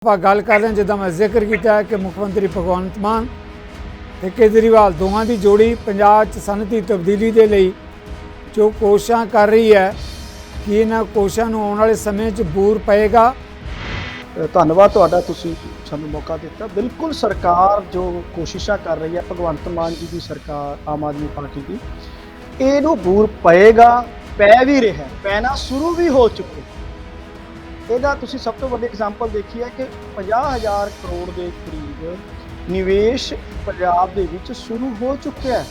ਆਪਾਂ ਗੱਲ ਕਰ ਰਹੇ ਹਾਂ, ਜਿੱਦਾਂ ਮੈਂ ਜ਼ਿਕਰ ਕੀਤਾ ਹੈ ਕਿ ਮੁੱਖ ਮੰਤਰੀ ਭਗਵੰਤ ਮਾਨ ਤੇ ਕੇਜਰੀਵਾਲ ਦੋਵਾਂ ਦੀ ਜੋੜੀ ਪੰਜਾਬ 'ਚ ਸਨਅਤੀ ਤਬਦੀਲੀ ਦੇ ਲਈ ਜੋ ਕੋਸ਼ਿਸ਼ਾਂ ਕਰ ਰਹੀ ਹੈ ਕਿ ਇਹਨਾਂ ਕੋਸ਼ਿਸ਼ਾਂ ਨੂੰ ਆਉਣ ਵਾਲੇ ਸਮੇਂ 'ਚ ਬੂਰ ਪਏਗਾ। ਧੰਨਵਾਦ ਤੁਹਾਡਾ, ਤੁਸੀਂ ਸਾਨੂੰ ਮੌਕਾ ਦਿੱਤਾ। ਬਿਲਕੁਲ ਸਰਕਾਰ ਜੋ ਕੋਸ਼ਿਸ਼ਾਂ ਕਰ ਰਹੀ ਹੈ, ਭਗਵੰਤ ਮਾਨ ਜੀ ਦੀ ਸਰਕਾਰ, ਆਮ ਆਦਮੀ ਪਾਰਟੀ ਦੀ, ਇਹਨੂੰ ਬੂਰ ਪਏਗਾ, ਪੈ ਵੀ ਰਿਹਾ, ਪੈਣਾ ਸ਼ੁਰੂ ਵੀ ਹੋ ਚੁੱਕੇ। ਇਹਦਾ ਤੁਸੀਂ ਸਭ ਤੋਂ ਵੱਡੀ ਐਗਜ਼ਾਮਪਲ ਦੇਖੀ ਹੈ ਕਿ 50,000 ਕਰੋੜ ਦੇ ਕਰੀਬ ਨਿਵੇਸ਼ ਪੰਜਾਬ ਦੇ ਵਿੱਚ ਸ਼ੁਰੂ ਹੋ ਚੁੱਕਿਆ ਹੈ।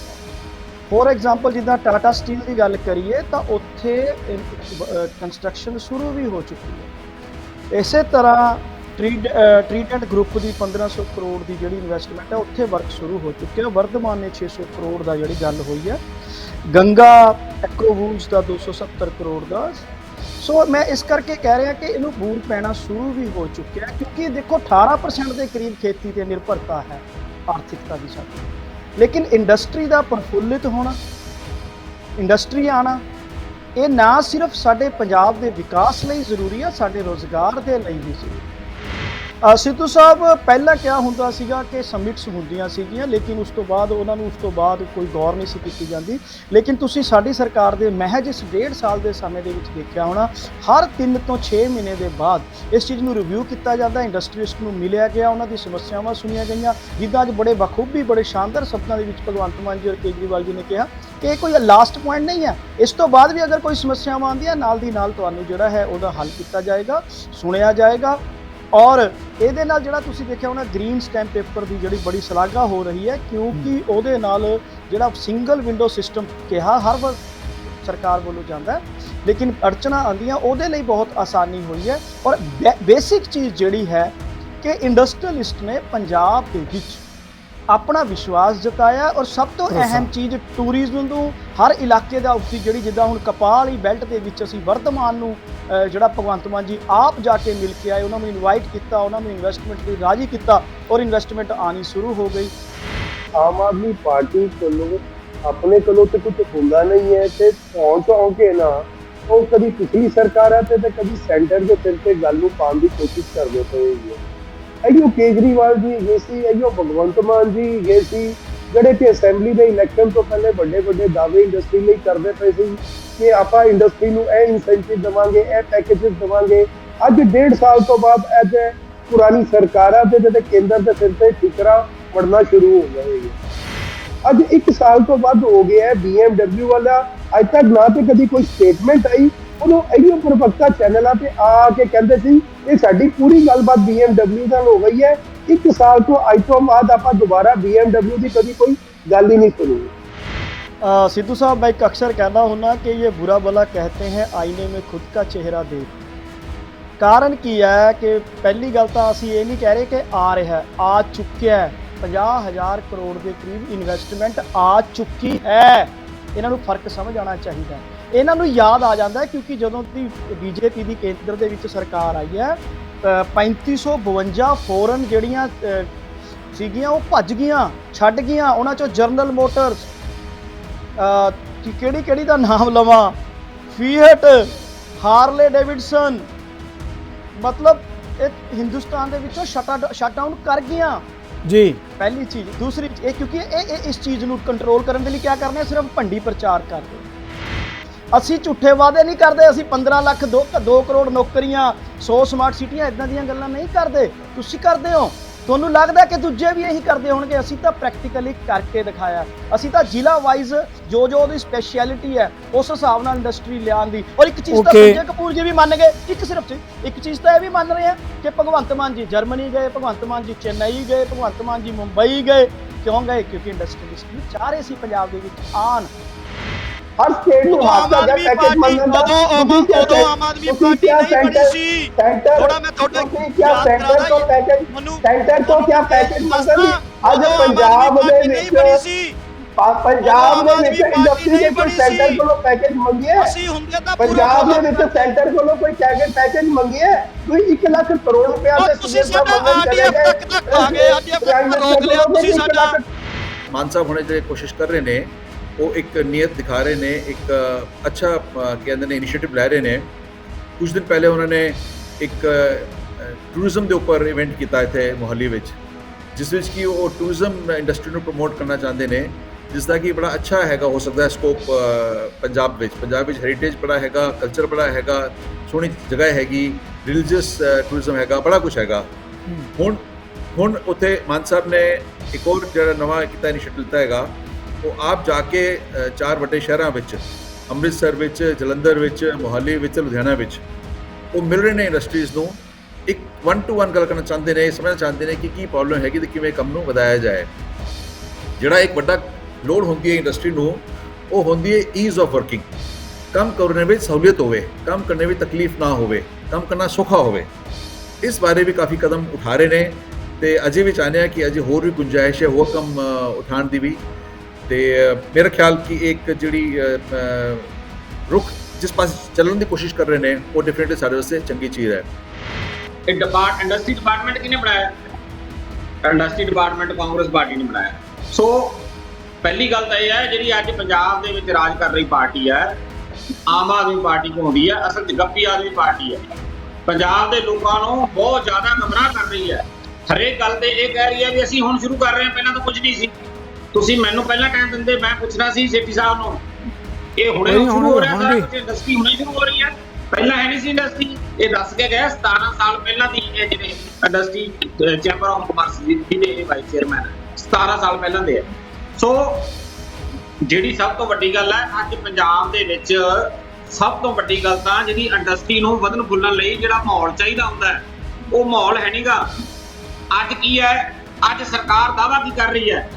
ਫੋਰ ਐਗਜ਼ਾਮਪਲ ਜਿੱਦਾਂ ਟਾਟਾ ਸਟੀਲ ਦੀ ਗੱਲ ਕਰੀਏ ਤਾਂ ਉੱਥੇ ਕੰਸਟਰਕਸ਼ਨ ਸ਼ੁਰੂ ਵੀ ਹੋ ਚੁੱਕੀ ਹੈ। ਇਸੇ ਤਰ੍ਹਾਂ ਟ੍ਰੀਟੈਂਟ ਗਰੁੱਪ ਦੀ 1500 ਕਰੋੜ ਦੀ ਜਿਹੜੀ ਇਨਵੈਸਟਮੈਂਟ ਹੈ ਉੱਥੇ ਵਰਕ ਸ਼ੁਰੂ ਹੋ ਚੁੱਕਿਆ। ਵਰਧਮਾਨ ਨੇ 600 ਕਰੋੜ ਦਾ ਜਿਹੜੀ ਗੱਲ ਹੋਈ ਹੈ, ਗੰਗਾ ਐਕਰੋਵੂਲਸ ਦਾ 270 ਕਰੋੜ ਦਾ। ਸੋ ਮੈਂ ਇਸ ਕਰਕੇ ਕਹਿ ਰਿਹਾ ਕਿ ਇਹਨੂੰ ਬੂਰ ਪੈਣਾ ਸ਼ੁਰੂ ਵੀ ਹੋ ਚੁੱਕਿਆ, ਕਿਉਂਕਿ ਦੇਖੋ 18% ਦੇ ਕਰੀਬ ਖੇਤੀ ਤੇ ਨਿਰਭਰਤਾ ਹੈ ਆਰਥਿਕਤਾ ਦੀ ਸਾਡੀ। ਲੇਕਿਨ ਇੰਡਸਟਰੀ ਦਾ ਪ੍ਰਫੁੱਲਿਤ ਹੋਣਾ, ਇੰਡਸਟਰੀ ਆਣਾ, ਇਹ ਨਾ ਸਿਰਫ ਸਾਡੇ ਪੰਜਾਬ ਦੇ ਵਿਕਾਸ ਲਈ ਜ਼ਰੂਰੀ ਹੈ, ਸਾਡੇ ਰੋਜ਼ਗਾਰ ਦੇ ਲਈ ਵੀ ਜ਼ਰੂਰੀ ਹੈ। ਸਿੱਧੂ ਸਾਹਿਬ, ਪਹਿਲਾਂ ਕਿਆ ਹੁੰਦਾ ਸੀਗਾ ਕਿ ਸਮਿਟਸ ਹੁੰਦੀਆਂ ਸੀਗੀਆਂ, ਲੇਕਿਨ ਉਸ ਤੋਂ ਬਾਅਦ ਕੋਈ ਗੌਰ ਨਹੀਂ ਸੀ ਕੀਤੀ ਜਾਂਦੀ। ਲੇਕਿਨ ਤੁਸੀਂ ਸਾਡੀ ਸਰਕਾਰ ਦੇ ਮਹਿਜ ਇਸ 1.5 ਸਾਲ ਦੇ ਸਮੇਂ ਦੇ ਵਿੱਚ ਦੇਖਿਆ ਹੋਣਾ, ਹਰ 3 ਤੋਂ 6 ਮਹੀਨੇ ਦੇ ਬਾਅਦ ਇਸ ਚੀਜ਼ ਨੂੰ ਰਿਵਿਊ ਕੀਤਾ ਜਾਂਦਾ, ਇੰਡਸਟਰੀਸਟ ਨੂੰ ਮਿਲਿਆ ਗਿਆ, ਉਹਨਾਂ ਦੀ ਸਮੱਸਿਆਵਾਂ ਸੁਣੀਆਂ ਗਈਆਂ। ਜਿੱਦਾਂ ਅੱਜ ਬੜੇ ਬਖੂਬੀ, ਬੜੇ ਸ਼ਾਨਦਾਰ ਸ਼ਬਦਾਂ ਦੇ ਵਿੱਚ ਭਗਵੰਤ ਮਾਨ ਜੀ ਔਰ ਕੇਜਰੀਵਾਲ ਜੀ ਨੇ ਕਿਹਾ ਕਿ ਇਹ ਕੋਈ ਲਾਸਟ ਪੁਆਇੰਟ ਨਹੀਂ ਹੈ, ਇਸ ਤੋਂ ਬਾਅਦ ਵੀ ਅਗਰ ਕੋਈ ਸਮੱਸਿਆਵਾਂ ਆਉਂਦੀਆਂ ਨਾਲ ਦੀ ਨਾਲ ਤੁਹਾਨੂੰ ਜਿਹੜਾ ਹੈ ਉਹਦਾ ਹੱਲ ਕੀਤਾ ਜਾਏਗਾ, ਸੁਣਿਆ ਜਾਏਗਾ। ਔਰ ਇਹਦੇ ਨਾਲ ਜਿਹੜਾ ਤੁਸੀਂ ਦੇਖਿਆ ਹੋਣਾ ਗ੍ਰੀਨ ਸਟੈਂਪ ਪੇਪਰ ਦੀ ਜਿਹੜੀ ਬੜੀ ਸ਼ਲਾਘਾ ਹੋ ਰਹੀ ਹੈ, ਕਿਉਂਕਿ ਉਹਦੇ ਨਾਲ ਜਿਹੜਾ ਸਿੰਗਲ ਵਿੰਡੋ ਸਿਸਟਮ ਕਿਹਾ ਹਰ ਵਾਰ ਸਰਕਾਰ ਵੱਲੋਂ ਜਾਂਦਾ ਹੈ, ਲੇਕਿਨ ਅੜਚਣਾਂ ਆਉਂਦੀਆਂ, ਉਹਦੇ ਲਈ ਬਹੁਤ ਆਸਾਨੀ ਹੋਈ ਹੈ। ਔਰ ਬੇਸਿਕ ਚੀਜ਼ ਜਿਹੜੀ ਹੈ ਕਿ ਇੰਡਸਟਰੀਅਲਿਸਟ ਨੇ ਪੰਜਾਬ ਦੇ ਵਿੱਚ ਆਪਣਾ ਵਿਸ਼ਵਾਸ ਜਤਾਇਆ। ਔਰ ਸਭ ਤੋਂ ਅਹਿਮ ਚੀਜ਼ ਟੂਰਿਜ਼ਮ ਨੂੰ ਹਰ ਇਲਾਕੇ ਦਾ ਉੱਤੇ ਜਿਹੜੀ, ਜਿੱਦਾਂ ਹੁਣ ਕਪਾਹ ਵਾਲੀ ਬੈਲਟ ਦੇ ਵਿੱਚ ਅਸੀਂ ਵਰਧਮਾਨ ਨੂੰ ਜਿਹੜਾ ਭਗਵੰਤ ਮਾਨ ਜੀ ਆਪ ਜਾ ਕੇ ਮਿਲ ਕੇ ਆਏ, ਉਹਨਾਂ ਨੂੰ ਇਨਵਾਈਟ ਕੀਤਾ, ਉਹਨਾਂ ਨੂੰ ਇਨਵੈਸਟਮੈਂਟ ਲਈ ਰਾਜੀ ਕੀਤਾ ਔਰ ਇਨਵੈਸਟਮੈਂਟ ਆਣੀ ਸ਼ੁਰੂ ਹੋ ਗਈ। ਆਮ ਆਦਮੀ ਪਾਰਟੀ ਕੋਲੋਂ ਆਪਣੇ ਕੋਲੋਂ ਤੇ ਕੁਝ ਹੁੰਦਾ ਨਹੀਂ ਹੈ ਤੇ ਪਹੁੰਚ ਕੇ ਨਾ ਉਹ ਕਦੀ ਪਿਛਲੀ ਸਰਕਾਰਾਂ ਤੇ ਕਦੀ ਸੈਂਟਰ ਦੇ ਸਿਰ ਤੇ ਗੱਲ ਨੂੰ ਪਾਉਣ ਦੀ ਕੋਸ਼ਿਸ਼ ਕਰਦੇ ਪਏ ਹੈ। ਇਹੋ ਕੇਜਰੀਵਾਲ ਜੀ ਗਏ ਸੀ, ਇਹੋ ਭਗਵੰਤ ਮਾਨ ਜੀ ਗਏ ਸੀ, ਜਿਹੜੇ ਕਿ ਅਸੈਂਬਲੀ ਦੇ ਇਲੈਕਸ਼ਨ ਤੋਂ ਪਹਿਲੇ ਵੱਡੇ ਵੱਡੇ ਦਾਅਵੇ ਇੰਡਸਟਰੀ ਲਈ ਕਰਦੇ ਪਏ ਸੀ ਕਿ ਆਪਾਂ ਇੰਡਸਟਰੀ ਨੂੰ ਇਹ ਇਨਸੈਂਟਿਵ ਦੇਵਾਂਗੇ, ਇਹ ਪੈਕੇਜਸ ਦੇਵਾਂਗੇ। ਅੱਜ 1.5 ਸਾਲ ਤੋਂ ਬਾਅਦ ਅੱਜ ਪੁਰਾਣੀ ਸਰਕਾਰਾਂ ਦੇ ਤੇ ਕੇਂਦਰ ਦੇ ਸਿਰ ਤੇ ਠਿਕਰਾ ਪੜਨਾ ਸ਼ੁਰੂ ਹੋ ਗਏ। ਅੱਜ 1 ਸਾਲ ਤੋਂ ਵੱਧ ਹੋ ਗਿਆ ਹੈ। BMW ਵਾਲਾ ਅੱਜ ਤੱਕ ਨਾ ਤੇ ਕਦੀ ਕੋਈ ਸਟੇਟਮੈਂਟ ਆਈ, ਉਹਨੂੰ ਇਹੋ ਪ੍ਰਵਕਤਾ ਚੈਨਲਾਂ ਤੇ ਆ ਕੇ ਕਹਿੰਦੇ ਸੀ ਇਹ ਸਾਡੀ ਪੂਰੀ ਗੱਲਬਾਤ BMW ਨਾਲ ਹੋ ਗਈ ਹੈ। 1 ਸਾਲ ਤੋਂ ਅੱਜ ਤੋਂ ਬਾਅਦ ਆਪਾਂ ਦੁਬਾਰਾ BMW ਦੀ ਕਦੀ ਕੋਈ ਗੱਲ ਹੀ नहीं सुनी। सिद्धू साहब, मैं एक अक्सर कहना होना कि ये बुरा भला कहते हैं आईने में खुद का चेहरा देख। कारण की है कि पहली गल तो असी ये नहीं कह रहे कि आ रहा है, आ चुकिया है। 50,000 करोड़ के करीब इन्वेस्टमेंट आ चुकी है। इन्हों फर्क समझ आना चाहिए। इन्हों याद आ जाता है क्योंकि जदों की BJP की केंद्र के विच सरकार आई है, 3552 फॉरन जड़ियाँ सीगियां वो भज गईयां, छड्ड गईयां। उन्हां चों जनरल मोटर्स, किहड़ी दा नाम लवां, फीएट, हार्ले डेविडसन, मतलब एक हिंदुस्तान दे विचों शटडाउन कर गईयां जी। पहली चीज़। दूसरी क्योंकि इस चीज़ नूं कंट्रोल करने के लिए क्या करने, सिर्फ भंडी प्रचार करते। असी झूठे वादे नहीं करते, असी 15 ਲੱਖ 2 ਕਰੋੜ नौकरियां, 100 स्मार्ट सिटियां, इदां दीयां गल्लां नहीं करते। तुसीं करदे हो, ਤੁਹਾਨੂੰ ਲੱਗਦਾ ਕਿ ਦੂਜੇ ਵੀ ਇਹੀ ਕਰਦੇ ਹੋਣਗੇ। ਅਸੀਂ ਤਾਂ ਪ੍ਰੈਕਟੀਕਲੀ ਕਰਕੇ ਦਿਖਾਇਆ। ਅਸੀਂ ਤਾਂ ਜ਼ਿਲ੍ਹਾ ਵਾਈਜ਼ ਜੋ ਉਹਦੀ ਸਪੈਸ਼ਲਿਟੀ ਹੈ ਉਸ ਹਿਸਾਬ ਨਾਲ ਇੰਡਸਟਰੀ ਲਿਆਉਣ ਦੀ। ਔਰ ਇੱਕ ਚੀਜ਼ ਤਾਂ ਸੰਜੇ ਕਪੂਰ ਜੀ ਵੀ ਮੰਨ ਗਏ, ਇੱਕ ਚੀਜ਼ ਤਾਂ ਇਹ ਵੀ ਮੰਨ ਰਹੇ ਆ ਕਿ ਭਗਵੰਤ ਮਾਨ ਜੀ ਜਰਮਨੀ ਗਏ, ਭਗਵੰਤ ਮਾਨ ਜੀ ਚੇਨਈ ਗਏ, ਭਗਵੰਤ ਮਾਨ ਜੀ ਮੁੰਬਈ ਗਏ। ਕਿਉਂ ਗਏ? ਕਿਉਂਕਿ ਇੰਡਸਟਰੀਲਿਸਟ ਵੀ ਚਾਹ ਰਹੇ ਸੀ ਪੰਜਾਬ ਦੇ ਵਿੱਚ ਆਣ। हर स्टेट को आम आदमी पार्टी उदों आम आदमी पार्टी नहीं बनी सी। थोड़ा मैं थोड़ा क्या सेंटर को पैकेज, सेंटर को क्या पैकेज मंगन आज पंजाब में नहीं बनी सी। पंजाब में इंडस्ट्री के कोई सेंटर को पैकेज मंगिए, पंजाब में सेंटर को कोई पैकेज मंगिए। कोई 1 ਲੱਖ करोड़ रुपया मान साहब होने जो कोशिश कर रहे हैं वो एक नीयत दिखा रहे ने, एक अच्छा कहते हैं इनिशिएटिव लै रहे ने। कुछ दिन पहले उन्होंने एक ਟੂਰਿਜ਼ਮ ਦੇ ਉੱਪਰ ਇਵੈਂਟ ਕੀਤਾ ਇੱਥੇ ਮੋਹਾਲੀ ਵਿੱਚ, ਜਿਸ ਵਿੱਚ ਕਿ ਉਹ ਟੂਰਿਜ਼ਮ ਇੰਡਸਟਰੀ ਨੂੰ ਪ੍ਰਮੋਟ ਕਰਨਾ ਚਾਹੁੰਦੇ ਨੇ, ਜਿਸ ਦਾ ਕਿ ਬੜਾ ਅੱਛਾ ਹੈਗਾ ਹੋ ਸਕਦਾ ਹੈ ਸਕੋਪ ਪੰਜਾਬ ਵਿੱਚ ਹੈਰੀਟੇਜ ਬੜਾ ਹੈਗਾ, ਕਲਚਰ ਬੜਾ ਹੈਗਾ, ਸੋਹਣੀ ਜਗ੍ਹਾ ਹੈਗੀ, ਰਿਲੀਜੀਅਸ ਟੂਰਿਜ਼ਮ ਹੈਗਾ, ਬੜਾ ਕੁਛ ਹੈਗਾ। ਹੁਣ ਉੱਥੇ ਮਾਨ ਸਾਹਿਬ ਨੇ ਇੱਕ ਹੋਰ ਜਿਹੜਾ ਨਵਾਂ ਕੀਤਾ ਇਨੀਸ਼ੀਏਟਿਵ ਲਿੱਤਾ ਹੈਗਾ, ਉਹ ਆਪ ਜਾ ਕੇ 4 ਵੱਡੇ ਸ਼ਹਿਰਾਂ ਵਿੱਚ, ਅੰਮ੍ਰਿਤਸਰ ਵਿੱਚ, ਜਲੰਧਰ ਵਿੱਚ, ਮੋਹਾਲੀ ਵਿੱਚ, ਲੁਧਿਆਣਾ ਵਿੱਚ, ਉਹ ਮਿਲ ਰਹੇ ਨੇ ਇੰਡਸਟਰੀਜ਼ ਨੂੰ, ਇੱਕ 1-to-1 ਗੱਲ ਕਰਨਾ ਚਾਹੁੰਦੇ ਨੇ, ਸਮਝਣਾ ਚਾਹੁੰਦੇ ਨੇ ਕਿ ਕੀ ਪ੍ਰੋਬਲਮ ਹੈਗੀ ਤੇ ਕਿਵੇਂ ਕੰਮ ਨੂੰ ਵਧਾਇਆ ਜਾਏ। ਜਿਹੜਾ ਇੱਕ ਵੱਡਾ ਲੋੜ ਹੁੰਦੀ ਹੈ ਇੰਡਸਟਰੀ ਨੂੰ, ਉਹ ਹੁੰਦੀ ਹੈ ਈਜ਼ ਆਫ ਵਰਕਿੰਗ, ਕੰਮ ਕਰਨੇ ਵਿੱਚ ਸਹੂਲੀਅਤ ਹੋਵੇ, ਕੰਮ ਕਰਨੇ ਵਿੱਚ ਤਕਲੀਫ ਨਾ ਹੋਵੇ, ਕੰਮ ਕਰਨਾ ਸੌਖਾ ਹੋਵੇ। ਇਸ ਬਾਰੇ ਵੀ ਕਾਫੀ ਕਦਮ ਉਠਾ ਰਹੇ ਨੇ ਤੇ ਅਜੇ ਵੀ ਚਾਹੁੰਦੇ ਆ ਕਿ ਅਜੇ ਹੋਰ ਵੀ ਗੁੰਜਾਇਸ਼ ਹੈ ਹੋਰ ਕੰਮ ਉਠਾਉਣ ਦੀ ਵੀ। ਤੇ ਮੇਰਾ ਖਿਆਲ ਕਿ ਇੱਕ ਜਿਹੜੀ ਰੁਖ ਜਿਸ ਪਾਸੇ ਚੱਲਣ ਦੀ ਕੋਸ਼ਿਸ਼ ਕਰ ਰਹੇ ਨੇ, ਉਹ ਡੈਫੀਨਿਟਲੀ ਸਾਡੇ ਵਾਸਤੇ ਚੰਗੀ ਚੀਜ਼ ਹੈ। ਇੰਡਸਟਰੀ ਡਿਪਾਰਟਮੈਂਟ ਕਿਹਨੇ ਬਣਾਇਆ? ਇੰਡਸਟਰੀ ਡਿਪਾਰਟਮੈਂਟ ਕਾਂਗਰਸ ਪਾਰਟੀ ਨੇ ਬਣਾਇਆ। ਸੋ ਪਹਿਲੀ ਗੱਲ ਤਾਂ ਇਹ ਹੈ, ਜਿਹੜੀ ਅੱਜ ਪੰਜਾਬ ਦੇ ਵਿੱਚ ਰਾਜ ਕਰ ਰਹੀ ਪਾਰਟੀ ਹੈ, ਆਮ ਆਦਮੀ ਪਾਰਟੀ ਕਹਾਉਂਦੀ ਹੈ, ਅਸਲ 'ਚ ਗੱਪੀ ਆਦਮੀ ਪਾਰਟੀ ਹੈ। ਪੰਜਾਬ ਦੇ ਲੋਕਾਂ ਨੂੰ ਬਹੁਤ ਜ਼ਿਆਦਾ ਗੁੰਮਰਾਹ ਕਰ ਰਹੀ ਹੈ। ਹਰੇਕ ਗੱਲ ਤੇ ਇਹ ਕਹਿ ਰਹੀ ਹੈ ਵੀ ਅਸੀਂ ਹੁਣ ਸ਼ੁਰੂ ਕਰ ਰਹੇ ਹਾਂ, ਪਹਿਲਾਂ ਤਾਂ ਕੁਝ ਨਹੀਂ ਸੀ। ਤੁਸੀਂ ਮੈਨੂੰ ਪਹਿਲਾਂ ਟਾਈਮ ਦਿੰਦੇ, ਮੈਂ ਪੁੱਛਣਾ ਸੀ ਸੇਠੀ ਸਾਹਿਬ ਨੂੰ, ਇਹ ਹੁਣੇ ਸ਼ੁਰੂ ਹੋ ਰਿਹਾ ਸਾਰਾ ਕੁਝ, ਇੰਡਸਟਰੀ ਹੁਣੇ ਸ਼ੁਰੂ ਹੋ ਰਹੀ ਹੈ, ਪਹਿਲਾਂ ਹੈ ਨਹੀਂ ਸੀ ਇੰਡਸਟਰੀ। ਇਹ ਦੱਸ ਕੇ ਗਏ 17 ਸਾਲ ਪਹਿਲਾਂ ਦੀ ਇਹ ਜਿਹੜੇ ਇੰਡਸਟਰੀ ਚੈਂਬਰ ਆਫ ਕਾਮਰਸ ਜਿਹਦੇ ਵਾਈਸ ਚੇਅਰਮੈਨ 17 ਸਾਲ ਪਹਿਲਾਂ ਦੇ ਹੈ। ਸੋ ਜਿਹੜੀ ਸਭ ਤੋਂ ਵੱਡੀ ਗੱਲ ਹੈ ਅੱਜ ਪੰਜਾਬ ਦੇ ਵਿੱਚ, ਸਭ ਤੋਂ ਵੱਡੀ ਗੱਲ ਤਾਂ ਜਿਹੜੀ ਇੰਡਸਟਰੀ ਨੂੰ ਵਧਣ ਫੁੱਲਣ ਲਈ ਜਿਹੜਾ ਮਾਹੌਲ ਚਾਹੀਦਾ ਹੁੰਦਾ ਹੈ, ਉਹ ਮਾਹੌਲ ਹੈ ਨਹੀਂਗਾ। ਅੱਜ ਕੀ ਹੈ, ਅੱਜ ਸਰਕਾਰ ਦਾਅਵਾ ਕੀ ਕਰ ਰਹੀ ਹੈ?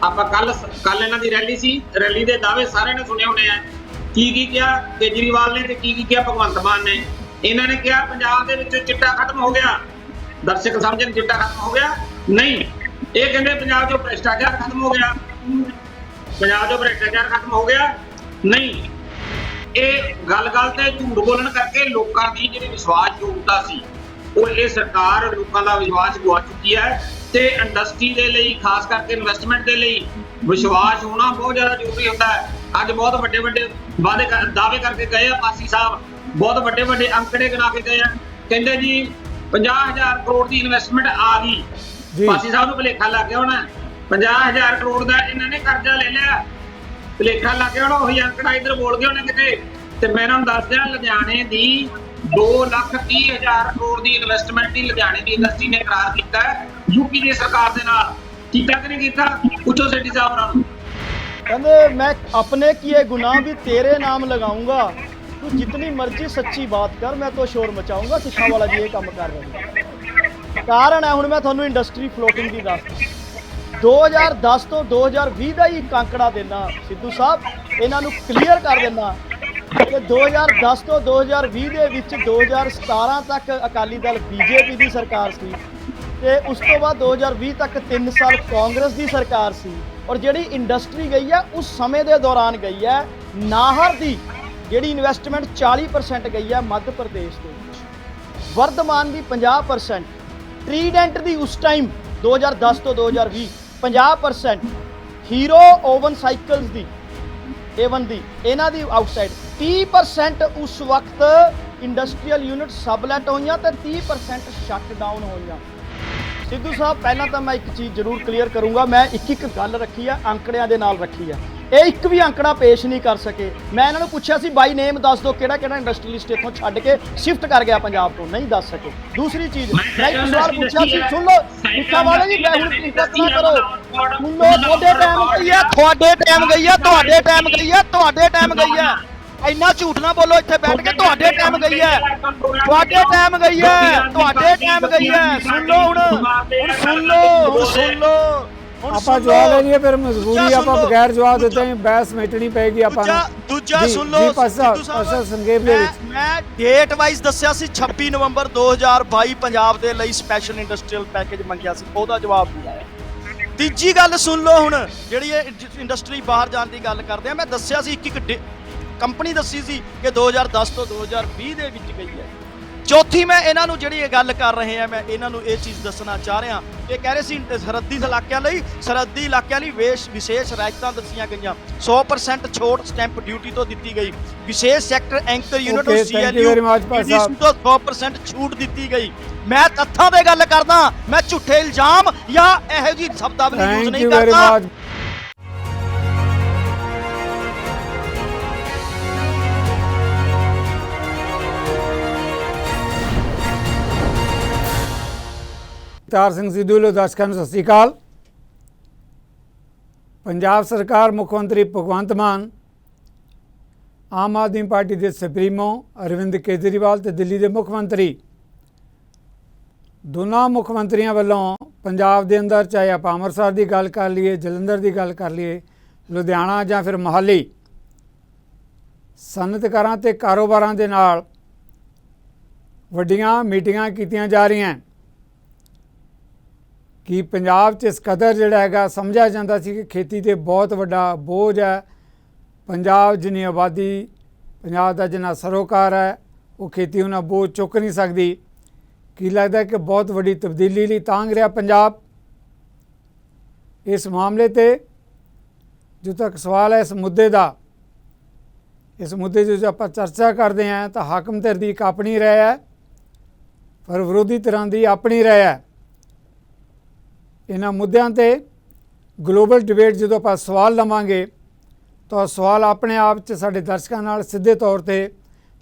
ਆਪਾਂ ਕੱਲ ਇਹਨਾਂ ਦੀ ਰੈਲੀ ਸੀ, ਰੈਲੀ ਦੇ ਦਾਅਵੇ ਸਾਰਿਆਂ ਨੇ ਸੁਣੇ ਹੋਣੇ ਆ। ਕੀ ਕਿਹਾ ਕੇਜਰੀਵਾਲ ਨੇ ਤੇ ਕੀ ਕਿਹਾ ਭਗਵੰਤ ਮਾਨ ਨੇ? ਇਹਨਾਂ ਨੇ ਕਿਹਾ ਪੰਜਾਬ ਦੇ ਵਿੱਚ ਚਿੱਟਾ ਖਤਮ ਹੋ ਗਿਆ। ਦਰਸ਼ਕ ਸਮਝਣ ਚਿੱਟਾ ਖਤਮ ਹੋ ਗਿਆ? ਨਹੀਂ, ਇਹ ਕਹਿੰਦੇ ਪੰਜਾਬ 'ਚੋਂ ਭ੍ਰਿਸ਼ਟਾਚਾਰ ਖਤਮ ਹੋ ਗਿਆ। ਪੰਜਾਬ 'ਚੋਂ ਭ੍ਰਿਸ਼ਟਾਚਾਰ ਖਤਮ ਹੋ ਗਿਆ? ਨਹੀਂ, ਇਹ ਗੱਲ ਤੇ ਝੂਠ ਬੋਲਣ ਕਰਕੇ ਲੋਕਾਂ ਦੀ ਜਿਹੜੀ ਵਿਸ਼ਵਾਸਯੋਗਤਾ ਸੀ, ਉਹ ਇਹ ਸਰਕਾਰ ਲੋਕਾਂ ਦਾ ਵਿਸ਼ਵਾਸ ਗਵਾ ਚੁੱਕੀ ਹੈ। ਤੇ ਇੰਡਸਟਰੀ ਦੇ ਲਈ, ਖਾਸ ਕਰਕੇ ਇਨਵੈਸਟਮੈਂਟ ਦੇ ਲਈ ਵਿਸ਼ਵਾਸ ਹੋਣਾ ਬਹੁਤ ਜ਼ਿਆਦਾ ਜ਼ਰੂਰੀ ਹੁੰਦਾ ਹੈ। ਅੱਜ ਬਹੁਤ ਵੱਡੇ ਦਾਅਵੇ ਕਰਕੇ ਗਏ ਆ ਪਾਸੀ ਸਾਹਿਬ, ਬਹੁਤ ਵੱਡੇ ਅੰਕੜੇ ਗਿਣਾ ਕੇ ਗਏ ਆ। ਕਹਿੰਦੇ ਜੀ 50,000 ਕਰੋੜ ਦੀ ਇਨਵੈਸਟਮੈਂਟ ਆ ਗਈ। ਪਾਸੀ ਸਾਹਿਬ ਨੂੰ ਭੁਲੇਖਾ ਲੱਗ ਗਿਆ ਹੋਣਾ, 50,000 ਕਰੋੜ ਦਾ ਇਹਨਾਂ ਨੇ ਕਰਜ਼ਾ ਲੈ ਲਿਆ, ਭੁਲੇਖਾ ਲੱਗ ਗਿਆ ਹੋਣਾ, ਉਹੀ ਅੰਕੜਾ ਇੱਧਰ ਬੋਲ ਗਏ ਹੋਣੇ ਕਿਤੇ। ਤੇ ਮੈਂ ਇਹਨਾਂ ਨੂੰ ਦੱਸ ਦਿਆਂ, ਲੁਧਿਆਣੇ ਦੀ 2,30,000 ਕਰੋੜ ਦੀ ਇਨਵੈਸਟਮੈਂਟ ਹੀ ਲੁਧਿਆਣੇ ਦੀ ਇੰਡਸਟਰੀ ਨੇ ਕਰਾਰ ਕੀਤਾ ਹੈ ਯੂਪੀ ਦੀ ਸਰਕਾਰ ਦੇ ਨਾਲ। ਕੀਤਾ ਕਿ ਨਹੀਂ ਕੀਤਾ? ਪੁੱਛੋ ਸੇਠੀ ਸਾਹਿਬ ਉਹਨਾਂ ਨੂੰ। ਕਹਿੰਦੇ ਮੈਂ ਆਪਣੇ किए गुनाह भी तेरे नाम लगाऊंगा, तू जितनी मर्जी सच्ची बात कर, मैं तो शोर मचाऊंगा। सिखा वाला जी ये काम कर रहे हैं। कारण है, हुण मैं तुहानूं इंडस्ट्री फ्लोटिंग की दस 2010 तो 2020 का ही एक आंकड़ा देना सिद्धू साहब, इन्हां नूं क्लीयर कर देना कि 2010 तो 2020 ਦੇ ਵਿੱਚ 2017 तक अकाली दल बीजेपी ਦੀ ਸਰਕਾਰ ਸੀ ਤੇ ਉਸ ਤੋਂ ਬਾਅਦ 2020 ਤੱਕ 3 ਸਾਲ ਕਾਂਗਰਸ ਦੀ ਸਰਕਾਰ ਸੀ। ਔਰ ਜਿਹੜੀ ਇੰਡਸਟਰੀ ਗਈ ਹੈ ਉਸ ਸਮੇਂ ਦੇ ਦੌਰਾਨ ਗਈ ਹੈ, ਨਾਹਰ ਦੀ ਜਿਹੜੀ ਇਨਵੈਸਟਮੈਂਟ 40% ਗਈ ਹੈ ਮੱਧ ਪ੍ਰਦੇਸ਼ ਦੇ ਵਿੱਚ, ਵਰਧਮਾਨ ਦੀ 50%, ਟ੍ਰੀਡੈਂਟ ਦੀ ਉਸ ਟਾਈਮ 2010 ਤੋਂ 2020 50%, ਹੀਰੋ ਓਵਨ ਸਾਈਕਲਸ ਦੀ A1 ਦੀ ਇਹਨਾਂ ਦੀ ਆਊਟਸਾਈਡ 30% ਉਸ ਵਕਤ ਇੰਡਸਟਰੀਅਲ ਯੂਨਿਟ ਸਬਲੈਟ ਹੋਈਆਂ ਤੇ 30% ਸ਼ਟ ਡਾਊਨ ਹੋਈਆਂ। ਸਿੱਧੂ ਸਾਹਿਬ ਪਹਿਲਾਂ ਤਾਂ ਮੈਂ ਇੱਕ ਚੀਜ਼ ਜ਼ਰੂਰ ਕਲੀਅਰ ਕਰੂੰਗਾ, ਮੈਂ ਇੱਕ ਗੱਲ ਰੱਖੀ ਆ, ਅੰਕੜਿਆਂ ਦੇ ਨਾਲ ਰੱਖੀ ਆ, ਇਹ ਇੱਕ ਵੀ ਅੰਕੜਾ ਪੇਸ਼ ਨਹੀਂ ਕਰ ਸਕੇ। ਮੈਂ ਇਹਨਾਂ ਨੂੰ ਪੁੱਛਿਆ ਸੀ ਬਾਈ ਨੇਮ ਦੱਸ ਦਿਓ ਕਿਹੜਾ ਇੰਡਸਟਰੀਲਿਸਟ ਇੱਥੋਂ ਛੱਡ ਕੇ ਸ਼ਿਫਟ ਕਰ ਗਿਆ ਪੰਜਾਬ ਤੋਂ, ਨਹੀਂ ਦੱਸ ਸਕੇ। ਦੂਸਰੀ ਚੀਜ਼ ਮੈਂ ਇੱਕ ਸਵਾਲ ਪੁੱਛਿਆ ਸੀ, ਸੁਣ ਲਓ ਸਿੱਖਾ ਵਾਲੇ ਜੀ, ਮੈਂ ਹੁਣ ਇੰਤਜ਼ਾਰ ਨਾ ਕਰੋ, ਸੁਣ ਲਓ, ਤੁਹਾਡੇ ਟਾਈਮ ਗਈ ਹੈ, ਤੁਹਾਡੇ ਟਾਈਮ ਗਈ ਹੈ, ਤੁਹਾਡੇ ਟਾਈਮ ਗਈ ਹੈ, ਤੁਹਾਡੇ ਟਾਈਮ ਗਈ ਹੈ, ਇੰਨਾ ਝੂਠ ਨਾ ਬੋਲੋ ਇੱਥੇ ਬੈਠ ਕੇ, ਤੁਹਾਡੇ ਟਾਈਮ ਗਈ ਹੈ, ਤੁਹਾਡੇ ਟਾਈਮ ਗਈ ਹੈ, ਤੁਹਾਡੇ ਟਾਈਮ ਗਈ ਹੈ। ਸੁਣ ਲਓ ਹੁਣ ਸੁਣ ਲਓ ਆਪਾਂ ਜਵਾਬ ਲੈ ਲਈਏ, ਫਿਰ ਮਜਬੂਰੀ ਆਪਾਂ ਬਗੈਰ ਜਵਾਬ ਦਿੱਤੇ ਹੀ ਬਹਿਸ ਮਿਟਣੀ ਪਏਗੀ ਆਪਾਂ ਨੂੰ। ਦੂਜਾ ਸੁਣ ਲਓ ਸੰਖੇਪ ਦੇ ਵਿੱਚ ਮੈਂ ਡੇਟ ਵਾਈਜ਼ ਦੱਸਿਆ ਸੀ 26 ਨਵੰਬਰ 2022 ਪੰਜਾਬ ਦੇ ਲਈ ਸਪੈਸ਼ਲ ਇੰਡਸਟਰੀਅਲ ਪੈਕੇਜ ਮੰਗਿਆ ਸੀ, ਉਹਦਾ ਜਵਾਬ ਨਹੀਂ ਆਇਆ। ਤੀਜੀ ਗੱਲ ਸੁਣ ਲਓ, ਹੁਣ ਜਿਹੜੀ ਇਹ ਇੰਡਸਟਰੀ ਬਾਹਰ ਜਾਣ ਦੀ ਗੱਲ ਕਰਦੇ ਆ, ਮੈਂ ਦੱਸਿਆ ਸੀ ਇੱਕ ਕੰਪਨੀ ਦੱਸੀ ਸੀ ਕਿ 2010 ਤੋਂ 2020 ਦੇ ਵਿੱਚ ਗਈ ਹੈ। ਚੌਥੀ ਮੈਂ ਇਹਨਾਂ ਨੂੰ ਜਿਹੜੀ ਇਹ ਗੱਲ ਕਰ ਰਹੇ ਆ, ਮੈਂ ਇਹਨਾਂ ਨੂੰ ਇਹ ਚੀਜ਼ ਦੱਸਣਾ ਚਾਹ ਰਿਹਾ, ਇਹ ਕਹਿ ਰਹੇ ਸੀ ਸਰਹੱਦੀ ਇਲਾਕਿਆਂ ਲਈ ਵਿਸ਼ੇਸ਼ ਰਿਆਇਤਾਂ ਦੱਸੀਆਂ ਗਈਆਂ, 100% ਛੋਟ ਸਟੈਂਪ ਡਿਊਟੀ ਤੋਂ ਦਿੱਤੀ ਗਈ, ਵਿਸ਼ੇਸ਼ ਸੈਕਟਰ ਐਂਕਰ ਯੂਨਿਟ ਨੂੰ CLU ਤੋਂ 100% ਛੂਟ ਦਿੱਤੀ ਗਈ। ਮੈਂ ਤੱਥਾਂ ਤੇ ਗੱਲ ਕਰਦਾ, ਮੈਂ ਝੂਠੇ ਇਲਜ਼ਾਮ ਜਾਂ ਇਹੋ ਜਿਹੀ ਸ਼ਬਦਾਵਲੀ ਯੂਜ਼ ਨਹੀਂ ਕਰਦਾ। ਤਾਰ ਸਿੰਘ ਸਿੱਧੂ ਵੱਲੋਂ ਦਰਸ਼ਕਾਂ ਨੂੰ ਸਤਿ ਸ਼੍ਰੀ ਅਕਾਲ। ਪੰਜਾਬ ਸਰਕਾਰ ਮੁੱਖ ਮੰਤਰੀ ਭਗਵੰਤ ਮਾਨ, ਆਮ ਆਦਮੀ ਪਾਰਟੀ ਦੇ ਸੁਪਰੀਮੋ ਅਰਵਿੰਦ ਕੇਜਰੀਵਾਲ ਤੇ ਦਿੱਲੀ ਦੇ ਮੁੱਖ ਮੰਤਰੀ, ਦੋਨਾਂ ਮੁੱਖ ਮੰਤਰੀਆਂ ਵੱਲੋਂ ਪੰਜਾਬ ਦੇ ਅੰਦਰ, ਚਾਹੇ ਆਪਾਂ ਅੰਮ੍ਰਿਤਸਰ ਦੀ ਗੱਲ ਕਰ ਲਈਏ, ਜਲੰਧਰ ਦੀ ਗੱਲ ਕਰ ਲਈਏ, ਲੁਧਿਆਣਾ ਜਾਂ ਫਿਰ ਮੋਹਾਲੀ, ਸਨਅਤਕਾਰਾਂ ਤੇ ਕਾਰੋਬਾਰਾਂ ਦੇ ਨਾਲ ਵੱਡੀਆਂ ਮੀਟਿੰਗਾਂ ਕੀਤੀਆਂ ਜਾ ਰਹੀਆਂ ਕਿ ਪੰਜਾਬ 'ਚ ਇਸ ਕਦਰ ਜਿਹੜਾ ਹੈਗਾ ਸਮਝਿਆ ਜਾਂਦਾ ਸੀ ਕਿ ਖੇਤੀ 'ਤੇ ਬਹੁਤ ਵੱਡਾ ਬੋਝ ਹੈ। ਪੰਜਾਬ ਜਿੰਨੀ ਆਬਾਦੀ, ਪੰਜਾਬ ਦਾ ਜਿੰਨਾ ਸਰੋਕਾਰ ਹੈ, ਉਹ ਖੇਤੀ ਉਹਨਾਂ ਬੋਝ ਚੁੱਕ ਨਹੀਂ ਸਕਦੀ। ਕੀ ਲੱਗਦਾ ਕਿ ਬਹੁਤ ਵੱਡੀ ਤਬਦੀਲੀ ਲਈ ਤਾਂਘ ਰਿਹਾ ਪੰਜਾਬ। ਇਸ ਮਾਮਲੇ 'ਤੇ ਜੋ ਤੱਕ ਸਵਾਲ ਹੈ ਇਸ ਮੁੱਦੇ ਦਾ, ਇਸ ਮੁੱਦੇ 'ਤੇ ਜੋ ਆਪਾਂ ਚਰਚਾ ਕਰਦੇ ਹਾਂ ਤਾਂ ਹਾਕਮ ਧਿਰ ਦੀ ਇੱਕ ਆਪਣੀ ਰਾਏ ਹੈ, ਪਰ ਵਿਰੋਧੀ ਧਿਰਾਂ ਦੀ ਆਪਣੀ ਰਾਏ ਹੈ। ਇਹਨਾਂ ਮੁੱਦਿਆਂ 'ਤੇ ਗਲੋਬਲ ਡਿਬੇਟ ਜਦੋਂ ਆਪਾਂ ਸਵਾਲ ਲਵਾਂਗੇ ਤਾਂ ਸਵਾਲ ਆਪਣੇ ਆਪ 'ਚ ਸਾਡੇ ਦਰਸ਼ਕਾਂ ਨਾਲ ਸਿੱਧੇ ਤੌਰ 'ਤੇ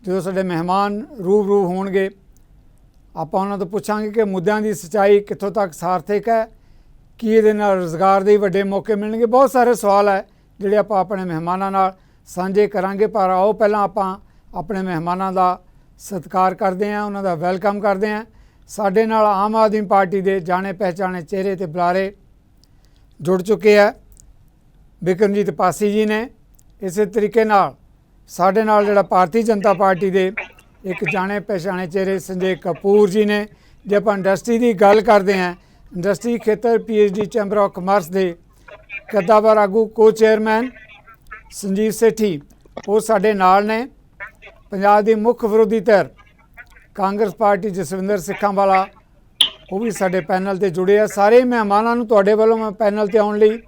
ਜਦੋਂ ਸਾਡੇ ਮਹਿਮਾਨ ਰੂਬਰੂ ਹੋਣਗੇ, ਆਪਾਂ ਉਹਨਾਂ ਤੋਂ ਪੁੱਛਾਂਗੇ ਕਿ ਮੁੱਦਿਆਂ ਦੀ ਸੱਚਾਈ ਕਿੱਥੋਂ ਤੱਕ ਸਾਰਥਕ ਹੈ, ਕੀ ਇਹਦੇ ਨਾਲ ਰੁਜ਼ਗਾਰ ਦੇ ਵੱਡੇ ਮੌਕੇ ਮਿਲਣਗੇ। ਬਹੁਤ ਸਾਰੇ ਸਵਾਲ ਹੈ ਜਿਹੜੇ ਆਪਾਂ ਆਪਣੇ ਮਹਿਮਾਨਾਂ ਨਾਲ ਸਾਂਝੇ ਕਰਾਂਗੇ। ਪਰ ਆਓ ਪਹਿਲਾਂ ਆਪਾਂ ਆਪਣੇ ਮਹਿਮਾਨਾਂ ਦਾ ਸਤਿਕਾਰ ਕਰਦੇ ਹਾਂ, ਉਹਨਾਂ ਦਾ ਵੈਲਕਮ ਕਰਦੇ ਹਾਂ। ਸਾਡੇ ਨਾਲ ਆਮ ਆਦਮੀ ਪਾਰਟੀ ਦੇ ਜਾਣੇ ਪਹਿਚਾਣੇ ਚਿਹਰੇ ਤੇ ਬੁਲਾਰੇ ਜੁੜ ਚੁੱਕੇ ਹੈ। ਬਿਕਰਮਜੀਤ ਪਾਸੀ ਜੀ ਨੇ, ਇਸੇ ਤਰੀਕੇ ਨਾਲ ਸਾਡੇ ਨਾਲ ਜਿਹੜਾ ਭਾਰਤੀ ਜਨਤਾ ਪਾਰਟੀ ਦੇ ਇੱਕ ਜਾਣੇ ਪਹਿਚਾਣੇ ਚਿਹਰੇ ਸੰਜੇ ਕਪੂਰ ਜੀ ਨੇ। ਜੇ ਆਪਾਂ ਇੰਡਸਟਰੀ ਦੀ ਗੱਲ ਕਰਦੇ ਹਾਂ, ਇੰਡਸਟਰੀ ਖੇਤਰ PhD ਚੈਂਬਰ ਆਫ ਕਮਰਸ ਦੇ ਕੱਦਾਵਰ ਆਗੂ ਕੋ ਚੇਅਰਮੈਨ ਸੰਜੀਵ ਸੇਠੀ, ਉਹ ਸਾਡੇ ਨਾਲ ਨੇ। ਪੰਜਾਬ ਦੀ ਮੁੱਖ ਵਿਰੋਧੀ ਧਿਰ ਕਾਂਗਰਸ ਪਾਰਟੀ ਜਸਵਿੰਦਰ ਸਿੱਖਾਂ ਵਾਲਾ, ਉਹ ਵੀ ਸਾਡੇ ਪੈਨਲ 'ਤੇ ਜੁੜੇ ਆ। ਸਾਰੇ ਮਹਿਮਾਨਾਂ ਨੂੰ ਤੁਹਾਡੇ ਵੱਲੋਂ ਮੈਂ ਪੈਨਲ 'ਤੇ ਆਉਣ ਲਈ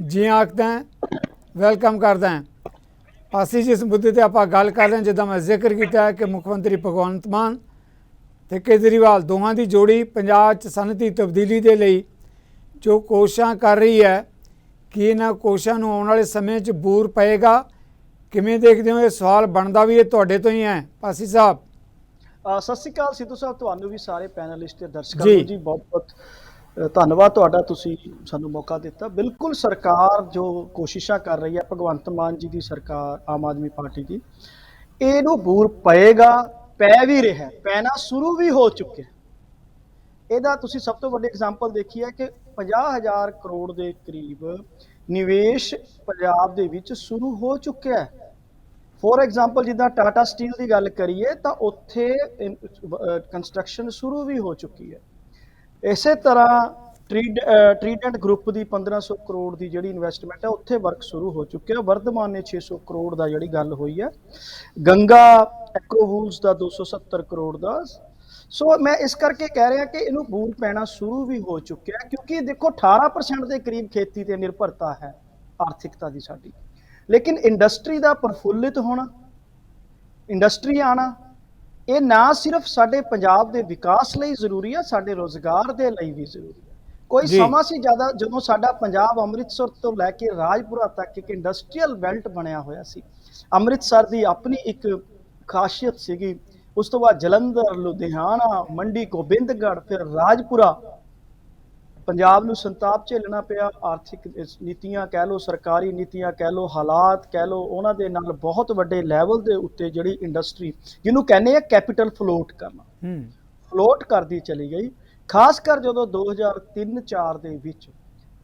ਜੀ ਆਖਦਾ, ਵੈਲਕਮ ਕਰਦਾ। ਅਸੀਂ ਜਿਸ ਮੁੱਦੇ 'ਤੇ ਆਪਾਂ ਗੱਲ ਕਰ ਰਹੇ ਹਾਂ, ਜਿੱਦਾਂ ਮੈਂ ਜ਼ਿਕਰ ਕੀਤਾ ਹੈ ਕਿ ਮੁੱਖ ਮੰਤਰੀ ਭਗਵੰਤ ਮਾਨ ਤੇ ਕੇਜਰੀਵਾਲ ਦੋਹਾਂ ਦੀ ਜੋੜੀ ਪੰਜਾਬ 'ਚ ਸਨਅਤੀ ਤਬਦੀਲੀ ਦੇ ਲਈ ਜੋ ਕੋਸ਼ਿਸ਼ਾਂ ਕਰ ਰਹੀ ਹੈ, ਕਿ ਇਹਨਾਂ ਕੋਸ਼ਿਸ਼ਾਂ ਨੂੰ ਆਉਣ ਵਾਲੇ ਸਮੇਂ 'ਚ ਬੂਰ ਪਏਗਾ। ਕਿਵੇਂ ਦੇਖਦੇ ਹੋ? ਇਹ ਸਵਾਲ ਬਣਦਾ ਵੀ ਇਹ ਤੁਹਾਡੇ ਤੋਂ ਹੀ ਹੈ ਪਾਸੀ ਸਾਹਿਬ। ਸਤਿ ਸ਼੍ਰੀ ਅਕਾਲ ਸਿੱਧੂ ਸਾਹਿਬ, ਤੁਹਾਨੂੰ ਵੀ ਸਾਰੇ ਪੈਨਲਿਸਟ ਤੇ ਦਰਸ਼ਕਾਂ ਨੂੰ ਜੀ ਬਹੁਤ ਬਹੁਤ ਧੰਨਵਾਦ ਤੁਹਾਡਾ, ਤੁਸੀਂ ਸਾਨੂੰ ਮੌਕਾ ਦਿੱਤਾ। ਬਿਲਕੁਲ ਸਰਕਾਰ ਜੋ ਕੋਸ਼ਿਸ਼ਾਂ ਕਰ ਰਹੀ ਹੈ, ਭਗਵੰਤ ਮਾਨ ਜੀ ਦੀ ਸਰਕਾਰ, ਆਮ ਆਦਮੀ ਪਾਰਟੀ ਦੀ, ਇਹਨੂੰ ਬੂਰ ਪਏਗਾ, ਪੈ ਵੀ ਰਿਹਾ, ਪੈਣਾ ਸ਼ੁਰੂ ਵੀ ਹੋ ਚੁੱਕਿਆ। ਇਹਦਾ ਤੁਸੀਂ ਸਭ ਤੋਂ ਵੱਡੀ ਐਗਜ਼ਾਮਪਲ ਦੇਖੀ ਹੈ ਕਿ 50,000 ਕਰੋੜ ਦੇ ਕਰੀਬ ਨਿਵੇਸ਼ ਪੰਜਾਬ ਦੇ ਵਿੱਚ ਸ਼ੁਰੂ ਹੋ ਚੁੱਕਿਆ ਹੈ। ਫੋਰ ਐਗਜ਼ਾਮਪਲ ਜਿੱਦਾਂ ਟਾਟਾ ਸਟੀਲ ਦੀ ਗੱਲ ਕਰੀਏ ਤਾਂ ਉੱਥੇ ਕੰਸਟਰਕਸ਼ਨ ਸ਼ੁਰੂ ਵੀ ਹੋ ਚੁੱਕੀ ਹੈ। ਇਸੇ ਤਰ੍ਹਾਂ ਟ੍ਰੀਡੈਂਟ ਗਰੁੱਪ ਦੀ 1500 ਕਰੋੜ ਦੀ ਜਿਹੜੀ ਇਨਵੈਸਟਮੈਂਟ ਹੈ, ਉੱਥੇ ਵਰਕ ਸ਼ੁਰੂ ਹੋ ਚੁੱਕਿਆ। ਵਰਧਮਾਨ ਨੇ 600 ਕਰੋੜ ਦਾ ਜਿਹੜੀ ਗੱਲ ਹੋਈ ਹੈ, ਗੰਗਾ ਐਕਰੋਵੂਲਸ ਦਾ 270 ਕਰੋੜ ਦਾ। ਸੋ ਮੈਂ ਇਸ ਕਰਕੇ ਕਹਿ ਰਿਹਾ ਕਿ ਇਹਨੂੰ ਬੂਰ ਪੈਣਾ ਸ਼ੁਰੂ ਵੀ ਹੋ ਚੁੱਕਿਆ, ਕਿਉਂਕਿ ਦੇਖੋ 18% ਦੇ ਕਰੀਬ ਖੇਤੀ ਤੇ ਨਿਰਭਰਤਾ ਹੈ ਆਰਥਿਕਤਾ ਦੀ ਸਾਡੀ। ਲੇਕਿਨ ਇੰਡਸਟਰੀ ਦਾ ਪ੍ਰਫੁੱਲਿਤ ਹੋਣਾ, ਇੰਡਸਟਰੀ ਆਣਾ, ਇਹ ਨਾ ਸਿਰਫ ਸਾਡੇ ਪੰਜਾਬ ਦੇ ਵਿਕਾਸ ਲਈ ਜ਼ਰੂਰੀ ਹੈ, ਸਾਡੇ ਰੋਜ਼ਗਾਰ ਦੇ ਲਈ ਵੀ ਜ਼ਰੂਰੀ ਹੈ। ਕੋਈ ਸਮਾਂ ਸੀ ਜ਼ਿਆਦਾ ਜਦੋਂ ਸਾਡਾ ਪੰਜਾਬ ਅੰਮ੍ਰਿਤਸਰ ਤੋਂ ਲੈ ਕੇ ਰਾਜਪੁਰਾ ਤੱਕ ਇੱਕ ਇੰਡਸਟਰੀਅਲ ਬੈਲਟ ਬਣਿਆ ਹੋਇਆ ਸੀ। ਅੰਮ੍ਰਿਤਸਰ ਦੀ ਆਪਣੀ ਇੱਕ ਖਾਸੀਅਤ ਸੀਗੀ, ਉਸ ਤੋਂ ਬਾਅਦ ਜਲੰਧਰ, ਲੁਧਿਆਣਾ, ਮੰਡੀ ਗੋਬਿੰਦਗੜ੍ਹ, ਫਿਰ ਰਾਜਪੁਰਾ। ਪੰਜਾਬ ਨੂੰ ਸੰਤਾਪ ਝੇਲਣਾ ਪਿਆ, ਆਰਥਿਕ ਨੀਤੀਆਂ ਕਹਿ ਲਓ, ਸਰਕਾਰੀ ਨੀਤੀਆਂ ਕਹਿ ਲਓ, ਹਾਲਾਤ ਕਹਿ ਲਓ, ਉਹਨਾਂ ਦੇ ਨਾਲ ਬਹੁਤ ਵੱਡੇ ਲੈਵਲ ਦੇ ਉੱਤੇ ਜਿਹੜੀ ਇੰਡਸਟਰੀ, ਜਿਹਨੂੰ ਕਹਿੰਦੇ ਆ ਕੈਪੀਟਲ ਫਲੋਟ ਕਰਨਾ, ਫਲੋਟ ਕਰਦੀ ਚਲੀ ਗਈ। ਖਾਸ ਕਰ ਜਦੋਂ 2003-04 ਦੇ ਵਿੱਚ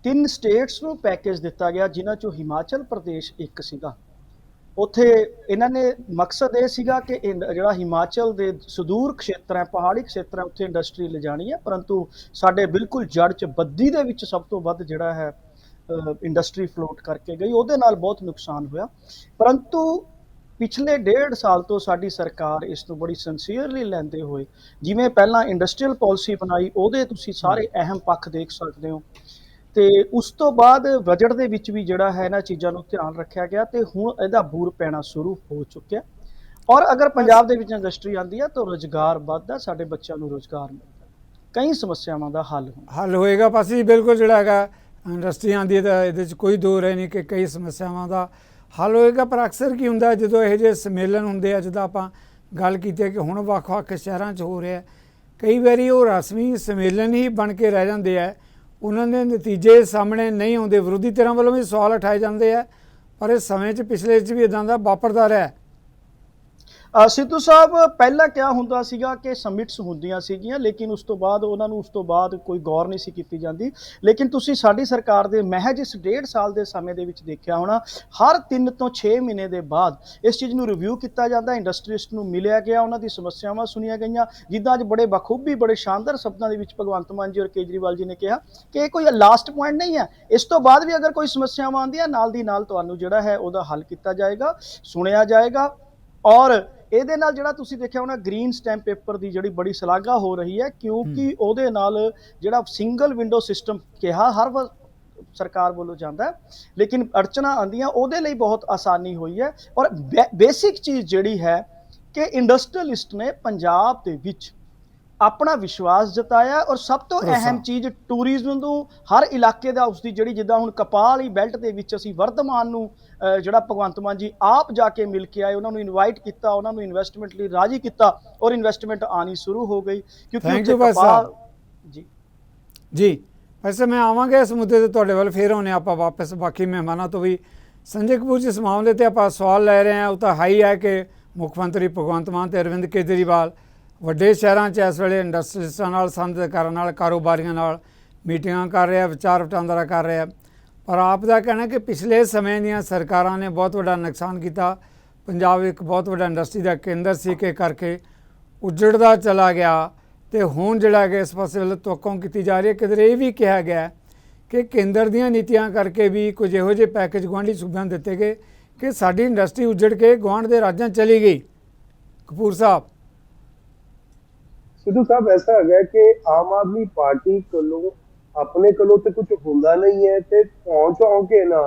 3 ਸਟੇਟਸ ਨੂੰ ਪੈਕੇਜ ਦਿੱਤਾ ਗਿਆ, ਜਿਨ੍ਹਾਂ ਚੋਂ ਹਿਮਾਚਲ ਪ੍ਰਦੇਸ਼ ਇੱਕ ਸੀਗਾ। ਉੱਥੇ ਇਹਨਾਂ ਨੇ ਮਕਸਦ ਇਹ ਸੀਗਾ ਕਿ ਜਿਹੜਾ ਹਿਮਾਚਲ ਦੇ ਸੁਦੂਰ ਖੇਤਰ ਹੈ, ਪਹਾੜੀ ਖੇਤਰ ਹੈ, ਉੱਥੇ ਇੰਡਸਟਰੀ ਲਿਜਾਣੀ ਹੈ। ਪਰੰਤੂ ਸਾਡੇ ਬਿਲਕੁਲ ਜੜ 'ਚ ਬੱਦੀ ਦੇ ਵਿੱਚ ਸਭ ਤੋਂ ਵੱਧ ਜਿਹੜਾ ਹੈ ਇੰਡਸਟਰੀ ਫਲੋਟ ਕਰਕੇ ਗਈ, ਉਹਦੇ ਨਾਲ ਬਹੁਤ ਨੁਕਸਾਨ ਹੋਇਆ। ਪਰੰਤੂ ਪਿਛਲੇ 1.5 ਸਾਲ ਤੋਂ ਸਾਡੀ ਸਰਕਾਰ ਇਸ ਨੂੰ ਬੜੀ ਸਿੰਸੀਅਰਲੀ ਲੈਂਦੇ ਹੋਏ, ਜਿਵੇਂ ਪਹਿਲਾਂ ਇੰਡਸਟਰੀਅਲ ਪਾਲਿਸੀ ਬਣਾਈ, ਉਹਦੇ ਤੁਸੀਂ ਸਾਰੇ ਅਹਿਮ ਪੱਖ ਦੇਖ ਸਕਦੇ ਹੋ, ਤੇ ਉਸ ਤੋਂ ਬਾਅਦ ਬਜਟ ਦੇ ਵਿੱਚ ਵੀ ਜਿਹੜਾ ਹੈ ਇਹਨਾਂ ਚੀਜ਼ਾਂ ਨੂੰ ਧਿਆਨ ਰੱਖਿਆ ਗਿਆ, ਤੇ ਹੁਣ ਇਹਦਾ ਬੂਰ ਪੈਣਾ ਸ਼ੁਰੂ ਹੋ ਚੁੱਕਿਆ। ਔਰ ਅਗਰ ਪੰਜਾਬ ਦੇ ਵਿੱਚ ਇੰਡਸਟਰੀ ਆਉਂਦੀ ਹੈ ਤਾਂ ਰੁਜ਼ਗਾਰ ਵੱਧਦਾ, ਸਾਡੇ ਬੱਚਿਆਂ ਨੂੰ ਰੁਜ਼ਗਾਰ ਮਿਲਦਾ, ਕਈ ਸਮੱਸਿਆਵਾਂ ਦਾ ਹੱਲ ਹੋਏਗਾ। ਪਾਸੇ ਜੀ ਬਿਲਕੁਲ ਜਿਹੜਾ ਹੈਗਾ ਇੰਡਸਟਰੀ ਆਉਂਦੀ ਹੈ ਤਾਂ ਇਹਦੇ 'ਚ ਕੋਈ ਦੋ ਰਹਿ ਨਹੀਂ ਕਿ ਕਈ ਸਮੱਸਿਆਵਾਂ ਦਾ ਹੱਲ ਹੋਏਗਾ। ਪਰ ਅਕਸਰ ਕੀ ਹੁੰਦਾ ਜਦੋਂ ਇਹੋ ਜਿਹੇ ਸੰਮੇਲਨ ਹੁੰਦੇ ਆ, ਜਿੱਦਾਂ ਆਪਾਂ ਗੱਲ ਕੀਤੀ ਹੈ ਕਿ ਹੁਣ ਵੱਖ-ਵੱਖ ਸ਼ਹਿਰਾਂ 'ਚ ਹੋ ਰਿਹਾ, ਕਈ ਵਾਰੀ ਉਹ ਰਸਮੀ ਸੰਮੇਲਨ ਹੀ ਬਣ ਕੇ ਰਹਿ ਜਾਂਦੇ ਆ, ਉਹਨਾਂ ਦੇ ਨਤੀਜੇ ਸਾਹਮਣੇ ਨਹੀਂ ਆਉਂਦੇ। ਵਿਰੋਧੀ ਧਿਰਾਂ ਵੱਲੋਂ ਵੀ ਸਵਾਲ ਉਠਾਏ ਜਾਂਦੇ ਆ, ਪਰ ਇਸ ਸਮੇਂ 'ਚ ਪਿਛਲੇ 'ਚ ਵੀ ਇੱਦਾਂ ਦਾ ਵਾਪਰਦਾ ਰਿਹਾ। ਸਿੱਧੂ ਸਾਹਿਬ, ਪਹਿਲਾਂ ਕਿਆ ਹੁੰਦਾ ਸੀਗਾ ਕਿ ਸਮਿਟਸ ਹੁੰਦੀਆਂ ਸੀਗੀਆਂ, ਲੇਕਿਨ ਉਸ ਤੋਂ ਬਾਅਦ ਉਹਨਾਂ ਨੂੰ ਉਸ ਤੋਂ ਬਾਅਦ ਕੋਈ ਗੌਰ ਨਹੀਂ ਸੀ ਕੀਤੀ ਜਾਂਦੀ। ਲੇਕਿਨ ਤੁਸੀਂ ਸਾਡੀ ਸਰਕਾਰ ਦੇ ਮਹਿਜ ਇਸ 1.5 ਸਾਲ ਦੇ ਸਮੇਂ ਦੇ ਵਿੱਚ ਦੇਖਿਆ ਹੋਣਾ, ਹਰ 3 ਤੋਂ 6 ਮਹੀਨੇ ਦੇ ਬਾਅਦ ਇਸ ਚੀਜ਼ ਨੂੰ ਰਿਵਿਊ ਕੀਤਾ ਜਾਂਦਾ, ਇੰਡਸਟਰੀਸਟ ਨੂੰ ਮਿਲਿਆ ਗਿਆ, ਉਹਨਾਂ ਦੀ ਸਮੱਸਿਆਵਾਂ ਸੁਣੀਆਂ ਗਈਆਂ। ਜਿੱਦਾਂ ਅੱਜ ਬੜੇ ਬਖੂਬੀ, ਬੜੇ ਸ਼ਾਨਦਾਰ ਸ਼ਬਦਾਂ ਦੇ ਵਿੱਚ ਭਗਵੰਤ ਮਾਨ ਜੀ ਔਰ ਕੇਜਰੀਵਾਲ ਜੀ ਨੇ ਕਿਹਾ ਕਿ ਇਹ ਕੋਈ ਲਾਸਟ ਪੁਆਇੰਟ ਨਹੀਂ ਹੈ, ਇਸ ਤੋਂ ਬਾਅਦ ਵੀ ਅਗਰ ਕੋਈ ਸਮੱਸਿਆਵਾਂ ਆਉਂਦੀਆਂ ਨਾਲ ਦੀ ਨਾਲ ਤੁਹਾਨੂੰ ਜਿਹੜਾ ਹੈ ਉਹਦਾ ਹੱਲ ਕੀਤਾ ਜਾਏਗਾ, ਸੁਣਿਆ ਜਾਏਗਾ। ਔਰ ਇਹਦੇ ਨਾਲ ਜਿਹੜਾ ਤੁਸੀਂ ਦੇਖਿਆ ਹੋਣਾ ਗ੍ਰੀਨ ਸਟੈਂਪ ਪੇਪਰ ਦੀ ਜਿਹੜੀ ਬੜੀ ਸ਼ਲਾਘਾ ਹੋ ਰਹੀ ਹੈ, ਕਿਉਂਕਿ ਉਹਦੇ ਨਾਲ ਜਿਹੜਾ ਸਿੰਗਲ ਵਿੰਡੋ ਸਿਸਟਮ ਕਿਹਾ ਹਰ ਵਾਰ ਸਰਕਾਰ ਵੱਲੋਂ ਜਾਂਦਾ, ਲੇਕਿਨ ਅੜਚਣਾ ਆਉਂਦੀਆਂ, ਉਹਦੇ ਲਈ ਬਹੁਤ ਆਸਾਨੀ ਹੋਈ ਹੈ। ਔਰ ਬੇਸਿਕ ਚੀਜ਼ ਜਿਹੜੀ ਹੈ ਕਿ ਇੰਡਸਟਰੀਅਲਿਸਟ ਨੇ ਪੰਜਾਬ ਦੇ ਵਿੱਚ ਆਪਣਾ ਵਿਸ਼ਵਾਸ ਜਤਾਇਆ, ਔਰ ਸਭ ਤੋਂ ਅਹਿਮ ਚੀਜ਼ ਟੂਰਿਜ਼ਮ ਨੂੰ ਹਰ ਇਲਾਕੇ ਦਾ ਉਸਦੀ ਜਿਹੜੀ, ਜਿੱਦਾਂ ਹੁਣ ਕਪਾਹ ਵਾਲੀ ਬੈਲਟ ਦੇ ਵਿੱਚ ਅਸੀਂ ਵਰਧਮਾਨ ਨੂੰ ਜਿਹੜਾ ਭਗਵੰਤ ਮਾਨ ਜੀ ਆਪ ਜਾ ਕੇ ਮਿਲ ਕੇ ਆਏ, ਉਹਨਾਂ ਨੂੰ ਇਨਵਾਈਟ ਕੀਤਾ, ਉਹਨਾਂ ਨੂੰ ਇਨਵੈਸਟਮੈਂਟ ਲਈ ਰਾਜੀ ਕੀਤਾ, ਔਰ ਇਨਵੈਸਟਮੈਂਟ ਆਣੀ ਸ਼ੁਰੂ ਹੋ ਗਈ, ਕਿਉਂਕਿ ਕਪਾਹ ਜੀ। ਵੈਸੇ ਮੈਂ ਆਵਾਂਗੇ ਇਸ ਮੁੱਦੇ ਤੇ ਤੁਹਾਡੇ ਵੱਲ, ਫਿਰ ਆਉਂਦੇ ਆਪਾਂ ਵਾਪਸ ਬਾਕੀ ਮਹਿਮਾਨਾਂ ਤੋਂ ਵੀ। ਸੰਜੇ ਕਪੂਰ ਜੀ, ਇਸ ਮਾਮਲੇ ਤੇ ਆਪਾਂ ਸਵਾਲ ਲੈ ਰਹੇ ਹਾਂ, ਉਹ ਤਾਂ ਹਾਈ ਹੈ ਕਿ ਮੁੱਖ ਮੰਤਰੀ ਭਗਵੰਤ ਮਾਨ ਤੇ ਅਰਵਿੰਦ ਕੇਜਰੀਵਾਲ ਵੱਡੇ ਸ਼ਹਿਰਾਂ 'ਚ ਇਸ ਵੇਲੇ ਇੰਡਸਟਰੀਸਟਾਂ ਨਾਲ, ਸਨਅਤਕਾਰਾਂ ਨਾਲ, ਕਾਰੋਬਾਰੀਆਂ ਨਾਲ ਮੀਟਿੰਗਾਂ ਕਰ ਰਿਹਾ, ਵਿਚਾਰ ਵਟਾਂਦਰਾ ਕਰ ਰਿਹਾ। ਪਰ ਆਪ ਦਾ ਕਹਿਣਾ ਕਿ ਪਿਛਲੇ ਸਮੇਂ ਦੀਆਂ ਸਰਕਾਰਾਂ ਨੇ ਬਹੁਤ ਵੱਡਾ ਨੁਕਸਾਨ ਕੀਤਾ। ਪੰਜਾਬ ਇੱਕ ਬਹੁਤ ਵੱਡਾ ਇੰਡਸਟਰੀ ਦਾ ਕੇਂਦਰ ਸੀ ਕਿ ਕਰਕੇ ਉਜੜਦਾ ਚਲਾ ਗਿਆ, ਤੇ ਹੁਣ ਜਿਹੜਾ ਕਿ ਇਸ ਪਾਸੇ ਵੱਲ ਤੋਕੋਂ ਕੀਤੀ ਜਾ ਰਹੀ ਹੈ। ਕਿਧਰੇ ਇਹ ਵੀ ਕਿਹਾ ਗਿਆ ਕਿ ਕੇਂਦਰ ਦੀਆਂ ਨੀਤੀਆਂ ਕਰਕੇ ਵੀ ਕੁਝ ਇਹੋ ਜਿਹੇ ਪੈਕੇਜ ਗੁਆਂਢੀ ਸੂਬਿਆਂ ਨੂੰ ਦਿੱਤੇ ਗਏ ਕਿ ਸਾਡੀ ਇੰਡਸਟਰੀ ਉਜੜ ਕੇ ਗੁਆਂਢ ਦੇ ਰਾਜਾਂ ਚਲੀ ਗਈ। ਕਪੂਰ ਸਾਹਿਬ, ਸਿੱਧੂ ਸਾਹਿਬ, ਐਸਾ ਹੈਗਾ ਕਿ ਆਮ ਆਦਮੀ ਪਾਰਟੀ ਕੋਲੋਂ ਆਪਣੇ ਕੋਲੋਂ ਤੇ ਕੁਝ ਹੁੰਦਾ ਨਹੀਂ ਹੈ, ਤੇ ਚੌਂ ਕੇ ਨਾ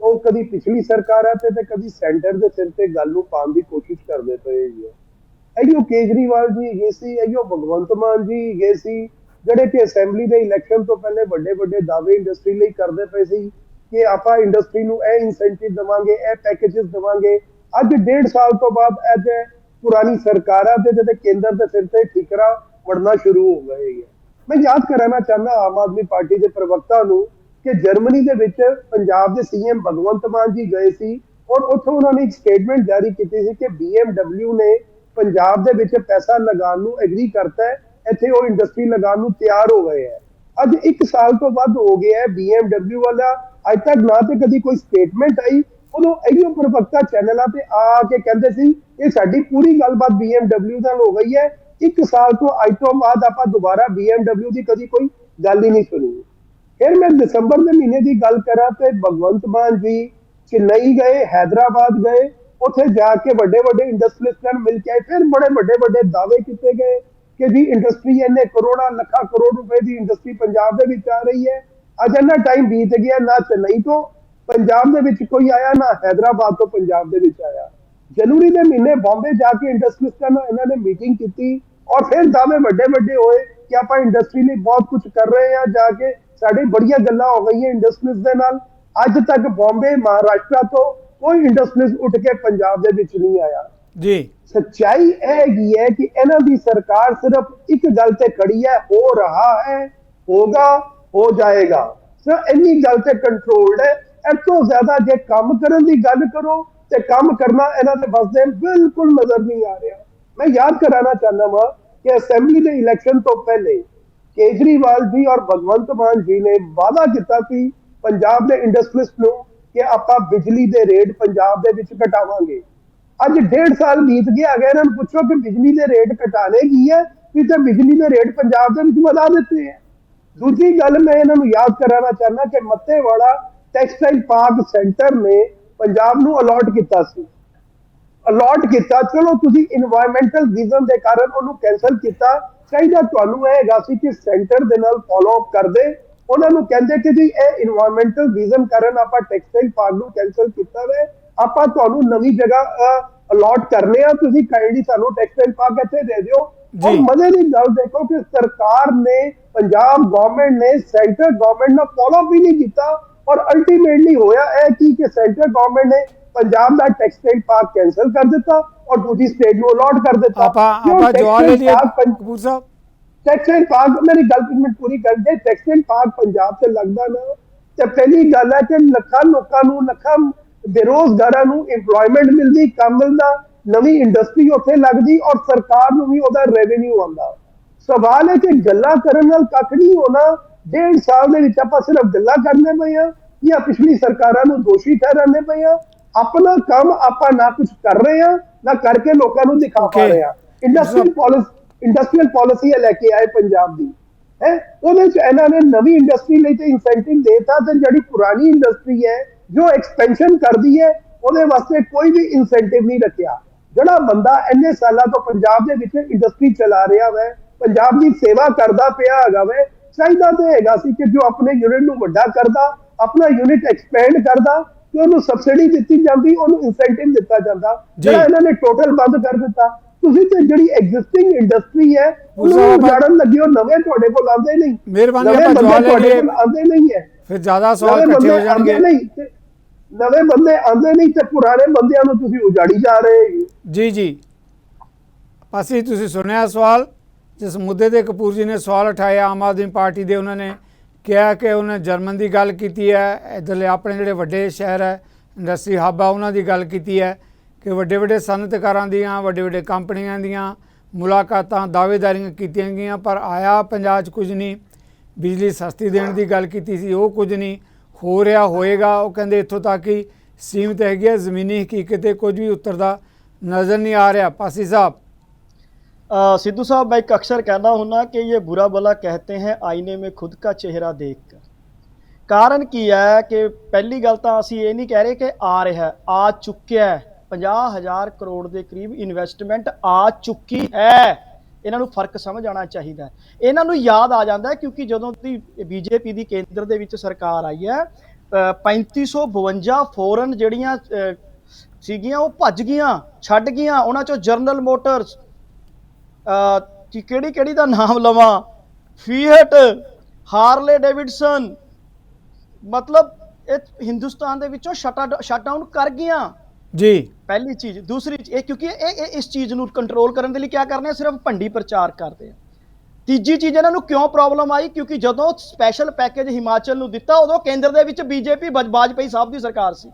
ਉਹ ਕਦੀ ਪਿਛਲੀ ਸਰਕਾਰਾਂ ਤੇ ਕਦੀ ਸੈਂਟਰ ਦੇ ਸਿਰ ਤੇ ਗੱਲ ਨੂੰ ਪਾਉਣ ਦੀ ਕੋਸ਼ਿਸ਼ ਕਰਦੇ ਪਏ ਜੀ। ਇਹੋ ਕੇਜਰੀਵਾਲ ਜੀ ਗਏ ਸੀ, ਇਹੋ ਭਗਵੰਤ ਮਾਨ ਜੀ ਗਏ ਸੀ, ਜਿਹੜੇ ਕਿ ਅਸੈਂਬਲੀ ਦੇ ਇਲੈਕਸ਼ਨ ਤੋਂ ਪਹਿਲੇ ਵੱਡੇ ਵੱਡੇ ਦਾਅਵੇ ਇੰਡਸਟਰੀ ਲਈ ਕਰਦੇ ਪਏ ਸੀ ਕਿ ਆਪਾਂ ਇੰਡਸਟਰੀ ਨੂੰ ਇਹ ਇਨਸੈਂਟਿਵ ਦੇਵਾਂਗੇ, ਇਹ ਪੈਕੇजेस ਦੇਵਾਂਗੇ। ਅੱਜ 1.5 ਸਾਲ ਤੋਂ ਬਾਅਦ ਅੱਜ ਪੁਰਾਣੀ ਸਰਕਾਰਾਂ ਤੇ ਕੇਂਦਰ ਦੇ ਸਿਰ ਤੇ ਠੀਕਰਾ ਵੜਨਾ ਸ਼ੁਰੂ ਹੋ ਗਏ ਹੈ। ਮੈਂ ਯਾਦ ਕਰਾਉਣਾ ਚਾਹੁੰਦਾ ਆਮ ਆਦਮੀ ਪਾਰਟੀ ਦੇ ਪ੍ਰਵਕਤਾ ਨੂੰ ਕਿ ਜਰਮਨੀ ਦੇ ਵਿੱਚ ਪੰਜਾਬ ਦੇ ਸੀਐਮ ਭਗਵੰਤ ਮਾਨ ਜੀ ਗਏ ਸੀ, ਔਰ ਉੱਥੋਂ ਉਹਨਾਂ ਨੇ ਇੱਕ ਸਟੇਟਮੈਂਟ ਜਾਰੀ ਕੀਤੀ ਸੀ ਕਿ BMW ਨੇ ਪੰਜਾਬ ਦੇ ਵਿੱਚ ਪੈਸਾ ਲਗਾਉਣ ਨੂੰ ਐਗਰੀ ਕਰਤਾ ਹੈ, ਇੱਥੇ ਉਹ ਇੰਡਸਟਰੀ ਲਗਾਉਣ ਨੂੰ ਤਿਆਰ ਹੋ ਗਏ ਹੈ। ਅੱਜ 1 ਸਾਲ ਤੋਂ ਵੱਧ ਹੋ ਗਿਆ ਹੈ, BMW ਵਾਲਾ ਅੱਜ ਤੱਕ ਨਾ ਤੇ ਕਦੀ ਕੋਈ ਸਟੇਟਮੈਂਟ ਆਈ। ਉਦੋਂ ਇਹੋ ਪ੍ਰਵਕਤਾ ਚੈਨਲਾਂ ਤੇ ਆ ਕੇ ਕਹਿੰਦੇ ਸੀ ਇਹ ਸਾਡੀ ਪੂਰੀ ਗੱਲਬਾਤ BMW ਨਾਲ ਹੋ ਗਈ ਹੈ। 1 ਸਾਲ ਤੋਂ ਅੱਜ ਤੋਂ ਬਾਅਦ ਆਪਾਂ ਦੁਬਾਰਾ BMW ਦੀ ਕਦੀ ਕੋਈ ਗੱਲ ਹੀ ਨਹੀਂ ਸੁਣੀ। ਫਿਰ ਮੈਂ ਦਸੰਬਰ ਦੇ ਮਹੀਨੇ ਦੀ ਗੱਲ ਕਰਾਂ ਤੇ ਭਗਵੰਤ ਮਾਨ ਜੀ ਚੇਨਈ ਗਏ, ਹੈਦਰਾਬਾਦ ਗਏ, ਉੱਥੇ ਜਾ ਕੇ ਵੱਡੇ ਵੱਡੇ ਇੰਡਸਟਰੀਅਲਿਸਟਾਂ ਨਾਲ ਮਿਲ ਕੇ ਆਏ। ਫਿਰ ਬੜੇ ਵੱਡੇ ਦਾਅਵੇ ਕੀਤੇ ਗਏ ਕਿ ਜੀ ਇੰਡਸਟਰੀ ਇੰਨੇ ਕਰੋੜਾਂ ਲੱਖਾਂ ਕਰੋੜ ਰੁਪਏ ਦੀ ਇੰਡਸਟਰੀ ਪੰਜਾਬ ਦੇ ਵਿੱਚ ਆ ਰਹੀ ਹੈ। ਅੱਜ ਇੰਨਾ ਟਾਈਮ ਬੀਤ ਗਿਆ, ਨਾ ਚੇਨਈ ਤੋਂ ਪੰਜਾਬ ਦੇ ਵਿੱਚ ਕੋਈ ਆਇਆ, ਨਾ ਹੈਦਰਾਬਾਦ ਤੋਂ ਪੰਜਾਬ ਦੇ ਵਿੱਚ ਆਇਆ। ਜਨਵਰੀ ਦੇ ਮਹੀਨੇ ਬੰਬੇ ਜਾ ਕੇ ਇੰਡਸਟਰੀਅਲਿਸਟਾਂ ਨਾਲ ਇਹਨਾਂ ਨੇ ਮੀਟਿੰਗ ਕੀਤੀ, ਔਰ ਫਿਰ ਦਾਅਵੇ ਵੱਡੇ ਹੋਏ ਕਿ ਆਪਾਂ ਇੰਡਸਟਰੀ ਲਈ ਬਹੁਤ ਕੁਝ ਕਰ ਰਹੇ ਹਾਂ, ਜਾ ਕੇ ਸਾਡੀ ਬੜੀਆਂ ਗੱਲਾਂ ਹੋ ਗਈਆਂ ਇੰਡਸਟਰੀਜ਼ ਦੇ ਨਾਲ। ਅੱਜ ਤੱਕ ਬੰਬੇ, ਮਹਾਰਾਸ਼ਟਰ ਤੋਂ ਕੋਈ ਇੰਡਸਟਰੀਜ਼ ਉੱਠ ਕੇ ਪੰਜਾਬ ਦੇ ਵਿੱਚ ਨਹੀਂ ਆਇਆ ਜੀ। ਸੱਚਾਈ ਇਹ ਹੈਗੀ ਹੈ ਕਿ ਇਹਨਾਂ ਦੀ ਸਰਕਾਰ ਸਿਰਫ ਇੱਕ ਗੱਲ ਤੇ ਖੜੀ ਹੈ, ਹੋ ਰਹਾ ਹੈ, ਹੋਗਾ, ਹੋ ਜਾਏਗਾ। ਸਿਰਫ ਇੰਨੀ ਗੱਲ ਤੇ ਕੰਟਰੋਲਡ ਹੈ। ਇਹ ਤੋਂ ਜ਼ਿਆਦਾ ਜੇ ਕੰਮ ਕਰਨ ਦੀ ਗੱਲ ਕਰੋ ਤੇ ਕੰਮ ਕਰਨਾ ਇਹਨਾਂ ਦੇ ਬਸ ਦੇ ਬਿਲਕੁਲ ਨਜ਼ਰ ਨਹੀਂ ਆ ਰਿਹਾ। ਮੈਂ ਯਾਦ ਕਰਾਉਣਾ ਚਾਹੁੰਦਾ ਹਾਂ ਕਿ ਅਸੈਂਬਲੀ ਦੇ ਇਲੈਕਸ਼ਨ ਤੋਂ ਪਹਿਲੇ ਕੇਜਰੀਵਾਲ ਜੀ ਔਰ ਭਗਵੰਤ ਮਾਨ ਜੀ ਨੇ ਵਾਅਦਾ ਕੀਤਾ ਸੀ ਪੰਜਾਬ ਦੇ ਇੰਡਸਟਰੀਅਲਿਸਟ ਨੂੰ ਕਿ ਆਪਾਂ ਬਿਜਲੀ ਦੇ ਰੇਟ ਪੰਜਾਬ ਦੇ ਵਿੱਚ ਘਟਾਵਾਂਗੇ। ਅੱਜ 1.5 ਸਾਲ ਬੀਤ ਗਿਆ, ਅਗਰ ਇਹਨਾਂ ਨੂੰ ਪੁੱਛੋ ਕਿ ਬਿਜਲੀ ਦੇ ਰੇਟ ਘਟਾਣੇ ਕੀ ਹੈ, ਤੇ ਬਿਜਲੀ ਦੇ ਰੇਟ ਪੰਜਾਬ ਦੇ ਵਿੱਚ ਵਧਾ ਦਿੱਤੇ ਹੈ। ਦੂਜੀ ਗੱਲ ਮੈਂ ਇਹਨਾਂ ਨੂੰ ਯਾਦ ਕਰਾਉਣਾ ਚਾਹੁੰਦਾ ਕਿ ਮੱਤੇਵਾੜਾ ਟੈਕਸਟਾਈਲ ਪਾਰਕ ਸੈਂਟਰ ਨੇ ਪੰਜਾਬ ਨੂੰ ਅਲਾਟ ਕੀਤਾ ਸੀ। ਅਲਾਟ ਕੀਤਾ, ਚਲੋ ਤੁਸੀਂ ਇਨਵਾਇਰਨਮੈਂਟਲ ਰੀਜ਼ਨ ਦੇ ਕਾਰਨ ਉਹਨੂੰ ਕੈਂਸਲ ਕੀਤਾ, ਚਾਹੀਦਾ ਤੁਹਾਨੂੰ ਇਹ ਹੈਗਾ ਸੀ ਕਿ ਸੈਂਟਰ ਦੇ ਨਾਲ ਫੋਲੋ ਅਪ ਕਰਦੇ, ਉਹਨਾਂ ਨੂੰ ਕਹਿੰਦੇ ਕਿ ਜੀ ਇਹ ਇਨਵਾਇਰਨਮੈਂਟਲ ਰੀਜ਼ਨ ਕਾਰਨ ਆਪਾਂ ਟੈਕਸਟਾਈਲ ਪਾਰਕ ਨੂੰ ਕੈਂਸਲ ਕੀਤਾ ਵੇ, ਆਪਾਂ ਤੁਹਾਨੂੰ ਨਵੀਂ ਜਗ੍ਹਾ ਅਲਾਟ ਕਰਨੇ ਆ, ਤੁਸੀਂ ਕਾਈਂਡਲੀ ਸਾਨੂੰ ਟੈਕਸਟਾਈਲ ਪਾਰਕ ਇੱਥੇ ਦੇ ਦਿਓ। ਔਰ ਮਜ਼ੇ ਦੀ ਗੱਲ ਦੇਖੋ ਕਿ ਸਰਕਾਰ ਨੇ, ਪੰਜਾਬ ਗਵਰਨਮੈਂਟ ਨੇ ਸੈਂਟਰ ਗਵਰਨਮੈਂਟ ਨਾਲ ਫੋਲੋ ਅਪ ਵੀ ਨਹੀਂ ਕੀਤਾ, ਔਰ ਅਲਟੀਮੇਟਲੀ ਹੋਇਆ ਇਹ ਕਿ ਸੈਂਟਰ ਗਵਰਨਮੈਂਟ ਨੇ ਪੰਜਾਬ ਦਾ ਟੈਕਸਟਾਈਲ ਪਾਰਕ ਕੈਂਸਲ ਕਰ ਦਿੱਤਾ ਔਰ ਦੂਜੀ ਸਟੇਟ ਨੂੰ ਅਲਾਟ ਕਰ ਦਿੱਤਾ। ਆਪਾਂ ਜਵਾਬ ਲੈ ਲਿਆ ਕਪੂਰ ਸਾਹਿਬ। ਟੈਕਸਟਾਈਲ ਪਾਰਕ, ਮੇਰੀ ਗੱਲ ਪੂਰੀ ਕਰ ਦੇ, ਟੈਕਸਟਾਈਲ ਪਾਰਕ ਪੰਜਾਬ ਤੇ ਲੱਗਦਾ ਨਾ ਤੇ ਪਹਿਲੀ ਗੱਲ ਹੈ ਕਿ ਲੱਖਾਂ ਲੋਕਾਂ ਨੂੰ, ਲੱਖਾਂ ਬੇਰੋਜ਼ਗਾਰਾਂ ਨੂੰ ਇੰਪਲੋਇਮੈਂਟ ਮਿਲਦੀ, ਕੰਮ ਮਿਲਦਾ, ਨਵੀਂ ਇੰਡਸਟਰੀ ਉੱਥੇ ਲੱਗਦੀ ਔਰ ਸਰਕਾਰ ਨੂੰ ਵੀ ਉਹਦਾ ਰੈਵਨਿਊ ਆਉਂਦਾ। ਸਵਾਲ ਹੈ ਕਿ ਗੱਲਾਂ ਕਰਨ ਨਾਲ ਕੱਖ ਨਹੀਂ ਹੋਣਾ। 1.5 ਸਾਲ ਦੇ ਵਿੱਚ ਆਪਾਂ ਸਿਰਫ ਗੱਲਾਂ ਕਰਨੇ ਪਏ ਆ ਜਾਂ ਪਿਛਲੀ ਸਰਕਾਰਾਂ ਨੂੰ ਦੋਸ਼ੀ ਠਹਿਰਾਉਂਦੇ ਪਏ ਆ। ਆਪਣਾ ਕੰਮ ਆਪਾਂ ਨਾ ਕੁਝ ਕਰ ਰਹੇ ਆ, ਨਾ ਕਰਕੇ ਲੋਕਾਂ ਨੂੰ ਦਿਖਾ ਪਾ ਰਹੇ ਆ। ਇੰਡਸਟਰੀਅਲ ਪਾਲਿਸੀ ਲੈ ਕੇ ਆਏ ਪੰਜਾਬ ਦੀ ਹੈ, ਉਹਦੇ ਚ ਇਹਨਾਂ ਨੇ ਨਵੀਂ ਇੰਡਸਟਰੀ ਲਈ ਤੇ ਇਨਸੈਂਟਿਵ ਦੇਤਾ, ਤੇ ਜਿਹੜੀ ਪੁਰਾਣੀ ਇੰਡਸਟਰੀ ਹੈ ਜੋ ਐਕਸਪੈਂਸ਼ਨ ਕਰਦੀ ਹੈ ਉਹਦੇ ਵਾਸਤੇ ਕੋਈ ਵੀ ਇਨਸੈਂਟਿਵ ਨਹੀਂ ਰੱਖਿਆ। ਜਿਹੜਾ ਬੰਦਾ ਇੰਨੇ ਸਾਲਾਂ ਤੋਂ ਪੰਜਾਬ ਦੇ ਵਿੱਚ ਇੰਡਸਟਰੀ ਚਲਾ ਰਿਹਾ ਵੈ, ਪੰਜਾਬ ਦੀ ਸੇਵਾ ਕਰਦਾ ਪਿਆ ਹੈਗਾ ਵੈ, ਚਾਹੀਦਾ ਤੇ ਹੈਗਾ ਸੀ ਕਿ ਜੋ ਆਪਣੇ ਯੂਨਿਟ ਨੂੰ ਵੱਡਾ ਕਰਦਾ, ਆਪਣਾ ਯੂਨਿਟ ਐਕਸਪੈਂਡ ਕਰਦਾ, ਕਿ ਉਹਨੂੰ ਸਬਸਿਡੀ ਦਿੱਤੀ ਜਾਂਦੀ, ਉਹਨੂੰ ਇਨਸੈਂਟਿਵ ਦਿੱਤਾ ਜਾਂਦਾ। ਜਿਹੜਾ ਇਹਨਾਂ ਨੇ ਟੋਟਲ ਬੰਦ ਕਰ ਦਿੱਤਾ। ਤੁਸੀਂ ਤੇ ਜਿਹੜੀ ਐਗਜ਼ਿਸਟਿੰਗ ਇੰਡਸਟਰੀ ਹੈ ਉਹਨੂੰ ਉਜਾੜਨ ਲੱਗੇ ਹੋ, ਨਵੇਂ ਤੁਹਾਡੇ ਕੋਲ ਆਉਂਦੇ ਨਹੀਂ। ਮਿਹਰਬਾਨੀ ਆਪਾਂ ਜਵਾਬ ਲੈ ਲਈਏ, ਆਉਂਦੇ ਨਹੀਂ ਹੈ, ਫਿਰ ਜ਼ਿਆਦਾ ਸਵਾਲ ਇਕੱਠੇ ਹੋ ਜਾਣਗੇ। ਨਵੇਂ ਬੰਦੇ ਆਉਂਦੇ ਨਹੀਂ ਤੇ ਪੁਰਾਣੇ ਬੰਦਿਆਂ ਨੂੰ ਤੁਸੀਂ ਉਜਾੜੀ ਜਾ ਰਹੇ। ਜੀ ਪਾਸੀ ਤੁਸੀਂ ਸੁਣਿਆ ਸਵਾਲ, ਜਿਸ ਮੁੱਦੇ ਤੇ ਕਪੂਰ ਜੀ ਨੇ ਸਵਾਲ ਉਠਾਇਆ ਆਮ ਆਦਮੀ ਪਾਰਟੀ ਦੇ, ਉਹਨਾਂ ਨੇ ਕਿਹਾ ਕਿ ਉਹਨੇ ਜਰਮਨ ਦੀ ਗੱਲ ਕੀਤੀ ਹੈ, ਇੱਧਰਲੇ ਆਪਣੇ ਜਿਹੜੇ ਵੱਡੇ ਸ਼ਹਿਰ ਹੈ ਇੰਡਸਟਰੀ ਹੱਬ ਆ ਉਹਨਾਂ ਦੀ ਗੱਲ ਕੀਤੀ ਹੈ ਕਿ ਵੱਡੇ ਵੱਡੇ ਸਨਅਤਕਾਰਾਂ ਦੀਆਂ, ਵੱਡੇ ਵੱਡੇ ਕੰਪਨੀਆਂ ਦੀਆਂ ਮੁਲਾਕਾਤਾਂ, ਦਾਅਵੇਦਾਰੀਆਂ ਕੀਤੀਆਂ ਗਈਆਂ, ਪਰ ਆਇਆ ਪੰਜਾਬ 'ਚ ਕੁਝ ਨਹੀਂ। ਬਿਜਲੀ ਸਸਤੀ ਦੇਣ ਦੀ ਗੱਲ ਕੀਤੀ ਸੀ, ਉਹ ਕੁਝ ਨਹੀਂ ਹੋ ਰਿਹਾ, ਹੋਏਗਾ। ਉਹ ਕਹਿੰਦੇ ਇੱਥੋਂ ਤੱਕ ਹੀ ਸੀਮਿਤ ਹੈਗੀ ਹੈ, ਜ਼ਮੀਨੀ ਹਕੀਕਤ 'ਤੇ ਕੁਝ ਵੀ ਉਤਰਦਾ ਨਜ਼ਰ नहीं आ रहा। पासी साहब। सिद्धू साहब, मैं एक अक्सर कहना हूँ कि ये बुरा भला कहते हैं आईने में खुद का चेहरा देखकर। कारण की है कि पहली गल तो असी ये नहीं कह रहे कि आ रहा है, आ चुक्या है। 50,000 करोड़ के करीब इन्वेस्टमेंट आ चुकी है। इन्हों फर्क समझ आना चाहिए। इन्हों याद आ जाता है क्योंकि जदों की बीजेपी की केंद्र दे विच सरकार आई है, 3552 फॉरन जड़ियाँ सीगियां वो भज गईयां, छड्ड गईयां। उन्हां चों जनरल मोटर्स, किहड़ी किहड़ी दा नाम लवां, फीएट, हार्ले डेविडसन, मतलब हिंदुस्तान दे विचों शटडाउन कर गईयां जी। पहली चीज़। दूसरी चीज़ क्योंकि इस चीज़ नूं कंट्रोल करने के लिए क्या करने, सिर्फ भंडी प्रचार करते हैं। तीजी चीज़ इन्हां नूं क्यों प्रॉब्लम आई, क्योंकि जदों स्पैशल पैकेज हिमाचल नूं दिता उदों केंद्र दे विच बीजेपी वाजपेयी साहब की सरकार सी।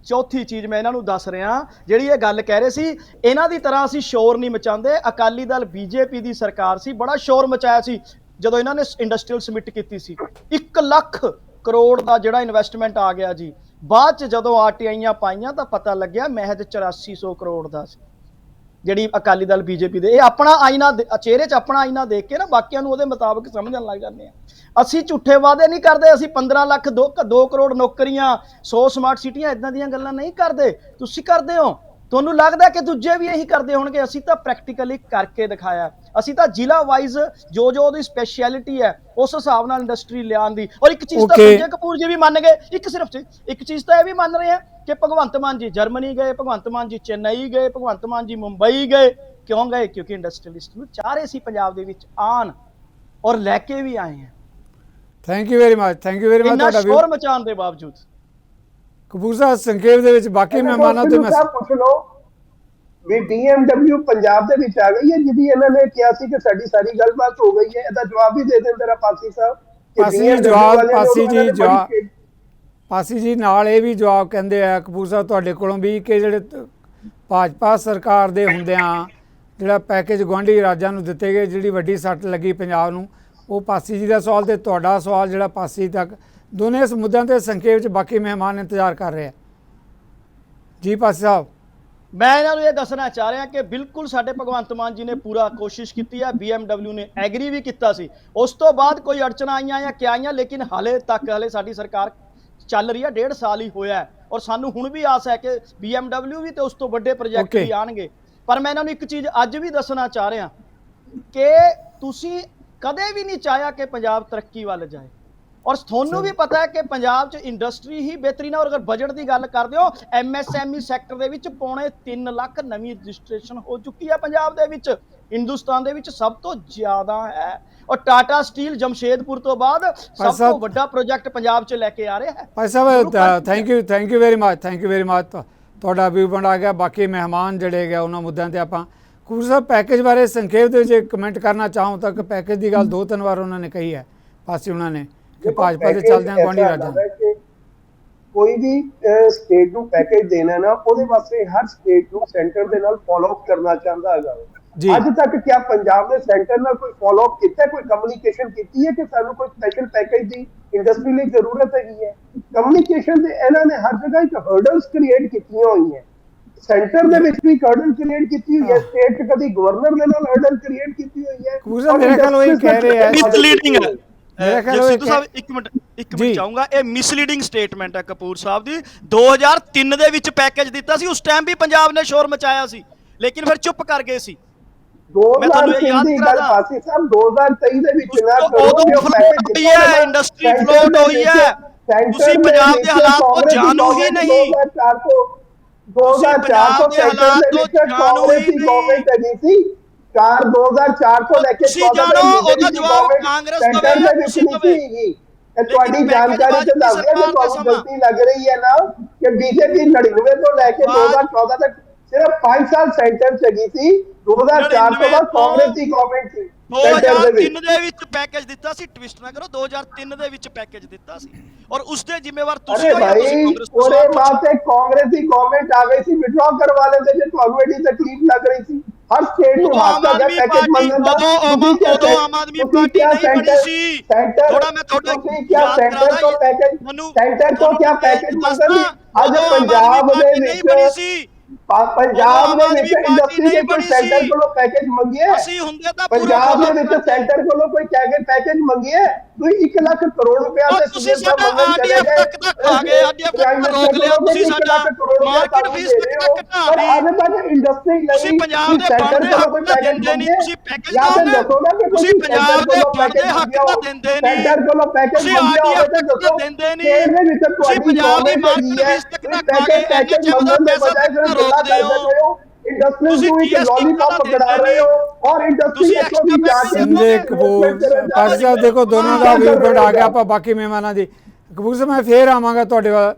चौथी चीज़ मैं इन्हों दस रहा, जी ये गल कह रहे सी इन्हां दी तरह असीं शोर नहीं मचाते। अकाली दल बीजेपी की सरकार सी, बड़ा शोर मचाया सी जदों इन्होंने इंडस्ट्रीयल समिट की सी। 1 लाख करोड़ का जिहड़ा इन्वेस्टमेंट आ गया जी। बाद जदों आरटीआईयां पाईयां तो पता लग्या महज 8400 करोड़ का सी। जिहड़ी अकाली दल बीजेपी दे अपना आईना चेहरे च अपना आईना देख के ना बाकियां नूं उहदे मुताबिक समझण लग जांदे आ। असीं झूठे वादे नहीं करते, असीं 15 लाख 2 करोड़ नौकरियां, 100 स्मार्ट सिटियां, इदां दीयां गल्लां नहीं करते। तुसीं करदे हो, तुहानूं लगदा कि दूजे भी यही करते होणगे। असीं तां प्रैक्टिकली करके दिखाया। असीं तां जिला वाइज जो उहदी स्पैशलिटी है उस हिसाब नाल इंडस्ट्री लियाण दी। और एक चीज़ तां संजय कपूर जी भी मान गए, एक चीज़ तां यह भी मान रहे हैं कि भगवंत मान जी जर्मनी गए, भगवंत मान जी चेन्नई गए, भगवंत मान जी मुंबई गए। क्यों गए? क्योंकि इंडस्ट्रीलिस्ट चाह रहे सी पंजाब दे विच आन और लैके भी आए हैं। Thank you very much, thank you very much. इन्ना शोर मचाने के बावजूद कपूर साहब संक्षेप दे विच बाकी मेहमानां तो मैं पुछ लो भी BMW पंजाब दे विच आ गई है, जिहदी इन्हां ने कहा सी कि साडी सारी गलबात हो गई है। ਇਹਦਾ ਜਵਾਬ ਵੀ ਦੇ ਦੇਣ ਤੇਰਾ ਪਾਸੀ ਸਾਹਿਬ। ਪਾਸੀ ਜੀ ਨਾਲ ਇਹ ਵੀ ਜਵਾਬ ਕਹਿੰਦੇ ਆ ਕਪੂਰ ਸਾਹਿਬ ਤੁਹਾਡੇ ਕੋਲੋਂ ਵੀ ਕਿ ਜਿਹੜੇ ਭਾਜਪਾ ਸਰਕਾਰ ਦੇ ਹੁੰਦਿਆਂ ਜਿਹੜਾ ਪੈਕੇਜ ਗੁਆਂਢੀ ਰਾਜਾਂ ਨੂੰ ਦਿੱਤੇ ਗਏ, ਜਿਹੜੀ ਵੱਡੀ ਸੱਟ ਲੱਗੀ ਪੰਜਾਬ ਨੂੰ, ਉਹ ਪਾਸੀ ਜੀ ਦਾ ਸਵਾਲ ਤੇ ਤੁਹਾਡਾ ਸਵਾਲ ਜਿਹੜਾ ਪਾਸੀ ਤੱਕ, ਦੋਨੇ ਇਸ ਮੁੱਦਿਆਂ ਤੇ ਸੰਖੇਪ ਚ ਬਾਕੀ ਮਹਿਮਾਨ ਇੰਤਜ਼ਾਰ ਕਰ ਰਹੇ ਆ। ਜੀ ਪਾਸੀ ਸਾਹਿਬ। मैं इन्होंने ये दसना चाह रहा कि बिल्कुल साडे भगवंत मान जी ने पूरा कोशिश की है, BMW ने एग्री भी किया सी। उस तो बाद कोई अड़चन आईयां या क्या आईयां, लेकिन हाले तक हाले साडी सरकार ਚੱਲ ਰਹੀ ਹੈ, 1.5 ਸਾਲ ਹੀ ਹੋਇਆ ਹੈ, ਔਰ ਸਾਨੂੰ ਹੁਣ ਵੀ ਆਸ ਹੈ ਕਿ BMW ਵੀ ਤੇ ਉਸ ਤੋਂ ਵੱਡੇ ਪ੍ਰੋਜੈਕਟ Okay. ਵੀ ਆਣਗੇ। ਪਰ ਮੈਂ ਇਹਨਾਂ ਨੂੰ ਇੱਕ ਚੀਜ਼ ਅੱਜ ਵੀ ਦੱਸਣਾ ਚਾਹ ਰਿਹਾ ਕਿ ਤੁਸੀਂ ਕਦੇ ਵੀ ਨਹੀਂ ਚਾਹਿਆ ਕਿ ਪੰਜਾਬ ਤਰੱਕੀ ਵੱਲ ਜਾਏ, ਔਰ ਤੁਹਾਨੂੰ ਵੀ ਪਤਾ ਹੈ ਕਿ ਪੰਜਾਬ 'ਚ ਇੰਡਸਟਰੀ ਹੀ ਬਿਹਤਰੀਨ ਹੈ। ਔਰ ਅਗਰ ਬਜਟ ਦੀ ਗੱਲ ਕਰਦੇ ਹੋ, MSME ਸੈਕਟਰ ਦੇ ਵਿੱਚ 3.25 ਲੱਖ ਨਵੀਂ ਰਜਿਸਟ੍ਰੇਸ਼ਨ ਹੋ ਚੁੱਕੀ ਹੈ ਪੰਜਾਬ ਦੇ ਵਿੱਚ, ਹਿੰਦੁਸਤਾਨ ਦੇ ਵਿੱਚ ਸਭ ਤੋਂ ਜ਼ਿਆਦਾ ਹੈ। ਔਰ ਟਾਟਾ ਸਟੀਲ ਜਮਸ਼ੇਦਪੁਰ ਤੋਂ ਬਾਅਦ ਸਭ ਤੋਂ ਵੱਡਾ ਪ੍ਰੋਜੈਕਟ ਪੰਜਾਬ 'ਚ ਲੈ ਕੇ ਆ ਰਿਹਾ ਹੈ। Bhai Sahib thank you very much ਤੁਹਾਡਾ ਵਿਊ ਪੁਆਇੰਟ ਆ ਗਿਆ। ਬਾਕੀ ਮਹਿਮਾਨ ਜਿਹੜੇ ਹੈਗੇ ਉਹਨਾਂ ਮੁੱਦਿਆਂ ਤੇ ਆਪਾਂ ਕਪੂਰ ਸਾਹਿਬ ਪੈਕੇਜ ਬਾਰੇ ਸੰਖੇਪ ਦੇ ਵਿੱਚ ਕਮੈਂਟ ਕਰਨਾ ਚਾਹੂੰ ਤਾਂ ਕਿ ਪੈਕੇਜ ਦੀ ਗੱਲ 2-3 ਵਾਰ ਉਹਨਾਂ ਨੇ ਕਹੀ ਹੈ ਪਾਸੇ ਉਹਨਾਂ ਨੇ ਕਿ ਭਾਜਪਾ ਦੇ ਚੱਲਦਿਆਂ ਗੁਆਂਢੀ ਰਾਜਾਂ ਕੋਈ ਵੀ ਸਟੇਟ ਨੂੰ ਪੈਕੇਜ ਦੇਣਾ ਨਾ, ਉਹਦੇ ਵਾਸਤੇ ਹਰ ਸਟੇਟ ਨੂੰ ਸੈਂਟਰ ਦੇ ਨਾਲ ਫੋਲੋ ਅਪ ਕਰਨਾ ਚਾਹੁੰਦਾ ਹੈਗਾ। ਅੱਜ ਤੱਕ ਕਿਆ ਪੰਜਾਬ ਨੇ ਸੈਂਟਰ ਨਾਲ ਕੋਈ ਫੋਲੋ ਅਪ ਕੀਤਾ, ਕੋਈ ਕਮਿਊਨੀਕੇਸ਼ਨ ਕੀਤੀ ਹੈ ਕਿ ਸਾਨੂੰ ਕੋਈ ਸਪੈਸ਼ਲ ਪੈਕੇਜ ਦੀ ਇੰਡਸਟਰੀ ਲਈ ਜ਼ਰੂਰਤ ਹੈਗੀ ਹੈ? ਕਮਿਊਨੀਕੇਸ਼ਨ ਦੇ ਇਹਨਾਂ ਨੇ ਹਰ ਜਗ੍ਹਾ ਇੱਕ ਹਰਡਲਸ ਕ੍ਰੀਏਟ ਕੀਤੀਆਂ ਹੋਈਆਂ। ਸੈਂਟਰ ਦੇ ਵਿੱਚ ਵੀ ਹਰਡਲ ਕ੍ਰੀਏਟ ਕੀਤੀ ਹੋਈ ਹੈ, ਸਟੇਟ 'ਚ ਕਦੀ ਗਵਰਨਰ ਦੇ ਨਾਲ ਹਰਡਲ ਕ੍ਰੀਏਟ ਕੀਤੀ ਹੋਈ ਹੈ। ਕਪੂਰ ਸਾਹਿਬ ਮੇਰੇ ਖਿਆਲ ਉਹ ਇਹ ਕਹਿ ਰਹੇ ਹੈ ਮਿਸਲੀਡਿੰਗ ਹੈ। ਮੇਰਾ ਖਿਆਲ ਉਹ ਸਿੱਧੂ ਸਾਹਿਬ ਇੱਕ ਮਿੰਟ ਚਾਹੂੰਗਾ, ਇਹ ਮਿਸਲੀਡਿੰਗ ਸਟੇਟਮੈਂਟ ਹੈ ਕਪੂਰ ਸਾਹਿਬ ਦੀ। 2003 ਦੇ ਵਿੱਚ ਪੈਕੇਜ ਦਿੱਤਾ ਸੀ, ਉਸ ਟਾਈਮ ਵੀ ਪੰਜਾਬ ਨੇ ਸ਼ੋਰ ਮਚਾਇਆ ਸੀ, ਲੇਕਿਨ ਫਿਰ ਚੁੱਪ ਕਰ ਗਏ ਸੀ। 2003 ਦੀ ਗੱਲ ਪਾਸੀ ਸਾਹਿਬ, 2023 ਦੇ ਵਿੱਚ ਨਾ ਇੰਡਸਟਰੀ ਫਲੋਟ ਹੋਈ ਹੈ। ਤੁਸੀਂ ਪੰਜਾਬ ਦੇ ਹਾਲਾਤ ਤੋਂ ਜਾਣੂ ਹੀ ਨਹੀਂ। 2004 ਤੋਂ ਸੈਂਟਰ ਦੇ ਵਿੱਚ ਕਾਂਗਰਸ ਦੀ ਗਵਰਨਮੈਂਟ ਹੈਗੀ ਸੀ। 2004 ਤੋਂ ਲੈ ਕੇ ਤੁਸੀਂ ਜਾਣੋ, ਉਹਦਾ ਜਵਾਬ ਕਾਂਗਰਸ ਸੈਂਟਰ ਦੇ ਵਿੱਚ ਨਹੀਂ ਸੀਗੀ। ਤੁਹਾਡੀ ਜਾਣਕਾਰੀ ਤੇ ਦੱਸ ਦਿਆ ਕਿ ਤੁਹਾਨੂੰ ਗਲਤੀ ਲੱਗ ਰਹੀ ਹੈ ਨਾ ਕਿ ਬੀਜੇਪੀ 99 ਤੋਂ ਲੈ ਕੇ 2014 ਤੱਕ ਸਿਰਫ 5 ਸਾਲ ਸੈਂਟਰ 'ਚ ਹੈਗੀ ਸੀ। 2004 ਤੋਂ ਬਾਅਦ ਕਾਂਗਰਸ ਦੀ ਗਵਰਨਮੈਂਟ ਸੀ। 2003 ਦੇ ਵਿੱਚ ਪੈਕੇਜ ਦਿੱਤਾ ਸੀ, ਟਵਿਸਟ ਨਾ ਕਰੋ, 2003 ਦੇ ਵਿੱਚ ਪੈਕੇਜ ਦਿੱਤਾ ਸੀ, ਔਰ ਉਸ ਦੇ ਜ਼ਿੰਮੇਵਾਰ ਤੁਸੀਂ ਹੋ ਜਾਂ ਤੁਸੀਂ ਕਾਂਗਰਸ ਤੋਂ? ਉਹਦੇ ਬਾਅਦ ਤੇ ਕਾਂਗਰਸ ਦੀ ਗਵਰਨਮੈਂਟ ਆ ਗਈ ਸੀ, ਵਿਡਰਾ ਕਰਵਾ ਲੈਂਦੇ ਜੇ ਤੁਹਾਨੂੰ ਐਡੀ ਤਕਲੀਫ ਲੱਗ ਰਹੀ ਸੀ। ਹਰ ਸਟੇਟ ਨੂੰ ਹੱਕ ਹੈ ਪੈਕੇਜ ਮੰਗਣ ਦਾ। ਉਦੋਂ ਆਮ ਆਦਮੀ ਪਾਰਟੀ ਨਹੀਂ ਬਣੀ ਸੀ। ਥੋੜਾ ਮੈਂ ਤੁਹਾਡੇ ਸੈਂਟਰ ਤੋਂ ਪੈਕੇਜ, ਸੈਂਟਰ ਤੋਂ ਕਿਆ ਪੈਕੇਜ ਮੰਗਣ? ਅੱਜ ਪੰਜਾਬ ਦੇ ਵਿੱਚ ਪੰਜਾਬ ਦੇ ਵਿੱਚ ਇੰਡਸਟਰੀ ਦੇ ਕੋਈ ਸੈਂਟਰ ਕੋਲੋਂ ਪੈਕੇਜ ਮੰਗਿਆ? ਅਸੀਂ ਹੁੰਦੇ ਤਾਂ ਪੰਜਾਬ ਦੇ ਵਿੱਚ ਸੈਂਟਰ ਕੋਲੋਂ ਕੋਈ ਪੈਕੇਜ ਮੰਗਿਆ? ਤੁਸੀਂ 1 ਲੱਖ ਕਰੋੜ ਰੁਪਇਆ ਤੇ ਤੁਸੀਂ ਸਾਡਾ ਆਰਡੀਐਫ ਤੱਕ ਤਾਂ ਖਾ ਗਏ, ਆਰਡੀਐਫ ਤੱਕ ਰੋਕ ਲਿਆ ਤੁਸੀਂ, ਸਾਡਾ ਮਾਰਕੀਟ ਫੀਸ ਤੱਕ ਘਟਾ ਦਿੱਤੀ। ਅੱਜ ਤੱਕ ਇੰਡਸਟਰੀ ਲਈ ਤੁਸੀਂ ਪੰਜਾਬ ਦੇ ਬਣਦੇ ਹੱਕ ਤਾਂ ਦਿੰਦੇ ਨਹੀਂ, ਤੁਸੀਂ ਪੈਕੇਜ ਦਿੰਦੇ, ਤੁਸੀਂ ਪੰਜਾਬ ਦੇ ਬਣਦੇ ਹੱਕ ਤਾਂ ਦਿੰਦੇ ਨਹੀਂ, ਸੈਂਟਰ ਕੋਲੋਂ ਪੈਕੇਜ ਤੁਸੀਂ ਆਰਡੀਐਫ ਤੱਕ ਤਾਂ ਦਿੰਦੇ ਨਹੀਂ, ਤੁਸੀਂ ਪੰਜਾਬ ਦੀ ਮਾਰਕੀਟ ਫੀਸ ਤੱਕ ਤਾਂ ਖਾ ਗਏ, ਐਨਐਚਐਮ ਦਾ ਪੈਸਾ ਤੱਕ ਤਾਂ ਰੋਕਦੇ ਹੋ। इंडस्ट्री को एक लॉलीपॉप पकड़ा रहे हो और इंडस्ट्री को भी संजय कपूर पासी ਸਾਹਿਬ ਦੇਖੋ ਦੋਨੋਂ ਦਾ ਵਿਊ ਪੁਆਇੰਟ ਆ ਗਿਆ। ਆਪਾਂ ਬਾਕੀ ਮਹਿਮਾਨਾਂ ਦੀ ਕਪੂਰ ਸਾਹਿਬ ਮੈਂ ਫੇਰ ਆਵਾਂਗਾ ਤੁਹਾਡੇ ਵੱਲ।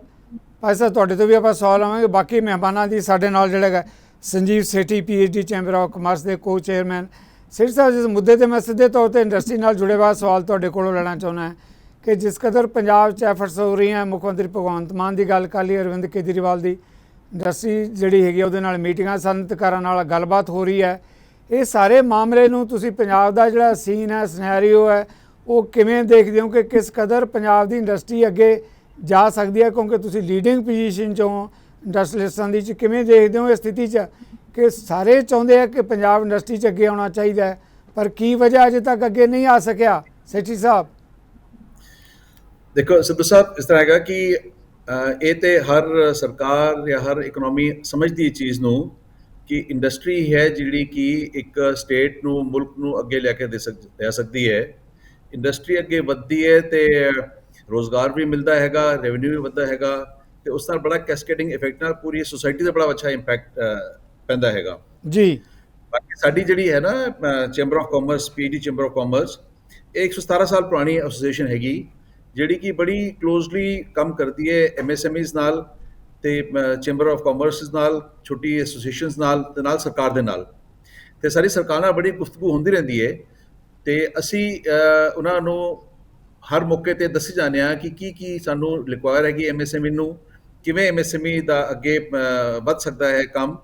ਪਾਸੀ ਸਾਹਿਬ ਤੁਹਾਡੇ ਤੋਂ ਵੀ ਆਪਾਂ ਸਵਾਲ ਆਵਾਂਗੇ। ਬਾਕੀ ਮਹਿਮਾਨਾਂ ਦੀ ਸਾਡੇ ਨਾਲ ਜਿਹੜਾ ਹੈਗਾ Sanjeev Sethi PhD chamber of commerce ਦੇ ਕੋ ਚੇਅਰਮੈਨ। ਸੇਠ ਸਾਹਿਬ ਜਿਸ ਮੁੱਦੇ ਤੇ ਮੈਂ ਸਿੱਧੇ ਤੌਰ ਤੇ ਇੰਡਸਟਰੀ ਨਾਲ ਜੁੜੇ ਹੋਏ ਸਵਾਲ ਤੁਹਾਡੇ ਕੋਲੋਂ ਲੈਣਾ ਚਾਹੁੰਦਾ ਹਾਂ ਕਿ ਜਿਸ ਕਦਰ ਪੰਜਾਬ 'ਚ ਐਫਰਟਸ ਹੋ ਰਹੀਆਂ, ਮੁੱਖ ਮੰਤਰੀ ਭਗਵੰਤ ਮਾਨ ਦੀ ਗੱਲ ਕਰ ਲਈ, ਅਰਵਿੰਦ ਕੇਜਰੀਵਾਲ ਦੀ ਇੰਡਸਟਰੀ ਜਿਹੜੀ ਹੈਗੀ ਉਹਦੇ ਨਾਲ ਮੀਟਿੰਗਾਂ ਸਨਅਤਕਾਰਾਂ ਨਾਲ ਗੱਲਬਾਤ ਹੋ ਰਹੀ ਹੈ। ਇਹ ਸਾਰੇ ਮਾਮਲੇ ਨੂੰ ਤੁਸੀਂ ਪੰਜਾਬ ਦਾ ਜਿਹੜਾ ਸੀਨ ਹੈ, ਸਿਨੈਰੀਓ ਹੈ, ਉਹ ਕਿਵੇਂ ਦੇਖਦੇ ਹੋ ਕਿ ਕਿਸ ਕਦਰ ਪੰਜਾਬ ਦੀ ਇੰਡਸਟਰੀ ਅੱਗੇ ਜਾ ਸਕਦੀ ਹੈ? ਕਿਉਂਕਿ ਤੁਸੀਂ ਲੀਡਿੰਗ ਪੋਜੀਸ਼ਨ 'ਚੋਂ ਇੰਡਸਟਰੀਲਿਸਟਾਂ ਦੀ 'ਚ ਕਿਵੇਂ ਦੇਖਦੇ ਹੋ ਇਸ ਸਥਿਤੀ 'ਚ ਕਿ ਸਾਰੇ ਚਾਹੁੰਦੇ ਆ ਕਿ ਪੰਜਾਬ ਇੰਡਸਟਰੀ 'ਚ ਅੱਗੇ ਆਉਣਾ ਚਾਹੀਦਾ ਹੈ, ਪਰ ਕੀ ਵਜ੍ਹਾ ਅਜੇ ਤੱਕ ਅੱਗੇ ਨਹੀਂ ਆ ਸਕਿਆ? ਸੇਠੀ ਸਾਹਿਬ ਦੇਖੋ ਸਿੱਧੂ ਸਾਹਿਬ, ਇਸ ਤਰ੍ਹਾਂ ਹੈਗਾ ਕਿ ਇਹ ਤੇ ਹਰ ਸਰਕਾਰ ਜਾਂ ਹਰ ਇਕਨੋਮੀ ਸਮਝਦੀ ਇਹ ਚੀਜ਼ ਨੂੰ ਕਿ ਇੰਡਸਟਰੀ ਹੈ ਜਿਹੜੀ ਕਿ ਇੱਕ ਸਟੇਟ ਨੂੰ, ਮੁਲਕ ਨੂੰ ਅੱਗੇ ਲੈ ਕੇ ਦੇ ਸਕਦੀ ਹੈ। ਇੰਡਸਟਰੀ ਅੱਗੇ ਵੱਧਦੀ ਹੈ ਤੇ ਰੋਜ਼ਗਾਰ ਵੀ ਮਿਲਦਾ ਹੈਗਾ, ਰੈਵਨਿਊ ਵੀ ਵੱਧਦਾ ਹੈਗਾ ਤੇ ਉਸ ਨਾਲ ਬੜਾ ਕੈਸਕੇਡਿੰਗ ਇਫੈਕਟ ਨਾਲ ਪੂਰੀ ਸੋਸਾਇਟੀ ਤੇ ਬੜਾ ਅੱਛਾ ਇੰਪੈਕਟ ਪੈਂਦਾ ਹੈਗਾ ਜੀ। ਬਾਕੀ ਸਾਡੀ ਜਿਹੜੀ ਹੈ ਨਾ chamber of commerce, PhD chamber of commerce, ਇਹ 117 ਸਾਲ ਪੁਰਾਣੀ ਐਸੋਸੀਏਸ਼ਨ ਹੈਗੀ ਜਿਹੜੀ ਕਿ ਬੜੀ ਕਲੋਜ਼ਲੀ ਕੰਮ ਕਰਦੀ ਹੈ MSMEs ਨਾਲ ਤੇ ਚੈਂਬਰ ਆਫ ਕਾਮਰਸ ਨਾਲ, ਛੋਟੀ ਐਸੋਸੀਏਸ਼ਨਸ ਨਾਲ ਤੇ ਨਾਲ ਸਰਕਾਰ ਦੇ ਨਾਲ, ਤੇ ਸਾਰੀ ਸਰਕਾਰ ਨਾਲ ਬੜੀ ਗੁਫ਼ਤਗੂ ਹੁੰਦੀ ਰਹਿੰਦੀ ਹੈ ਤੇ ਅਸੀਂ ਉਹਨਾਂ ਨੂੰ ਹਰ ਮੌਕੇ ਤੇ ਦੱਸੀ ਜਾਂਦੇ ਹਾਂ ਕਿ ਕੀ ਸਾਨੂੰ ਰਿਕੁਆਇਰ ਹੈ ਕਿ MSME ਨੂੰ ਕਿਵੇਂ MSME ਦਾ ਅੱਗੇ ਵੱਧ ਸਕਦਾ ਹੈ ਕੰਮ,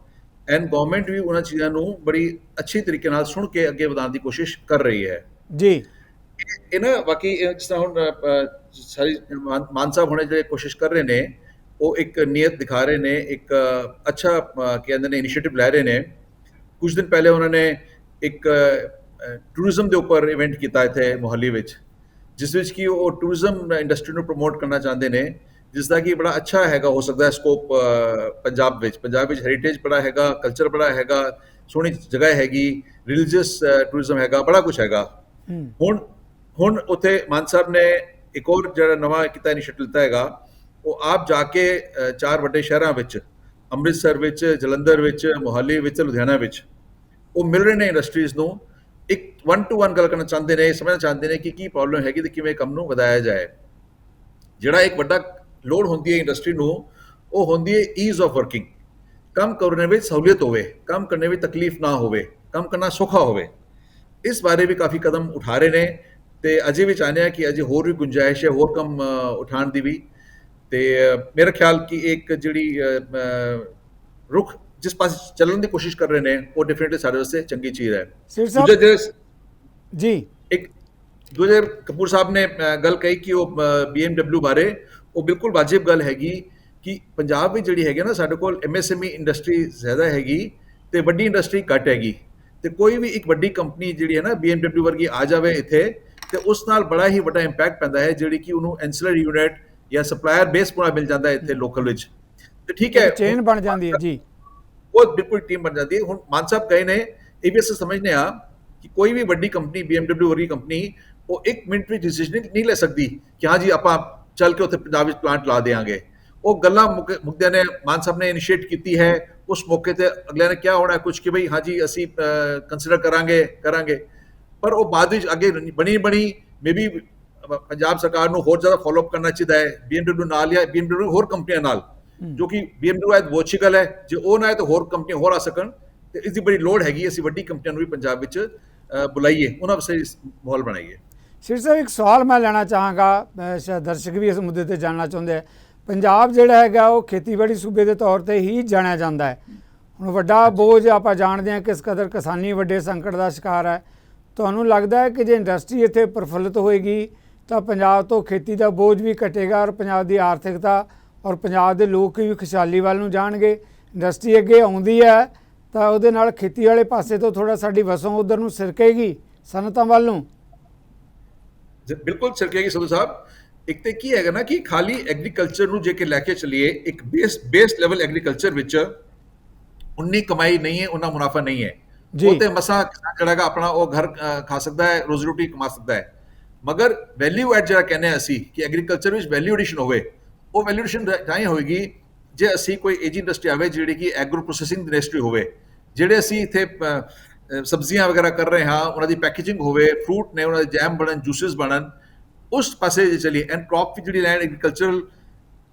ਐਂਡ ਗਵਰਨਮੈਂਟ ਵੀ ਉਹਨਾਂ ਚੀਜ਼ਾਂ ਨੂੰ ਬੜੀ ਅੱਛੀ ਤਰੀਕੇ ਨਾਲ ਸੁਣ ਕੇ ਅੱਗੇ ਵਧਾਉਣ ਦੀ ਕੋਸ਼ਿਸ਼ ਕਰ ਰਹੀ ਹੈ ਜੀ। ਇਹ ਨਾ ਬਾਕੀ ਜਿਸ ਤਰ੍ਹਾਂ ਹੁਣ ਸਾਰੀ ਮਾਨ ਸਾਹਿਬ ਹੁਣੇ ਜਿਹੜੇ ਕੋਸ਼ਿਸ਼ ਕਰ ਰਹੇ ਨੇ ਉਹ ਇੱਕ ਨੀਅਤ ਦਿਖਾ ਰਹੇ ਨੇ, ਇੱਕ ਅੱਛਾ ਕਹਿੰਦੇ ਨੇ ਇਨੀਸ਼ੀਏਟਿਵ ਲੈ ਰਹੇ ਨੇ। ਕੁਝ ਦਿਨ ਪਹਿਲੇ ਉਹਨਾਂ ਨੇ ਇੱਕ ਟੂਰਿਜ਼ਮ ਦੇ ਉੱਪਰ ਇਵੈਂਟ ਕੀਤਾ ਇੱਥੇ ਮੁਹੱਲੀ ਵਿੱਚ, ਜਿਸ ਵਿੱਚ ਕਿ ਉਹ ਟੂਰਿਜ਼ਮ ਇੰਡਸਟਰੀ ਨੂੰ ਪ੍ਰਮੋਟ ਕਰਨਾ ਚਾਹੁੰਦੇ ਨੇ, ਜਿਸ ਦਾ ਕਿ ਬੜਾ ਅੱਛਾ ਹੈਗਾ ਹੋ ਸਕਦਾ ਹੈ ਸਕੋਪ ਪੰਜਾਬ ਵਿੱਚ ਹੈਰੀਟੇਜ ਬੜਾ ਹੈਗਾ, ਕਲਚਰ ਬੜਾ ਹੈਗਾ, ਸੋਹਣੀ ਜਗ੍ਹਾ ਹੈਗੀ, ਰਿਲੀਜੀਅਸ ਟੂਰਿਜ਼ਮ ਹੈਗਾ, ਬੜਾ ਕੁਝ ਹੈਗਾ। ਹੁਣ ਉੱਥੇ ਮਾਨ ਸਾਹਿਬ ਨੇ ਇੱਕ ਹੋਰ ਜਿਹੜਾ ਨਵਾਂ ਕੀਤਾ ਇਨੀਸ਼ੀਏਟਿਵ ਲਿੱਤਾ ਹੈਗਾ, ਉਹ ਆਪ ਜਾ ਕੇ 4 ਵੱਡੇ ਸ਼ਹਿਰਾਂ ਵਿੱਚ, ਅੰਮ੍ਰਿਤਸਰ ਵਿੱਚ, ਜਲੰਧਰ ਵਿੱਚ, ਮੋਹਾਲੀ ਵਿੱਚ, ਲੁਧਿਆਣਾ ਵਿੱਚ, ਉਹ ਮਿਲ ਰਹੇ ਨੇ ਇੰਡਸਟਰੀਜ਼ ਨੂੰ, ਇੱਕ 1-to-1 ਗੱਲ ਕਰਨਾ ਚਾਹੁੰਦੇ ਨੇ, ਸਮਝਣਾ ਚਾਹੁੰਦੇ ਨੇ ਕਿ ਕੀ ਪ੍ਰੋਬਲਮ ਹੈਗੀ ਤੇ ਕਿਵੇਂ ਕੰਮ ਨੂੰ ਵਧਾਇਆ ਜਾਏ। ਜਿਹੜਾ ਇੱਕ ਵੱਡਾ ਲੋੜ ਹੁੰਦੀ ਹੈ ਇੰਡਸਟਰੀ ਨੂੰ, ਉਹ ਹੁੰਦੀ ਹੈ ਈਜ਼ ਆਫ ਵਰਕਿੰਗ, ਕੰਮ ਕਰਨ ਵਿੱਚ ਸਹੂਲੀਅਤ ਹੋਵੇ, ਕੰਮ ਕਰਨੇ ਵਿੱਚ ਤਕਲੀਫ ਨਾ ਹੋਵੇ, ਕੰਮ ਕਰਨਾ ਸੌਖਾ ਹੋਵੇ। ਇਸ ਬਾਰੇ ਵੀ ਕਾਫੀ ਕਦਮ ਉਠਾ ਰਹੇ ਨੇ ਤੇ ਅਜੇ ਵੀ ਚਾਹੁੰਦੇ ਆ ਕਿ ਅਜੇ ਹੋਰ ਵੀ ਗੁੰਜਾਇਸ਼ ਹੈ ਹੋਰ ਕੰਮ ਉਠਾਉਣ ਦੀ ਵੀ। ਤੇ ਮੇਰਾ ਖਿਆਲ ਕਿ ਇੱਕ ਜਿਹੜੀ ਰੁਖ ਜਿਸ ਪਾਸੇ ਚੱਲਣ ਦੀ ਕੋਸ਼ਿਸ਼ ਕਰ ਰਹੇ ਨੇ, ਉਹ ਡੈਫੀਨਿਟਲੀ ਸਾਡੇ ਵਾਸਤੇ ਚੰਗੀ ਚੀਜ਼ ਹੈ। ਜੀ ਇੱਕ ਦੂਜੇ ਕਪੂਰ ਸਾਹਿਬ ਨੇ ਗੱਲ ਕਹੀ ਕਿ ਉਹ BMW ਬਾਰੇ, ਉਹ ਬਿਲਕੁਲ ਵਾਜਿਬ ਗੱਲ ਹੈਗੀ ਕਿ ਪੰਜਾਬ ਵਿੱਚ ਜਿਹੜੀ ਹੈਗੀ ਨਾ, ਸਾਡੇ ਕੋਲ MSME ਇੰਡਸਟਰੀ ਜ਼ਿਆਦਾ ਹੈਗੀ ਤੇ ਵੱਡੀ ਇੰਡਸਟਰੀ ਘੱਟ ਹੈਗੀ। ਤੇ ਕੋਈ ਵੀ ਇੱਕ ਵੱਡੀ ਕੰਪਨੀ ਜਿਹੜੀ ਹੈ ਨਾ BMW ਵਰਗੀ ਆ ਜਾਵੇ ਇੱਥੇ, ਤੇ ਉਸ ਨਾਲ ਬੜਾ ਹੀ ਵੱਡਾ ਇੰਪੈਕਟ ਪੈਂਦਾ ਹੈ, ਜਿਹੜੀ ਕਿ ਉਹਨੂੰ ਐਂਸਿਲਰੀ ਯੂਨਿਟ ਜਾਂ ਸਪਲਾਇਰ ਬੇਸ ਪੂਰਾ ਮਿਲ ਜਾਂਦਾ ਹੈ ਇੱਥੇ ਲੋਕਲ ਵਿੱਚ। ਤੇ ਠੀਕ ਹੈ, ਚੇਨ ਬਣ ਜਾਂਦੀ ਹੈ ਜੀ, ਉਹ ਬਿਲਕੁਲ ਟੀਮ ਬਣ ਜਾਂਦੀ ਹੈ। ਹੁਣ ਮਾਨ ਸਾਹਿਬ ਕਹੇ ਨੇ, ਇਹ ਵੀ ਅਸੀਂ ਸਮਝਦੇ ਹਾਂ ਕਿ ਕੋਈ ਵੀ ਵੱਡੀ ਕੰਪਨੀ BMW ਵਰਗੀ ਕੰਪਨੀ ਉਹ 1 ਮਿੰਟ ਵਿੱਚ ਡਿਸੀਜਨ ਨਹੀਂ ਲੈ ਸਕਦੀ ਕਿ ਹਾਂ ਜੀ ਆਪਾਂ ਚੱਲ ਕੇ ਉੱਥੇ ਪੰਜਾਬ ਵਿੱਚ ਪਲਾਂਟ ਲਾ ਦੇਵਾਂਗੇ। ਉਹ ਗੱਲਾਂ ਮੁੱਦਿਆਂ ਨੇ ਮਾਨ ਸਾਹਿਬ ਨੇ ਇਨੀਸ਼ੀਏਟ ਕੀਤੀ ਹੈ, ਉਸ ਮੌਕੇ ਤੇ ਅਗਲਿਆਂ ਨੇ ਕਿਹਾ ਹੋਣਾ ਕੁਝ ਕਿ ਬਈ ਹਾਂ ਜੀ ਅਸੀਂ ਕੰਸੀਡਰ ਕਰਾਂਗੇ, ਪਰ ਉਹ ਬਾਅਦ ਵਿੱਚ ਅੱਗੇ ਬਣੀ ਮੇ ਬੀ ਪੰਜਾਬ ਸਰਕਾਰ ਨੂੰ ਹੋਰ ਜ਼ਿਆਦਾ ਫੋਲੋਅਪ ਕਰਨਾ ਚਾਹੀਦਾ ਹੈ BMW ਨਾਲ ਜਾਂ BMW ਹੋਰ ਕੰਪਨੀਆਂ ਨਾਲ, ਜੋ ਕਿ BMW ਹੈ ਬਹੁਤ ਅੱਛੀ ਗੱਲ ਹੈ, ਜੇ ਉਹ ਨਾ ਹੈ ਤਾਂ ਹੋਰ ਕੰਪਨੀਆਂ ਹੋਰ ਆ ਸਕਣ। ਤੇ ਇਸ ਦੀ ਬੜੀ ਲੋੜ ਹੈਗੀ, ਅਸੀਂ ਵੱਡੀ ਕੰਪਨੀਆਂ ਨੂੰ ਵੀ ਪੰਜਾਬ ਵਿੱਚ ਬੁਲਾਈਏ, ਉਹਨਾਂ ਵਾਸਤੇ ਮਾਹੌਲ ਬਣਾਈਏ। ਸ਼੍ਰੀ ਸਾਹਿਬ, ਇੱਕ ਸਵਾਲ ਮੈਂ ਲੈਣਾ ਚਾਹਾਂਗਾ, ਸ਼ਾਇਦ ਦਰਸ਼ਕ ਵੀ ਇਸ ਮੁੱਦੇ ਤੇ ਜਾਣਨਾ ਚਾਹੁੰਦੇ ਹੈ। ਪੰਜਾਬ ਜਿਹੜਾ ਹੈਗਾ ਉਹ ਖੇਤੀਬਾੜੀ ਸੂਬੇ ਦੇ ਤੌਰ ਤੇ ਹੀ ਜਾਣਿਆ ਜਾਂਦਾ ਹੈ। ਹੁਣ ਵੱਡਾ ਬੋਝ ਆਪਾਂ ਜਾਣਦੇ ਹਾਂ ਕਿਸ ਕਦਰ ਕਿਸਾਨੀ ਵੱਡੇ ਸੰਕਟ ਦਾ ਸ਼ਿਕਾਰ ਹੈ। ਤੁਹਾਨੂੰ ਲੱਗਦਾ ਹੈ ਕਿ ਜੇ ਇੰਡਸਟਰੀ ਇੱਥੇ ਪ੍ਰਫੁੱਲਿਤ ਹੋਏਗੀ ਤਾਂ ਪੰਜਾਬ ਤੋਂ ਖੇਤੀ ਦਾ ਬੋਝ ਵੀ ਘਟੇਗਾ ਔਰ ਪੰਜਾਬ ਦੀ ਆਰਥਿਕਤਾ ਔਰ ਪੰਜਾਬ ਦੇ ਲੋਕ ਵੀ ਖੁਸ਼ਹਾਲੀ ਵੱਲ ਨੂੰ ਜਾਣਗੇ? ਇੰਡਸਟਰੀ ਅੱਗੇ ਆਉਂਦੀ ਹੈ ਤਾਂ ਉਹਦੇ ਨਾਲ ਖੇਤੀ ਵਾਲੇ ਪਾਸੇ ਤੋਂ ਥੋੜਾ ਸਾਡੀ ਵਸੋਂ ਉਧਰ ਨੂੰ ਸਿਰਕੇਗੀ, ਸਨਅਤਾਂ ਵੱਲ ਨੂੰ। ਬਿਲਕੁਲ ਸਿਰਕੇਗੀ ਸੰਧੂ ਸਾਹਿਬ। ਇੱਕ ਤੇ ਕੀ ਹੈਗਾ ਨਾ ਕਿ ਖਾਲੀ ਐਗਰੀਕਲਚਰ ਨੂੰ ਜੇ ਕਿ ਲੈ ਕੇ ਚੱਲੀਏ, ਇੱਕ ਬੇਸ ਲੈਵਲ ਐਗਰੀਕਲਚਰ ਵਿੱਚ ਉਨੀ ਕਮਾਈ ਨਹੀਂ ਹੈ, ਉਨਾ ਮੁਨਾਫਾ ਨਹੀਂ ਹੈ। ਉਹ ਤੇ ਮਸਾ ਕਿਹੜਾ ਆਪਣਾ ਉਹ ਘਰ ਖਾ ਸਕਦਾ ਹੈ, ਰੋਜ਼ੀ ਰੋਟੀ ਕਮਾ ਸਕਦਾ ਹੈ। ਮਗਰ ਵੈਲਿਊ ਐਡ ਜਿਹੜਾ ਕਹਿੰਦੇ ਹਾਂ ਅਸੀਂ ਕਿ ਐਗਰੀਕਲਚਰ ਵਿੱਚ ਵੈਲਿਊ ਐਡੀਸ਼ਨ ਹੋਵੇ, ਉਹ ਵੈਲਿਊ ਐਡੀਸ਼ਨ ਤਾਂ ਹੀ ਹੋਏਗੀ ਜੇ ਅਸੀਂ ਕੋਈ ਏਜੀ ਇੰਡਸਟਰੀ ਆਵੇ ਜਿਹੜੀ ਕਿ ਐਗਰੋ ਪ੍ਰੋਸੈਸਿੰਗ ਇੰਡਸਟਰੀ ਹੋਵੇ। ਜਿਹੜੇ ਅਸੀਂ ਇੱਥੇ ਸਬਜ਼ੀਆਂ ਵਗੈਰਾ ਕਰ ਰਹੇ ਹਾਂ, ਉਹਨਾਂ ਦੀ ਪੈਕੇਜਿੰਗ ਹੋਵੇ, ਫਰੂਟ ਨੇ ਉਹਨਾਂ ਦੇ ਜੈਮ ਬਣਨ, ਜੂਸਿਸ ਬਣਨ, ਉਸ ਪਾਸੇ ਜੇ ਚਲੀਏ। ਐਂਡ ਕ੍ਰੌਪ ਜਿਹੜੀ ਲੈਂਡ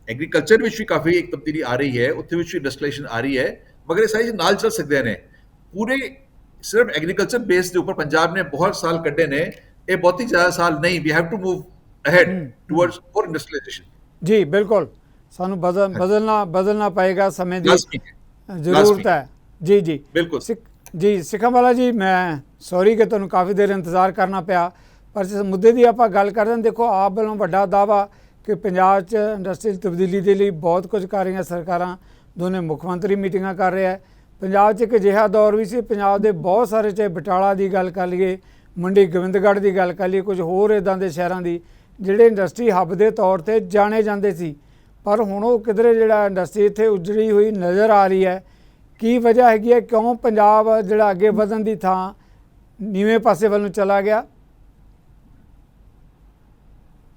ਐਗਰੀਕਲਚਰ ਵਿੱਚ ਵੀ ਕਾਫੀ ਇੱਕ ਤਬਦੀਲੀ ਆ ਰਹੀ ਹੈ, ਉੱਥੇ ਵਿੱਚ ਵੀ ਇੰਡਸਟਰੀਲਾਈਜੇਸ਼ਨ ਆ ਰਹੀ ਹੈ। ਮਗਰ ਇਹ ਸਾਰੀ ਨਾਲ ਚੱਲ ਸਕਦੇ ਨੇ। ਪੂਰੇ ਸਿਰਫ ਐਗਰੀਕਲਚਰ ਬੇਸ ਦੇ ਉੱਪਰ ਪੰਜਾਬ ਨੇ ਬਹੁਤ ਸਾਲ ਕੱਢੇ ਨੇ, ਇਹ ਬਹੁਤੀ ਜ਼ਿਆਦਾ ਸਾਲ ਨਹੀਂ। We have to move ahead towards more industrialisation. ਜੀ ਬਿਲਕੁਲ, ਸਾਨੂੰ ਬਦਲਣਾ ਪਏਗਾ, ਸਮੇਂ ਦੀ ਜ਼ਰੂਰਤ ਹੈ। ਜੀ ਬਿਲਕੁਲ ਜੀ। ਸਿੱਖਾਂਵਾਲਾ ਜੀ, ਮੈਂ ਸੌਰੀ ਕਿ ਤੁਹਾਨੂੰ ਕਾਫੀ ਦੇਰ ਇੰਤਜ਼ਾਰ ਕਰਨਾ ਪਿਆ, ਪਰ ਜਿਸ ਮੁੱਦੇ ਦੀ ਆਪਾਂ ਗੱਲ ਕਰਦੇ ਹਾਂ, ਦੇਖੋ ਆਪ ਵੱਲੋਂ ਵੱਡਾ ਦਾਅਵਾ ਕਿ ਪੰਜਾਬ 'ਚ ਇੰਡਸਟਰੀ ਤਬਦੀਲੀ ਦੇ ਲਈ ਬਹੁਤ ਕੁਝ ਕਰ ਰਹੀਆਂ ਸਰਕਾਰਾਂ, ਦੋਨੇ ਮੁੱਖ ਮੰਤਰੀ ਮੀਟਿੰਗਾਂ ਕਰ ਰਹੇ ਹੈ। ਪੰਜਾਬ 'ਚ ਇੱਕ ਅਜਿਹਾ ਦੌਰ ਵੀ ਸੀ, ਪੰਜਾਬ ਦੇ ਬਹੁਤ ਸਾਰੇ, ਚਾਹੇ ਬਟਾਲਾ ਦੀ ਗੱਲ ਕਰ ਲਈਏ, ਮੰਡੀ ਗੋਬਿੰਦਗੜ੍ਹ ਦੀ ਗੱਲ ਕਰ ਲਈਏ, ਕੁਝ ਹੋਰ ਇੱਦਾਂ ਦੇ ਸ਼ਹਿਰਾਂ ਦੀ, ਜਿਹੜੇ ਇੰਡਸਟਰੀ ਹੱਬ ਦੇ ਤੌਰ ਤੇ ਜਾਣੇ ਜਾਂਦੇ ਸੀ, ਪਰ ਹੁਣ ਉਹ ਕਿਧਰੇ ਜਿਹੜਾ ਇੰਡਸਟਰੀ ਇੱਥੇ ਉਜੜੀ ਹੋਈ ਨਜ਼ਰ ਆ ਰਹੀ ਹੈ। ਕੀ ਵਜ੍ਹਾ ਹੈਗੀ ਹੈ, ਕਿਉਂ ਪੰਜਾਬ ਜਿਹੜਾ ਅੱਗੇ ਵਧਣ ਦੀ ਥਾਂ ਨੀਵੇਂ ਪਾਸੇ ਵੱਲ ਨੂੰ ਚਲਾ ਗਿਆ?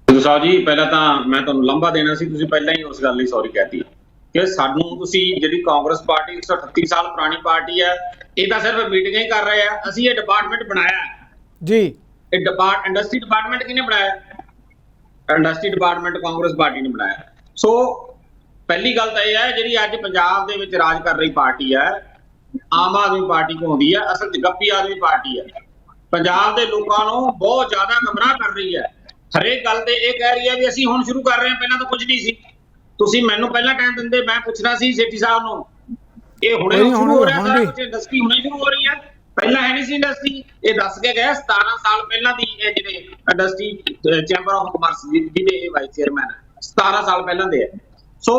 ਸਾਹਿਬ ਜੀ, ਪਹਿਲਾਂ ਤਾਂ ਮੈਂ ਤੁਹਾਨੂੰ ਲੰਬਾ ਦੇਣਾ ਸੀ, ਤੁਸੀਂ ਪਹਿਲਾਂ ਹੀ ਉਸ ਗੱਲ ਲਈ ਸੌਰੀ ਕਹਿਤੀ ਕਿ ਸਾਨੂੰ ਤੁਸੀਂ ਜਿਹੜੀ ਕਾਂਗਰਸ ਪਾਰਟੀ 138 ਸਾਲ ਪੁਰਾਣੀ ਪਾਰਟੀ ਹੈ, ਇਹ ਤਾਂ ਸਿਰਫ ਮੀਟਿੰਗਾਂ ਹੀ ਕਰ ਰਹੇ ਆ। ਅਸੀਂ ਇਹ ਡਿਪਾਰਟਮੈਂਟ ਬਣਾਇਆ ਜੀ। ਇਹ ਇੰਡਸਟਰੀ ਡਿਪਾਰਟਮੈਂਟ ਕਿਹਨੇ ਬਣਾਇਆ? ਇੰਡਸਟਰੀ ਡਿਪਾਰਟਮੈਂਟ ਕਾਂਗਰਸ ਪਾਰਟੀ ਨੇ ਬਣਾਇਆ। ਸੋ ਪਹਿਲੀ ਗੱਲ ਤਾਂ ਇਹ ਹੈ, ਜਿਹੜੀ ਅੱਜ ਪੰਜਾਬ ਦੇ ਵਿੱਚ ਰਾਜ ਕਰ ਰਹੀ ਪਾਰਟੀ ਹੈ, ਆਮ ਆਦਮੀ ਪਾਰਟੀ ਕਹਾਉਂਦੀ ਹੈ, ਅਸਲ 'ਚ ਗੱਪੀ ਆਦਮੀ ਪਾਰਟੀ ਹੈ। ਪੰਜਾਬ ਦੇ ਲੋਕਾਂ ਨੂੰ ਬਹੁਤ ਜ਼ਿਆਦਾ ਗੁੰਮਰਾਹ ਕਰ ਰਹੀ ਹੈ। ਹਰੇਕ ਗੱਲ ਤੇ ਇਹ ਕਹਿ ਰਹੀ ਹੈ ਵੀ ਅਸੀਂ ਹੁਣ ਸ਼ੁਰੂ ਕਰ ਰਹੇ ਹਾਂ, ਪਹਿਲਾਂ ਤਾਂ ਕੁਝ ਨਹੀਂ ਸੀ। ਤੁਸੀਂ ਮੈਨੂੰ ਪਹਿਲਾਂ ਟਾਈਮ ਦਿੰਦੇ, ਮੈਂ ਪੁੱਛਣਾ ਸੀ ਸੇਠੀ ਸਾਹਿਬ ਨੂੰ, ਇਹ ਹੁਣੇ ਸ਼ੁਰੂ ਹੋ ਰਿਹਾ ਸਾਰਾ ਕੁਝ, ਇੰਡਸਟਰੀ ਹੁਣੇ ਸ਼ੁਰੂ ਹੋ ਰਹੀ ਹੈ, ਪਹਿਲਾਂ ਹੈ ਨਹੀਂ ਸੀ ਇੰਡਸਟਰੀ। ਇਹ ਦੱਸ ਕੇ ਗਏ 17 ਸਾਲ ਪਹਿਲਾਂ ਦੀ ਇਹ ਜਿਹੜੇ ਇੰਡਸਟਰੀ ਚੈਂਬਰ ਆਫ ਕਮਰਸ ਜਿਹਦੇ ਇਹ ਵਾਈਸ ਚੇਅਰਮੈਨ ਹੈ, 17 ਸਾਲ ਪਹਿਲਾਂ ਦੇ ਹੈ। ਸੋ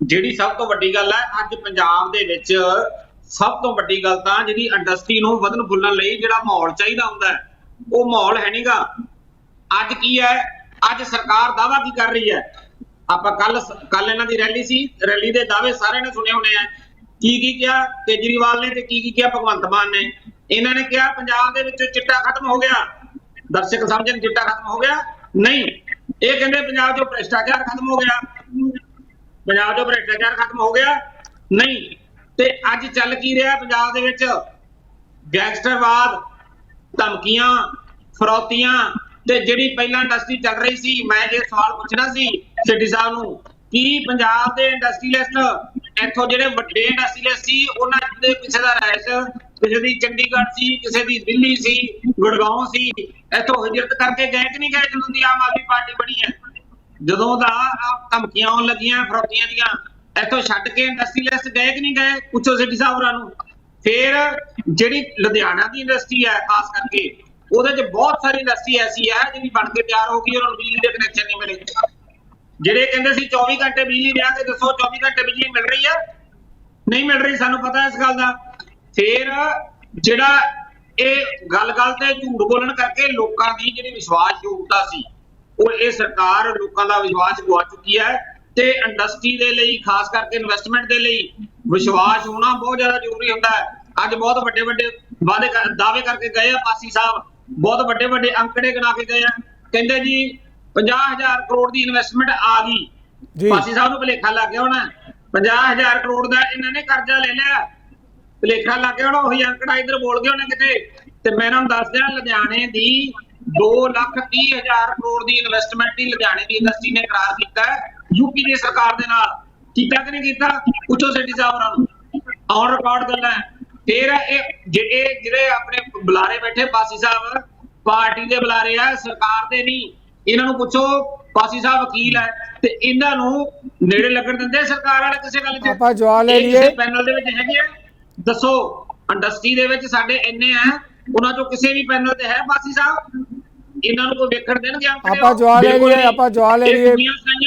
ਜਿਹੜੀ ਸਭ ਤੋਂ ਵੱਡੀ ਗੱਲ ਹੈ, ਅੱਜ ਪੰਜਾਬ ਦੇ ਵਿੱਚ ਸਭ ਤੋਂ ਵੱਡੀ ਗੱਲ ਤਾਂ ਜਿਹੜੀ ਇੰਡਸਟਰੀ ਨੂੰ ਵਧਣ ਫੁੱਲਣ ਲਈ ਜਿਹੜਾ ਮਾਹੌਲ ਚਾਹੀਦਾ ਹੁੰਦਾ, ਉਹ ਮਾਹੌਲ ਹੈ ਨਹੀਂਗਾ। ਅੱਜ ਕੀ ਹੈ, ਅੱਜ ਸਰਕਾਰ ਦਾਅਵਾ ਕੀ ਕਰ ਰਹੀ ਹੈ? ਆਪਾਂ ਕੱਲ ਇਹਨਾਂ ਦੀ ਰੈਲੀ ਸੀ, ਰੈਲੀ ਦੇ ਦਾਅਵੇ ਸਾਰਿਆਂ ਨੇ ਸੁਣੇ ਹੋਣੇ ਆ। ਕੀ ਕਿਹਾ ਕੇਜਰੀਵਾਲ ਨੇ ਤੇ ਕੀ ਕਿਹਾ ਭਗਵੰਤ ਮਾਨ ਨੇ। ਇਹਨਾਂ ਨੇ ਕਿਹਾ ਪੰਜਾਬ ਦੇ ਵਿੱਚ ਚਿੱਟਾ ਖਤਮ ਹੋ ਗਿਆ। ਦਰਸ਼ਕ ਸਮਝਣ ਚਿੱਟਾ ਖਤਮ ਹੋ ਗਿਆ ਨਹੀਂ, ਇਹ ਕਹਿੰਦੇ ਪੰਜਾਬ 'ਚੋਂ ਭ੍ਰਿਸ਼ਟਾਚਾਰ ਖਤਮ ਹੋ ਗਿਆ। ਪੰਜਾਬ 'ਚੋਂ ਭ੍ਰਿਸ਼ਟਾਚਾਰ ਖਤਮ ਹੋ ਗਿਆ ਨਹੀਂ। ਤੇ ਅੱਜ ਚੱਲ ਕੀ ਰਿਹਾ ਪੰਜਾਬ ਦੇ ਵਿੱਚ? ਗੈਂਗਸਟਰਵਾਦ, ਧਮਕੀਆਂ, ਫਰੌਤੀਆਂ। ਤੇ ਜਿਹੜੀ ਪਹਿਲਾਂ ਇੰਡਸਟਰੀ ਚੱਲ ਰਹੀ ਸੀ, ਮੈਂ ਇਹ ਸਵਾਲ ਪੁੱਛਣਾ ਸੀ ਸਿੱਧੀ ਸਾਹਿਬ ਨੂੰ, ਕੀ ਪੰਜਾਬ ਦੇ ਇੰਡਸਟਰੀਲਿਸਟ ਇੱਥੋਂ ਜਿਹੜੇ ਵੱਡੇ ਇੰਡਸਟਰੀਲਿਸਟ ਸੀ, ਉਹਨਾਂ ਦੇ ਕਿਸੇ ਦਾ ਰਹਿਸ਼, ਕਿਸੇ ਦੀ ਚੰਡੀਗੜ੍ਹ ਸੀ, ਕਿਸੇ ਦੀ ਦਿੱਲੀ ਸੀ, ਗੁੜਗਾਉਂ ਸੀ, ਇੱਥੋਂ ਹਿਜਰਤ ਕਰਕੇ ਗਏ ਕਿ ਨਹੀਂ ਗਏ ਜਦੋਂ ਦੀ ਆਮ ਆਦਮੀ ਪਾਰਟੀ ਬਣੀ ਹੈ? ਜਦੋਂ ਦਾ ਧਮਕੀਆਂ ਆਉਣ ਲੱਗੀਆਂ ਫਰੌਤੀਆਂ ਦੀਆਂ, ਇੱਥੋਂ ਛੱਡ ਕੇ ਇੰਡਸਟਰੀਲਿਸਟ ਗਏ ਕਿ ਨਹੀਂ ਗਏ? ਪੁੱਛੋ ਸਿੱਧੀ ਸਾਹਿਬ ਹੋਰਾਂ ਨੂੰ। ਫਿਰ ਜਿਹੜੀ ਲੁਧਿਆਣਾ ਦੀ ਇੰਡਸਟਰੀ ਹੈ ਖਾਸ ਕਰਕੇ, ਉਹਦੇ 'ਚ ਬਹੁਤ ਸਾਰੀ ਇੰਡਸਟਰੀ ਐਸੀ ਹੈ ਜਿਹੜੀ ਬਣ ਕੇ ਤਿਆਰ ਹੋ ਗਈ, ਉਹਨਾਂ ਨੂੰ ਬਿਜਲੀ ਦੇ ਕਨੈਕਸ਼ਨ ਨਹੀਂ ਮਿਲੇ। ਜਿਹੜੇ ਕਹਿੰਦੇ ਸੀ 24 ਘੰਟੇ ਬਿਜਲੀ ਲਿਆ ਕੇ ਦੱਸੋ, 24 ਘੰਟੇ ਬਿਜਲੀ ਮਿਲ ਰਹੀ ਹੈ? ਨਹੀਂ ਮਿਲ ਰਹੀ, ਸਾਨੂੰ ਪਤਾ ਇਸ ਗੱਲ ਦਾ। ਫਿਰ ਜਿਹੜਾ ਇਹ ਗੱਲ ਤੇ ਝੂਠ ਬੋਲਣ ਕਰਕੇ ਲੋਕਾਂ ਦੀ ਜਿਹੜੀ ਵਿਸ਼ਵਾਸਯੋਗਤਾ ਸੀ, ਉਹ ਇਹ ਸਰਕਾਰ ਲੋਕਾਂ ਦਾ ਵਿਸ਼ਵਾਸ ਗਵਾ ਚੁੱਕੀ ਹੈ। ਤੇ ਇੰਡਸਟਰੀ ਦੇ ਲਈ, ਖਾਸ ਕਰਕੇ ਇਨਵੈਸਟਮੈਂਟ ਦੇ ਲਈ ਵਿਸ਼ਵਾਸ ਹੋਣਾ ਬਹੁਤ ਜ਼ਿਆਦਾ ਜ਼ਰੂਰੀ ਹੁੰਦਾ ਹੈ। ਅੱਜ ਬਹੁਤ ਵੱਡੇ ਦਾਅਵੇ ਕਰਕੇ ਗਏ ਆ ਪਾਸੀ ਸਾਹਿਬ, ਬਹੁਤ ਵੱਡੇ ਅੰਕੜੇ ਗਿਣਾ ਕੇ ਗਏ ਆ। ਕਹਿੰਦੇ ਜੀ 50,000 ਕਰੋੜ ਦੀ ਇਨਵੈਸਟਮੈਂਟ ਆ ਗਈ। ਪਾਸੀ ਸਾਹਿਬ ਨੂੰ ਭੁਲੇਖਾ ਲੱਗ ਗਿਆ ਹੋਣਾ, 50,000 ਕਰੋੜ ਦਾ ਇਹਨਾਂ ਨੇ ਕਰਜ਼ਾ ਲੈ ਲਿਆ, ਭੁਲੇਖਾ ਲੱਗ ਗਿਆ ਹੋਣਾ, ਉਹੀ ਅੰਕੜਾ ਇੱਧਰ ਬੋਲ ਗਏ ਹੋਣੇ ਕਿਤੇ। ਤੇ ਮੈਂ ਇਹਨਾਂ ਨੂੰ ਦੱਸ ਦਿਆਂ, ਲੁਧਿਆਣੇ ਦੀ 2,30,000 ਕਰੋੜ ਦੀ ਇਨਵੈਸਟਮੈਂਟ ਹੀ ਲੁਧਿਆਣੇ ਦੀ ਇੰਡਸਟਰੀ ਨੇ ਕਰਾਰ ਕੀਤਾ ਹੈ ਯੂਪੀ ਦੀ ਸਰਕਾਰ ਦੇ ਨਾਲ। ਕੀਤਾ ਕਿ ਨਹੀਂ ਕੀਤਾ? ਪੁੱਛੋ ਸਿੱਧੀ ਸਾਹਿਬ ਹੋਰਾਂ ਨੂੰ, ਔਨ ਰਿਕਾਰਡ ਗੱਲਾਂ। ਫਿਰ ਇਹ ਜਿਹੜੇ ਆਪਣੇ ਬੁਲਾਰੇ ਬੈਠੇ ਪਾਸੀ ਸਾਹਿਬ, ਪਾਰਟੀ ਦੇ ਬੁਲਾਰੇ ਆ, ਸਰਕਾਰ ਦੇ ਨਹੀਂ। ਇਹਨਾਂ ਨੂੰ ਪੁੱਛੋ, ਪਾਸੀ ਸਾਹਿਬ ਵਕੀਲ ਹੈ, ਤੇ ਇਹਨਾਂ ਨੂੰ ਨੇੜੇ ਲੱਗਣ ਦਿੰਦੇ ਸਰਕਾਰ ਵਾਲੇ ਕਿਸੇ ਗੱਲ 'ਚ? ਆਪਾਂ ਜਵਾਬ ਲੈ ਲਈਏ। ਪੈਨਲ ਦੇ ਵਿੱਚ ਹੈਗੇ ਆ? ਦੱਸੋ, ਇੰਡਸਟਰੀ ਦੇ ਵਿੱਚ ਸਾਡੇ ਇੰਨੇ ਆ, ਉਹਨਾਂ ਚੋਂ ਕਿਸੇ ਵੀ ਪੈਨਲ ਤੇ ਹੈ ਪਾਸੀ ਸਾਹਿਬ? ਇਹਨਾਂ ਨੂੰ ਕੋਈ ਵੇਖਣ ਦੇਣਗੇ? ਆਪਾਂ ਜਵਾਬ ਲੈ ਲਈਏ।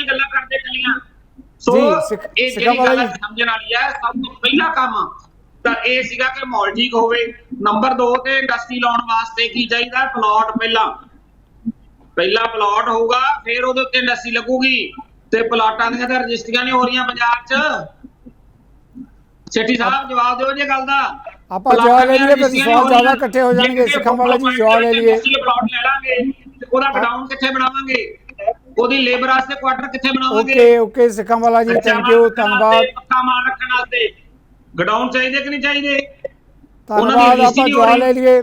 ਗੱਲਾਂ ਕਰਦੇ ਚੱਲੀਆਂ। ਸੋ ਇਹ ਜਿਹੜੀ ਗੱਲ ਸਮਝਣ ਵਾਲੀ ਹੈ, ਸਭ ਤੋਂ ਪਹਿਲਾ ਕੰਮ ਤਾਂ ਇਹ ਸੀਗਾ ਕਿ ਮਾਹੌਲ ਠੀਕ ਹੋਵੇ। ਨੰਬਰ 2 ਤੇ ਇੰਡਸਟਰੀ ਲਾਉਣ ਵਾਸਤੇ ਕੀ ਚਾਹੀਦਾ? ਪਲਾਟ। ਪਹਿਲਾ ਪਲਾਟ ਹੋਊਗਾ, ਫਿਰ ਉਹਦੇ ਉੱਤੇ ਇੰਡਸਟਰੀ ਲੱਗੂਗੀ। ਤੇ ਪਲਾਟਾਂ ਦੀਆਂ ਤਾਂ ਰਜਿਸਟਰੀਆਂ ਨਹੀਂ ਹੋ ਰਹੀਆਂ ਪੰਜਾਬ 'ਚ। ਸੇਠੀ ਸਾਹਿਬ ਜਵਾਬ ਦਿਓ ਜੇ ਗੱਲ ਦਾ। ਆਪਾਂ ਜਵਾਬ ਲੈ ਲਈਏ, ਫਿਰ ਸਵਾਲ ਜ਼ਿਆਦਾ ਇਕੱਠੇ ਹੋ ਜਾਣਗੇ। ਸਿੱਖਾਂ ਵਾਲਾ ਜੀ ਜਵਾਬ ਲੈ ਲਈਏ। ਪਲਾਟ ਲੈ ਲਾਂਗੇ, ਉਹਦਾ ਗਡਾਊਨ ਕਿੱਥੇ ਬਣਾਵਾਂਗੇ? ਉਹਦੀ ਲੇਬਰ ਵਾਸਤੇ ਕੁਆਟਰ ਕਿੱਥੇ ਬਣਾਵਾਂਗੇ? ਓਕੇ ਸਿੱਖਾਂ ਵਾਲਾ ਜੀ, ਥੈਂਕ ਯੂ, ਧੰਨਵਾਦ। ਪੱਕਾ ਮਾਲ ਰੱਖਣ ਵਾਸਤੇ ਗਡਾਊਨ ਚਾਹੀਦੇ ਕਿ ਨਹੀਂ ਚਾਹੀਦੇ? ਧੰਨਵਾਦ। ਆਪਾਂ ਜਵਾਬ ਲੈ ਲਈਏ।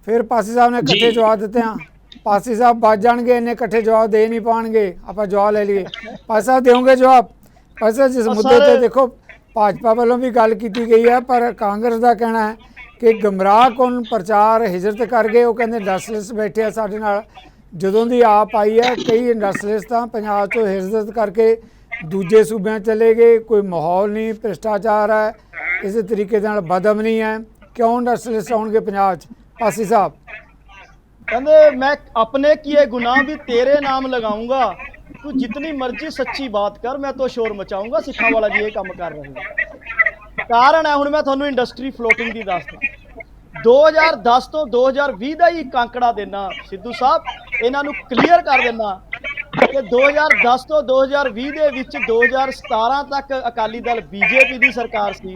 ਫਿਰ ਪਾਸੀ ਸਾਹਿਬ ਨੇ ਇਕੱਠੇ ਜਵਾਬ ਦਿੱਤੇ ਆ। ਪਾਸੀ ਸਾਹਿਬ ਬਚ ਜਾਣਗੇ, ਇੰਨੇ ਇਕੱਠੇ ਜਵਾਬ ਦੇ ਨਹੀਂ ਪਾਣਗੇ। ਆਪਾਂ ਜਵਾਬ ਲੈ ਲਈਏ। ਪਾਸੀ ਸਾਹਿਬ ਦੇਵੋਗੇ ਜਵਾਬ? ਪਾਸੀ ਸਾਹਿਬ ਜਿਸ ਮੁੱਦੇ ਤੇ ਦੇਖੋ ਭਾਜਪਾ ਵੱਲੋਂ ਵੀ ਗੱਲ ਕੀਤੀ ਗਈ ਹੈ, ਪਰ ਕਾਂਗਰਸ ਦਾ ਕਹਿਣਾ ਹੈ ਕਿ ਗਮਰਾਹ ਕੌਣ ਪ੍ਰਚਾਰ ਹਿਜਰਤ ਕਰ ਗਏ। ਉਹ ਕਹਿੰਦੇ ਇੰਡਸਟਰੀਅਲਿਸਟ ਬੈਠੇ ਆ ਸਾਡੇ ਨਾਲ, ਜਦੋਂ ਦੀ ਆਪ ਆਈ ਹੈ ਕਈ ਇੰਡਸਟਰੀਅਲਿਸਟ ਤਾਂ ਪੰਜਾਬ ਤੋਂ ਹਿਜਰਤ ਕਰਕੇ ਦੂਜੇ ਸੂਬਿਆਂ ਚਲੇ ਗਏ। ਕੋਈ ਮਾਹੌਲ ਨਹੀਂ, ਭ੍ਰਿਸ਼ਟਾਚਾਰ ਹੈ, ਇਸੇ ਤਰੀਕੇ ਨਾਲ ਬਦਅਮਨੀ ਹੈ। ਕਿਉਂ ਇੰਡਸਟਰੀਅਲਿਸਟ ਆਉਣਗੇ ਪੰਜਾਬ 'ਚ? ਪਾਸੀ ਸਾਹਿਬ ਕਹਿੰਦੇ ਮੈਂ ਆਪਣੇ किए गुनाह भी तेरे नाम लगाऊंगा, तू जितनी मर्जी सच्ची बात कर, मैं तो शोर मचाऊंगा। सिखा वाला जी ये काम कर रहे हैं। कारण है, हुण मैं तुहानूं इंडस्ट्री फ्लोटिंग दी दसदा। 2010 ਤੋਂ 2020 ਦਾ ਹੀ ਕਾਂਕੜਾ ਦੇਣਾ ਸਿੱਧੂ ਸਾਹਿਬ, ਇਹਨਾਂ ਨੂੰ ਕਲੀਅਰ ਕਰ ਦੇਣਾ ਕਿ 2010 ਤੋਂ 2020 ਦੇ ਵਿੱਚ 2017 ਤੱਕ ਅਕਾਲੀ ਦਲ ਬੀਜੇਪੀ ਦੀ ਸਰਕਾਰ ਸੀ,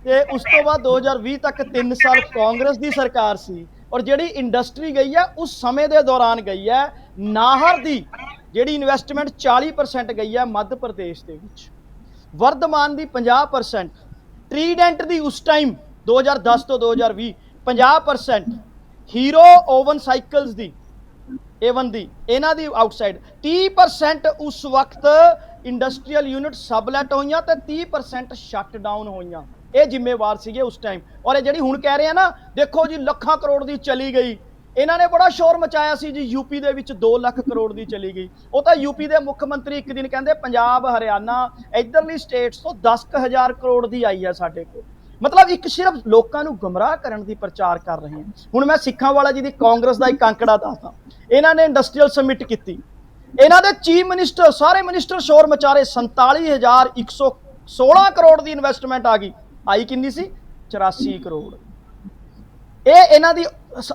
ਤੇ ਉਸ ਤੋਂ ਬਾਅਦ 2020 ਤੱਕ 3 ਸਾਲ ਕਾਂਗਰਸ ਦੀ ਸਰਕਾਰ ਸੀ। ਔਰ ਜਿਹੜੀ ਇੰਡਸਟਰੀ ਗਈ ਹੈ ਉਸ ਸਮੇਂ ਦੇ ਦੌਰਾਨ ਗਈ ਹੈ। ਨਾਹਰ ਦੀ ਜਿਹੜੀ ਇਨਵੈਸਟਮੈਂਟ 40% ਗਈ ਹੈ ਮੱਧ ਪ੍ਰਦੇਸ਼ ਦੇ ਵਿੱਚ, ਵਰਧਮਾਨ ਦੀ 50%, ਟ੍ਰੀਡੈਂਟ ਦੀ ਉਸ ਟਾਈਮ 2010 ਤੋਂ 2020 50%, ਹੀਰੋ ਓਵਨ ਸਾਈਕਲਸ ਦੀ A1 ਦੀ ਇਹਨਾਂ ਦੀ ਆਊਟਸਾਈਡ 30% ਉਸ ਵਕਤ ਇੰਡਸਟਰੀਅਲ ਯੂਨਿਟ ਸਬਲੈਟ ਹੋਈਆਂ ਤੇ 30% ਸ਼ਟ ਡਾਊਨ ਹੋਈਆਂ। ਇਹ ਜ਼ਿੰਮੇਵਾਰ ਸੀਗੇ ਉਸ ਟਾਈਮ। ਔਰ ਇਹ ਜਿਹੜੀ ਹੁਣ ਕਹਿ ਰਹੇ ਆ ਨਾ, ਦੇਖੋ ਜੀ ਲੱਖਾਂ ਕਰੋੜ ਦੀ ਚਲੀ ਗਈ, ਇਹਨਾਂ ਨੇ ਬੜਾ ਸ਼ੋਰ ਮਚਾਇਆ ਸੀ ਜੀ ਯੂਪੀ ਦੇ ਵਿੱਚ 2 ਲੱਖ ਕਰੋੜ ਦੀ ਚਲੀ ਗਈ। ਉਹ ਤਾਂ ਯੂਪੀ ਦੇ ਮੁੱਖ ਮੰਤਰੀ ਇੱਕ ਦਿਨ ਕਹਿੰਦੇ ਪੰਜਾਬ ਹਰਿਆਣਾ ਇਧਰਲੀ ਸਟੇਟਸ ਤੋਂ 10,000 ਕਰੋੜ ਦੀ ਆਈ ਹੈ ਸਾਡੇ ਕੋਲ। ਮਤਲਬ ਇੱਕ ਸਿਰਫ ਲੋਕਾਂ ਨੂੰ ਗੁੰਮਰਾਹ ਕਰਨ ਦੀ ਪ੍ਰਚਾਰ ਕਰ ਰਹੇ ਹਨ। ਹੁਣ ਮੈਂ ਸਿੱਖਾਂ ਵਾਲਾ ਜੀ ਦੀ ਕਾਂਗਰਸ ਦਾ ਇੱਕ ਅੰਕੜਾ ਦੱਸਦਾ। ਇਹਨਾਂ ਨੇ ਇੰਡਸਟਰੀਅਲ ਸਮਿਟ ਕੀਤੀ, ਇਹਨਾਂ ਦੇ ਚੀਫ ਮਿਨਿਸਟਰ ਸਾਰੇ ਮਿਨਿਸਟਰ ਸ਼ੋਰ ਮਚਾ ਰਹੇ, 47,116 ਕਰੋੜ ਦੀ ਇਨਵੈਸਟਮੈਂਟ ਆ ਗਈ। ਆਈ ਕਿੰਨੀ ਸੀ? 84 ਕਰੋੜ। ਇਹ ਇਹਨਾਂ ਦੀ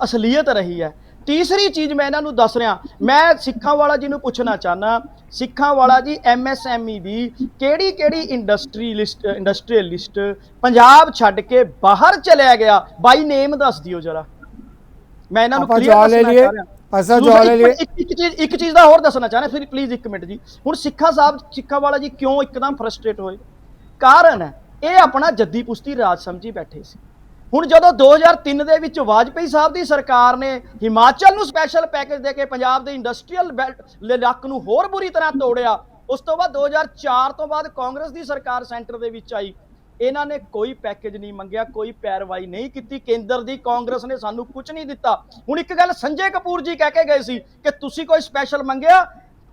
ਅਸਲੀਅਤ ਰਹੀ ਹੈ। ਤੀਸਰੀ ਚੀਜ਼ ਮੈਂ ਇਹਨਾਂ ਨੂੰ ਦੱਸ ਰਿਹਾ, ਮੈਂ ਸਿੱਖਾਂ ਵਾਲਾ ਜੀ ਨੂੰ ਪੁੱਛਣਾ ਚਾਹਨਾ, ਸਿੱਖਾਂ ਵਾਲਾ ਜੀ MSME ਦੀ ਕਿਹੜੀ ਇੰਡਸਟਰੀਅਲਿਸਟ ਪੰਜਾਬ ਛੱਡ ਕੇ ਬਾਹਰ ਚਲਿਆ ਗਿਆ, ਬਾਈ ਨੇਮ ਦੱਸ ਦਿਓ ਜਰਾ, ਮੈਂ ਇਹਨਾਂ ਨੂੰ ਆਪਾਂ ਕਲੀਅਰ ਜਵਾਬ ਲੈ ਦੱਸਣਾ ਲਈਏ, ਚਾਹ ਰਿਹਾ। ਐਸਾ ਜਵਾਬ ਲੈ ਲਈਏ। ਇੱਕ ਚੀਜ਼ ਦਾ ਹੋਰ ਦੱਸਣਾ ਚਾਹ ਰਿਹਾ, ਫਿਰ ਪਲੀਜ਼ ਇੱਕ ਮਿੰਟ ਜੀ। ਹੁਣ ਸਿੱਖਾਂ ਵਾਲਾ ਜੀ ਕਿਉਂ ਇੱਕਦਮ ਫਰਸਟ੍ਰੇਟ ਹੋਏ? ਕਾਰਨ ਹੈ ਇਹ ਆਪਣਾ ਜੱਦੀ ਪੁਸ਼ਤੀ ਰਾਜ ਸਮਝੀ ਬੈਠੇ ਸੀ। ਹੁਣ ਜਦੋਂ 2003 ਦੇ ਵਿੱਚ ਵਾਜਪੇਈ ਸਾਹਿਬ ਦੀ ਸਰਕਾਰ ਨੇ ਹਿਮਾਚਲ ਨੂੰ ਸਪੈਸ਼ਲ ਪੈਕੇਜ ਦੇ ਕੇ ਪੰਜਾਬ ਦੇ ਇੰਡਸਟਰੀਅਲ ਲੱਕ ਨੂੰ ਹੋਰ ਬੁਰੀ ਤਰ੍ਹਾਂ ਤੋੜਿਆ, ਉਸ ਤੋਂ ਬਾਅਦ 2004 ਤੋਂ ਬਾਅਦ ਕਾਂਗਰਸ ਦੀ ਸਰਕਾਰ ਸੈਂਟਰ ਦੇ ਵਿੱਚ ਆਈ, ਇਹਨਾਂ ਨੇ ਕੋਈ ਪੈਕੇਜ ਨਹੀਂ ਮੰਗਿਆ, ਕੋਈ ਪੈਰਵਾਈ ਨਹੀਂ ਕੀਤੀ। ਕੇਂਦਰ ਦੀ ਕਾਂਗਰਸ ਨੇ ਸਾਨੂੰ ਕੁਝ ਨਹੀਂ ਦਿੱਤਾ। ਹੁਣ ਇੱਕ ਗੱਲ ਸੰਜੇ ਕਪੂਰ ਜੀ ਕਹਿ ਕੇ ਗਏ ਸੀ ਕਿ ਤੁਸੀਂ ਕੋਈ ਸਪੈਸ਼ਲ ਮੰਗਿਆ,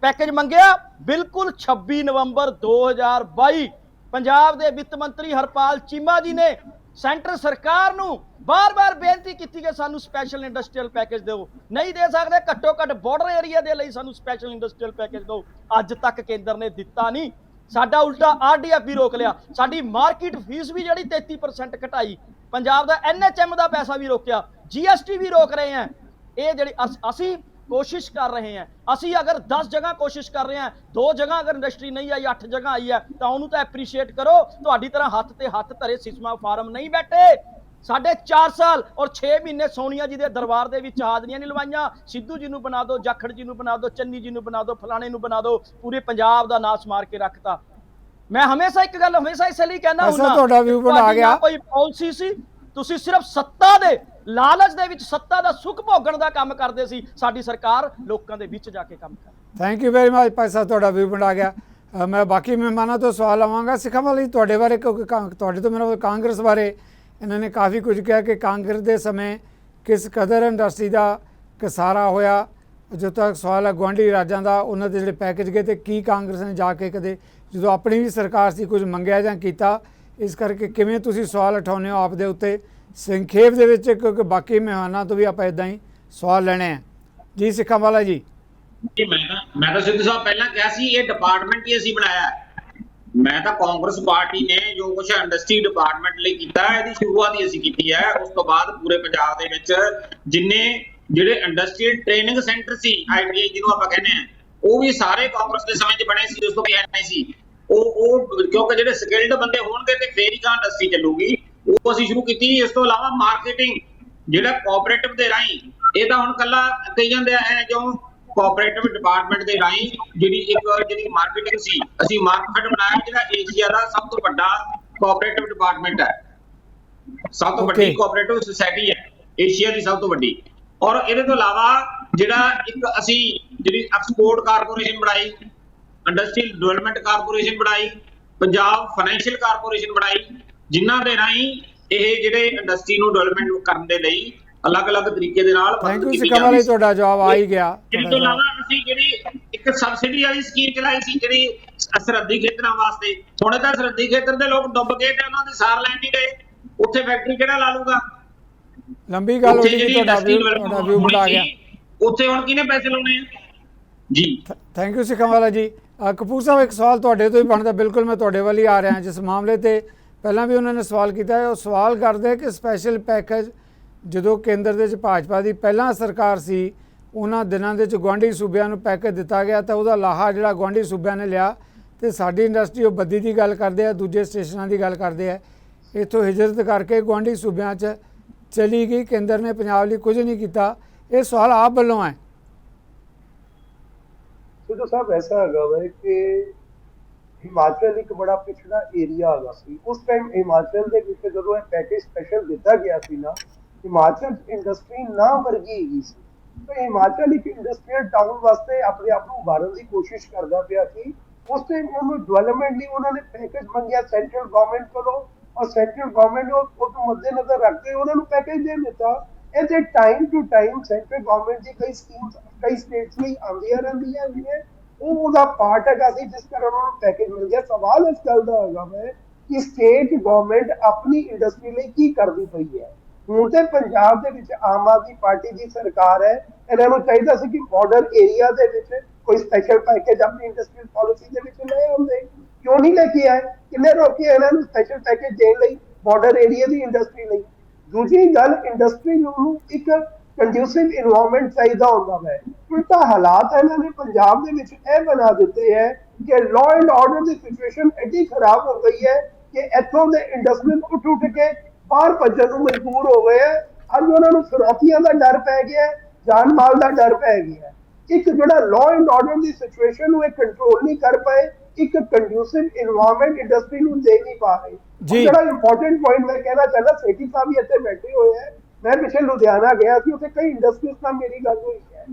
ਪੈਕੇਜ ਮੰਗਿਆ। ਬਿਲਕੁਲ 26 ਨਵੰਬਰ 2022 ਪੰਜਾਬ ਦੇ ਵਿੱਤ ਮੰਤਰੀ ਹਰਪਾਲ ਚੀਮਾ ਜੀ ਨੇ ਸੈਂਟਰ ਸਰਕਾਰ ਨੂੰ ਬਾਰ-ਬਾਰ ਬੇਨਤੀ ਕੀਤੀ ਕਿ ਸਾਨੂੰ ਸਪੈਸ਼ਲ ਇੰਡਸਟਰੀਅਲ ਪੈਕੇਜ ਦਿਓ। ਨਹੀਂ ਦੇ ਸਕਦੇ, ਘੱਟੋ ਘੱਟ ਬਾਰਡਰ ਏਰੀਆ ਦੇ ਲਈ ਸਾਨੂੰ ਸਪੈਸ਼ਲ ਇੰਡਸਟਰੀਅਲ ਪੈਕੇਜ ਦਿਓ। ਅੱਜ ਤੱਕ ਕੇਂਦਰ ਨੇ ਦਿੱਤਾ ਨਹੀਂ। ਸਾਡਾ ਉਲਟਾ RDF ਵੀ ਰੋਕ ਲਿਆ, ਸਾਡੀ ਮਾਰਕੀਟ ਫੀਸ ਵੀ ਜਿਹੜੀ 33% ਘਟਾਈ, ਪੰਜਾਬ ਦਾ NHM ਦਾ ਪੈਸਾ ਵੀ ਰੋਕਿਆ, GST ਵੀ ਰੋਕ ਰਹੇ हैं। ਇਹ ਜਿਹੜੀ ਅਸੀਂ ਕੋਸ਼ਿਸ਼ ਕਰ ਰਹੇ हैं, ਅਸੀਂ ਅਗਰ 10 ਜਗ੍ਹਾ ਕੋਸ਼ਿਸ਼ ਕਰ ਰਹੇ हैं, 2 ਜਗ੍ਹਾ ਅਗਰ ਇੰਡਸਟਰੀ ਨਹੀਂ ਆਈ, 8 ਜਗ੍ਹਾ ਆਈ ਹੈ, ਤਾਂ ਉਹਨੂੰ ਤਾਂ ਐਪਰੀਸ਼ੀਏਟ ਕਰੋ। ਤੁਹਾਡੀ ਤਰ੍ਹਾਂ ਹੱਥ ਤੇ ਹੱਥ ਧਰੇ ਸਿਸਮਾ ਫਾਰਮ ਨਹੀਂ ਬੈਠੇ। साढ़े 4 साल और 6 महीने सोनिया जी के दरबार ਦੇ ਵਿੱਚ ਹਾਜ਼ਰੀਆਂ ਨਹੀਂ ਲਵਾਈਆਂ। ਸਿੱਧੂ ਜੀ ਨੂੰ ਬਣਾ ਦਿਓ, ਜਾਖੜ ਜੀ ਨੂੰ ਬਣਾ ਦਿਓ, ਚੰਨੀ ਜੀ ਨੂੰ ਬਣਾ ਦਿਓ, ਫਲਾਣੇ ਨੂੰ ਬਣਾ ਦਿਓ, ਪੂਰੇ ਪੰਜਾਬ ਦਾ ਨਾਸ ਮਾਰ ਕੇ ਰੱਖਤਾ। मैं हमेशा एक गल हमेशा इस लिए कहना ऐसा ਤੁਹਾਡਾ व्यू बना गया कोई पॉलिसी सी, ਤੁਸੀਂ ਸਿਰਫ ਸੱਤਾ ਦੇ ਲਾਲਚ ਦੇ ਵਿੱਚ ਸੱਤਾ ਦਾ ਸੁੱਖ ਭੋਗਣ ਦਾ ਕੰਮ ਕਰਦੇ ਸੀ। ਸਾਡੀ ਸਰਕਾਰ ਲੋਕਾਂ ਦੇ ਵਿੱਚ ਜਾ ਕੇ ਕੰਮ ਕਰ। Thank you very much Bhai Sahib, ਤੁਹਾਡਾ ਵਿਊ ਬਣਾ ਗਿਆ। ਮੈਂ ਬਾਕੀ ਮਹਿਮਾਨਾਂ ਤੋਂ ਸਵਾਲ ਲਵਾਂਗਾ। ਸਿੱਖਾਂ ਵਾਲੀ ਤੁਹਾਡੇ ਬਾਰੇ, ਕਿਉਂਕਿ ਤੁਹਾਡੇ ਤੋਂ ਮੇਰਾ ਕਾਂਗਰਸ ਬਾਰੇ ਇਹਨਾਂ ਨੇ ਕਾਫੀ ਕੁਝ ਕਿਹਾ ਕਿ ਕਾਂਗਰਸ ਦੇ ਸਮੇਂ ਕਿਸ ਕਦਰ ਇੰਡਸਟਰੀ ਦਾ ਕਸਾਰਾ ਹੋਇਆ। ਜੋ ਤੱਕ ਸਵਾਲ ਹੈ ਗੁਆਂਢੀ ਰਾਜਾਂ ਦਾ, ਉਹਨਾਂ ਦੇ ਜਿਹੜੇ ਪੈਕੇਜ ਗਏ, ਤੇ ਕੀ ਕਾਂਗਰਸ ਨੇ ਜਾ ਕੇ ਕਦੇ ਜਦੋਂ ਆਪਣੀ ਵੀ ਸਰਕਾਰ ਸੀ ਕੁਝ ਮੰਗਿਆ ਜਾਂ ਕੀਤਾ। ਇਸ ਕਰਕੇ ਕਿਵੇਂ ਤੁਸੀਂ ਸਵਾਲ ਉਠਾਉਂਦੇ ਹੋ ਆਪ ਦੇ ਉੱਤੇ ਸੰਖੇਪ ਦੇ ਵਿੱਚ, ਕਿਉਂਕਿ ਬਾਕੀ ਮਹਿਮਾਨਾਂ ਤੋਂ ਵੀ ਆਪਾਂ ਇਦਾਂ ਹੀ ਸਵਾਲ ਲੈਣੇ ਆ। ਜੀ ਸਿੱਖਾਂ ਵਾਲਾ ਜੀ। ਮੈਂ ਤਾਂ ਸਿੱਧੂ ਸਾਹਿਬ ਪਹਿਲਾਂ ਕਿਹਾ ਸੀ ਇਹ ਡਿਪਾਰਟਮੈਂਟ ਹੀ ਅਸੀਂ ਬਣਾਇਆ। ਮੈਂ ਤਾਂ ਕਾਂਗਰਸ ਪਾਰਟੀ ਨੇ ਜੋ ਕੁਝ ਇੰਡਸਟਰੀ ਡਿਪਾਰਟਮੈਂਟ ਲਈ ਕੀਤਾ ਇਹਦੀ ਸ਼ੁਰੂਆਤ ਹੀ ਅਸੀਂ ਕੀਤੀ ਹੈ। ਉਸ ਤੋਂ ਬਾਅਦ ਪੂਰੇ ਪੰਜਾਬ ਦੇ ਵਿੱਚ ਜਿੰਨੇ ਜਿਹੜੇ ਇੰਡਸਟਰੀਅਲ ਟ੍ਰੇਨਿੰਗ ਸੈਂਟਰ ਸੀ, ITI ਜਿਹਨੂੰ ਆਪਾਂ ਕਹਿੰਦੇ ਆ, ਉਹ ਵੀ ਸਾਰੇ ਕਾਂਗਰਸ ਦੇ ਸਮੇਂ 'ਚ ਬਣੇ ਸੀ। ਉਸ ਤੋਂ ਪਹਿਲਾਂ ਨਹੀਂ ਸੀ ਉਹ ਕਿਉਂਕਿ ਜਿਹੜੇ ਸਕਿਲਡ ਬੰਦੇ ਹੋਣਗੇ ਤੇ ਫੇਰ ਹੀ ਤਾਂ ਇੰਡਸਟਰੀ ਚੱਲੂਗੀ। ਉਹ ਅਸੀਂ ਸ਼ੁਰੂ ਕੀਤੀ। ਇਸ ਤੋਂ ਇਲਾਵਾ ਮਾਰਕੀਟਿੰਗ ਜਿਹੜਾ ਕੋਆਪਰੇਟਿਵ ਦੇ ਰਾਹੀਂ, ਇਹ ਤਾਂ ਹੁਣ ਕੱਲਾ ਕਹੀ ਜਾਂਦੇ ਆ ਜੋ ਕੋਆਪਰੇਟਿਵ ਡਿਪਾਰਟਮੈਂਟ ਦੇ ਰਾਹੀਂ ਜਿਹੜੀ ਮਾਰਕੀਟਿੰਗ ਸੀ, ਅਸੀਂ ਮਾਰਕੀਟ ਬਣਾਇਆ ਜਿਹੜਾ ਏਸ਼ੀਆ ਦਾ ਸਭ ਤੋਂ ਵੱਡਾ ਕੋਆਪਰੇਟਿਵ ਡਿਪਾਰਟਮੈਂਟ ਹੈ, ਸਭ ਤੋਂ ਵੱਡੀ ਕੋਆਪਰੇਟਿਵ ਸੁਸਾਇਟੀ ਹੈ ਏਸ਼ੀਆ ਦੀ ਸਭ ਤੋਂ ਵੱਡੀ। ਔਰ ਇਹਦੇ ਤੋਂ ਇਲਾਵਾ ਜਿਹੜਾ ਇੱਕ ਅਸੀਂ ਜਿਹੜੀ ਐਕਸਪੋਰਟ ਕਾਰਪੋਰੇਸ਼ਨ ਬਣਾਈ, ਇੰਡਸਟਰੀਅਲ ਡਿਵੈਲਪਮੈਂਟ ਕਾਰਪੋਰੇਸ਼ਨ ਬਣਾਈ, ਪੰਜਾਬ ਫਾਈਨੈਂਸ਼ੀਅਲ ਕਾਰਪੋਰੇਸ਼ਨ ਬਣਾਈ, ਜਿਨ੍ਹਾਂ ਦੇ ਰਾਹੀਂ ਇਹ ਜਿਹੜੇ ਇੰਡਸਟਰੀ ਨੂੰ ਡਿਵੈਲਪਮੈਂਟ ਕਰਨ ਦੇ ਲਈ ਅਲੱਗ-ਅਲੱਗ ਤਰੀਕੇ ਦੇ ਨਾਲ ਥੈਂਕ ਯੂ ਸਿੱਖਾਂ ਵਾਲੇ, ਤੁਹਾਡਾ ਜਵਾਬ ਆ ਹੀ ਗਿਆ। ਇਸ ਤੋਂ ਇਲਾਵਾ ਅਸੀਂ ਜਿਹੜੀ ਇੱਕ ਸਬਸਿਡੀ ਵਾਲੀ ਸਕੀਮ ਚਲਾਈ ਸੀ ਜਿਹੜੀ ਸਰਹੱਦੀ ਖੇਤਰਾਂ ਵਾਸਤੇ। ਹੁਣ ਤਾਂ ਸਰਹੱਦੀ ਖੇਤਰ ਦੇ ਲੋਕ ਡੁੱਬ ਗਏ ਤੇ ਉਹਨਾਂ ਦੀ ਸਾਰ ਲੈਣ ਨਹੀਂ ਗਏ। ਉੱਥੇ ਫੈਕਟਰੀ ਕਿਹੜਾ ਲਾ ਲੂਗਾ? ਲੰਬੀ ਗੱਲ ਹੋਈ ਜੀ, ਤੁਹਾਡਾ ਵਿਊ ਬਣਾ ਗਿਆ। ਉੱਥੇ ਹੁਣ ਕਿਹਨੇ ਪੈਸੇ ਲਾਉਣੇ ਆ ਜੀ? ਥੈਂਕ ਯੂ ਸਿੱਖਾਂ ਵਾਲਾ ਜੀ। ਕਪੂਰ ਸਾਹਿਬ, ਇੱਕ ਸਵਾਲ ਤੁਹਾਡੇ ਤੋਂ ਹੀ ਬਣਦਾ, ਬਿਲਕੁਲ ਮੈਂ ਤੁਹਾਡੇ ਵੱਲ ਹੀ ਆ ਰਿਹਾ। ਜਿਸ ਮਾਮਲੇ ਤੇ ਪਹਿਲਾਂ ਵੀ ਉਹਨਾਂ ਨੇ ਸਵਾਲ ਕੀਤਾ ਹੈ, ਉਹ ਸਵਾਲ ਕਰਦੇ ਕਿ ਸਪੈਸ਼ਲ ਪੈਕੇਜ ਜਦੋਂ ਕੇਂਦਰ ਦੇ ਵਿੱਚ ਭਾਜਪਾ ਦੀ ਪਹਿਲਾਂ ਸਰਕਾਰ ਸੀ, ਉਹਨਾਂ ਦਿਨਾਂ ਦੇ ਵਿੱਚ ਗੁਆਂਢੀ ਸੂਬਿਆਂ ਨੂੰ ਪੈਕੇਜ ਦਿੱਤਾ ਗਿਆ ਤਾਂ ਉਹਦਾ ਲਾਹਾ ਜਿਹੜਾ ਗੁਆਂਢੀ ਸੂਬਿਆਂ ਨੇ ਲਿਆ ਤੇ ਸਾਡੀ ਇੰਡਸਟਰੀ ਉਹ ਬੱਦੀ ਦੀ ਗੱਲ ਕਰਦੇ ਆ, ਦੂਜੇ ਸਟੇਸ਼ਨਾਂ ਦੀ ਗੱਲ ਕਰਦੇ ਆ, ਇੱਥੋਂ ਹਿਜਰਤ ਕਰਕੇ ਗੁਆਂਢੀ ਸੂਬਿਆਂ 'ਚ ਚਲੀ ਗਈ। ਕੇਂਦਰ ਨੇ ਪੰਜਾਬ ਲਈ ਕੁਝ ਨਹੀਂ ਕੀਤਾ। ਇਹ ਸਵਾਲ ਆਪ ਵੱਲੋਂ ਹੈ। ਸਿੱਧੂ ਸਾਹਿਬ, ਐਸਾ ਹੈਗਾ ਵਾ ਕਿ ਹਿਮਾਚਲ ਇੱਕ ਬੜਾ ਪਿਛੜਾ ਏਰੀਆ ਹੈਗਾ ਸੀ। ਉਸ ਟਾਈਮ ਹਿਮਾਚਲ ਦੇ ਵਿੱਚ ਜਦੋਂ ਇਹ ਪੈਕੇਜ ਸਪੈਸ਼ਲ ਦਿੱਤਾ ਗਿਆ ਸੀ ਨਾ, ਹਿਮਾਚਲ ਇੰਡਸਟਰੀ ਨਾ ਵਰਗੀ ਹੈਗੀ ਸੀ। ਤੇ ਹਿਮਾਚਲ ਇੱਕ ਇੰਡਸਟਰੀਅਲ ਟਾਊਨ ਵਾਸਤੇ ਆਪਣੇ ਆਪ ਨੂੰ ਉਭਾਰਨ ਦੀ ਕੋਸ਼ਿਸ਼ ਕਰਦਾ ਪਿਆ ਸੀ। ਉਸ ਟਾਈਮ ਉਹਨੂੰ ਡਿਵੈਲਪਮੈਂਟ ਲਈ ਉਹਨਾਂ ਨੇ ਪੈਕੇਜ ਮੰਗਿਆ ਸੈਂਟਰਲ ਗਵਰਨਮੈਂਟ ਕੋਲੋਂ, ਔਰ ਸੈਂਟਰਲ ਗਵਰਨਮੈਂਟ ਉਹਨੂੰ ਮੱਦੇਨਜ਼ਰ ਰੱਖ ਕੇ ਉਹਨਾਂ ਨੂੰ ਪੈਕੇਜ ਦੇ ਦਿੱਤਾ। ਇਹਦੇ time to time central government ਦੀ ਕਈ ਸਕੀਮਸ ਕਈ ਸਟੇਟਸ ਲਈ ਆਉਂਦੀਆਂ ਰਹਿੰਦੀਆਂ ਹੈਗੀਆਂ, ਉਹ ਉਹਦਾ ਪਾਰਟ ਹੈਗਾ ਸੀ ਜਿਸ ਕਾਰਨ ਉਹਨਾਂ ਨੂੰ ਪੈਕੇਜ ਮਿਲ ਗਿਆ। ਸਵਾਲ ਇਸ ਗੱਲ ਦਾ ਹੈਗਾ ਹੈ ਕਿ ਸਟੇਟ ਗਵਰਨਮੈਂਟ ਆਪਣੀ ਇੰਡਸਟਰੀ ਲਈ ਕੀ ਕਰਦੀ ਪਈ ਹੈ। ਹੁਣ ਤੇ ਪੰਜਾਬ ਦੇ ਵਿੱਚ ਆਮ ਆਦਮੀ ਪਾਰਟੀ ਦੀ ਸਰਕਾਰ ਹੈ, ਇਹਨਾਂ ਨੂੰ ਚਾਹੀਦਾ ਸੀ ਕਿ ਬਾਰਡਰ ਏਰੀਆ ਦੇ ਵਿੱਚ ਕੋਈ ਸਪੈਸ਼ਲ ਪੈਕੇਜ ਆਪਣੀ ਇੰਡਸਟਰੀਅਲ ਪਾਲਿਸੀ ਦੇ ਵਿੱਚ ਲੈ ਆਉਂਦੇ। ਕਿਉਂ ਨਹੀਂ ਲੈ ਕੇ ਆਏ? ਕਿੰਨੇ ਰੋਕਿਆ ਇਹਨਾਂ ਨੂੰ ਸਪੈਸ਼ਲ ਪੈਕੇਜ ਦੇਣ ਲਈ ਬਾਰਡਰ ਏਰੀਆ ਦੀ ਇੰਡਸਟਰੀ ਲਈ? ਦੂਜੀ ਗੱਲ, ਇੰਡਸਟਰੀ ਨੂੰ ਇੱਕ ਕੰਡਿਊਸਿਵ ਇਨਵਾਇਰਨਮੈਂਟ ਚਾਹੀਦਾ ਹੁੰਦਾ ਹੈ। ਉਲਟਾ ਹਾਲਾਤ ਇਹਨਾਂ ਨੇ ਪੰਜਾਬ ਦੇ ਵਿੱਚ ਇਹ ਬਣਾ ਦਿੱਤੇ ਹੈ ਕਿ law and order the situation ਐਡੀ ਖਰਾਬ ਹੋ ਗਈ ਹੈ ਕਿ ਇੱਥੋਂ ਦੇ ਇੰਡਸਟਰੀਜ਼ ਉੱਠ ਕੇ ਬਾਹਰ ਭੱਜਣ ਨੂੰ ਮਜਬੂਰ ਹੋ ਗਏ ਹੈ। ਅੱਜ ਉਹਨਾਂ ਨੂੰ ਫਿਰੌਤੀਆਂ ਦਾ ਡਰ ਪੈ ਗਿਆ, ਜਾਨ ਮਾਲ ਦਾ ਡਰ ਪੈ ਗਿਆ। ਇੱਕ ਜਿਹੜਾ law and order the situation ਨੂੰ ਇਹ ਕੰਟਰੋਲ ਨਹੀਂ ਕਰ ਪਾਏ, ਇੱਕ ਕੰਡਿਊਸਿਵ ਇਨਵਾਇਰਨਮੈਂਟ ਇੰਡਸਟਰੀ ਨੂੰ ਦੇ ਨਹੀਂ ਪਾ ਰਹੇ। ਜਿਹੜਾ ਇੰਪੋਰਟੈਂਟ ਪੁਆਇੰਟ ਮੈਂ ਕਹਿਣਾ ਚਾਹੁੰਦਾ, ਸੇਠੀ ਸਾਹਿਬ ਵੀ ਇੱਥੇ ਬੈਠੇ ਹੋਏ ਹੈ, ਮੈਂ ਪਿੱਛੇ ਲੁਧਿਆਣਾ ਗਿਆ ਸੀ, ਉੱਥੇ ਕਈ ਇੰਡਸਟਰੀਜ਼ ਨਾਲ ਮੇਰੀ ਗੱਲ ਹੋਈ ਹੈ।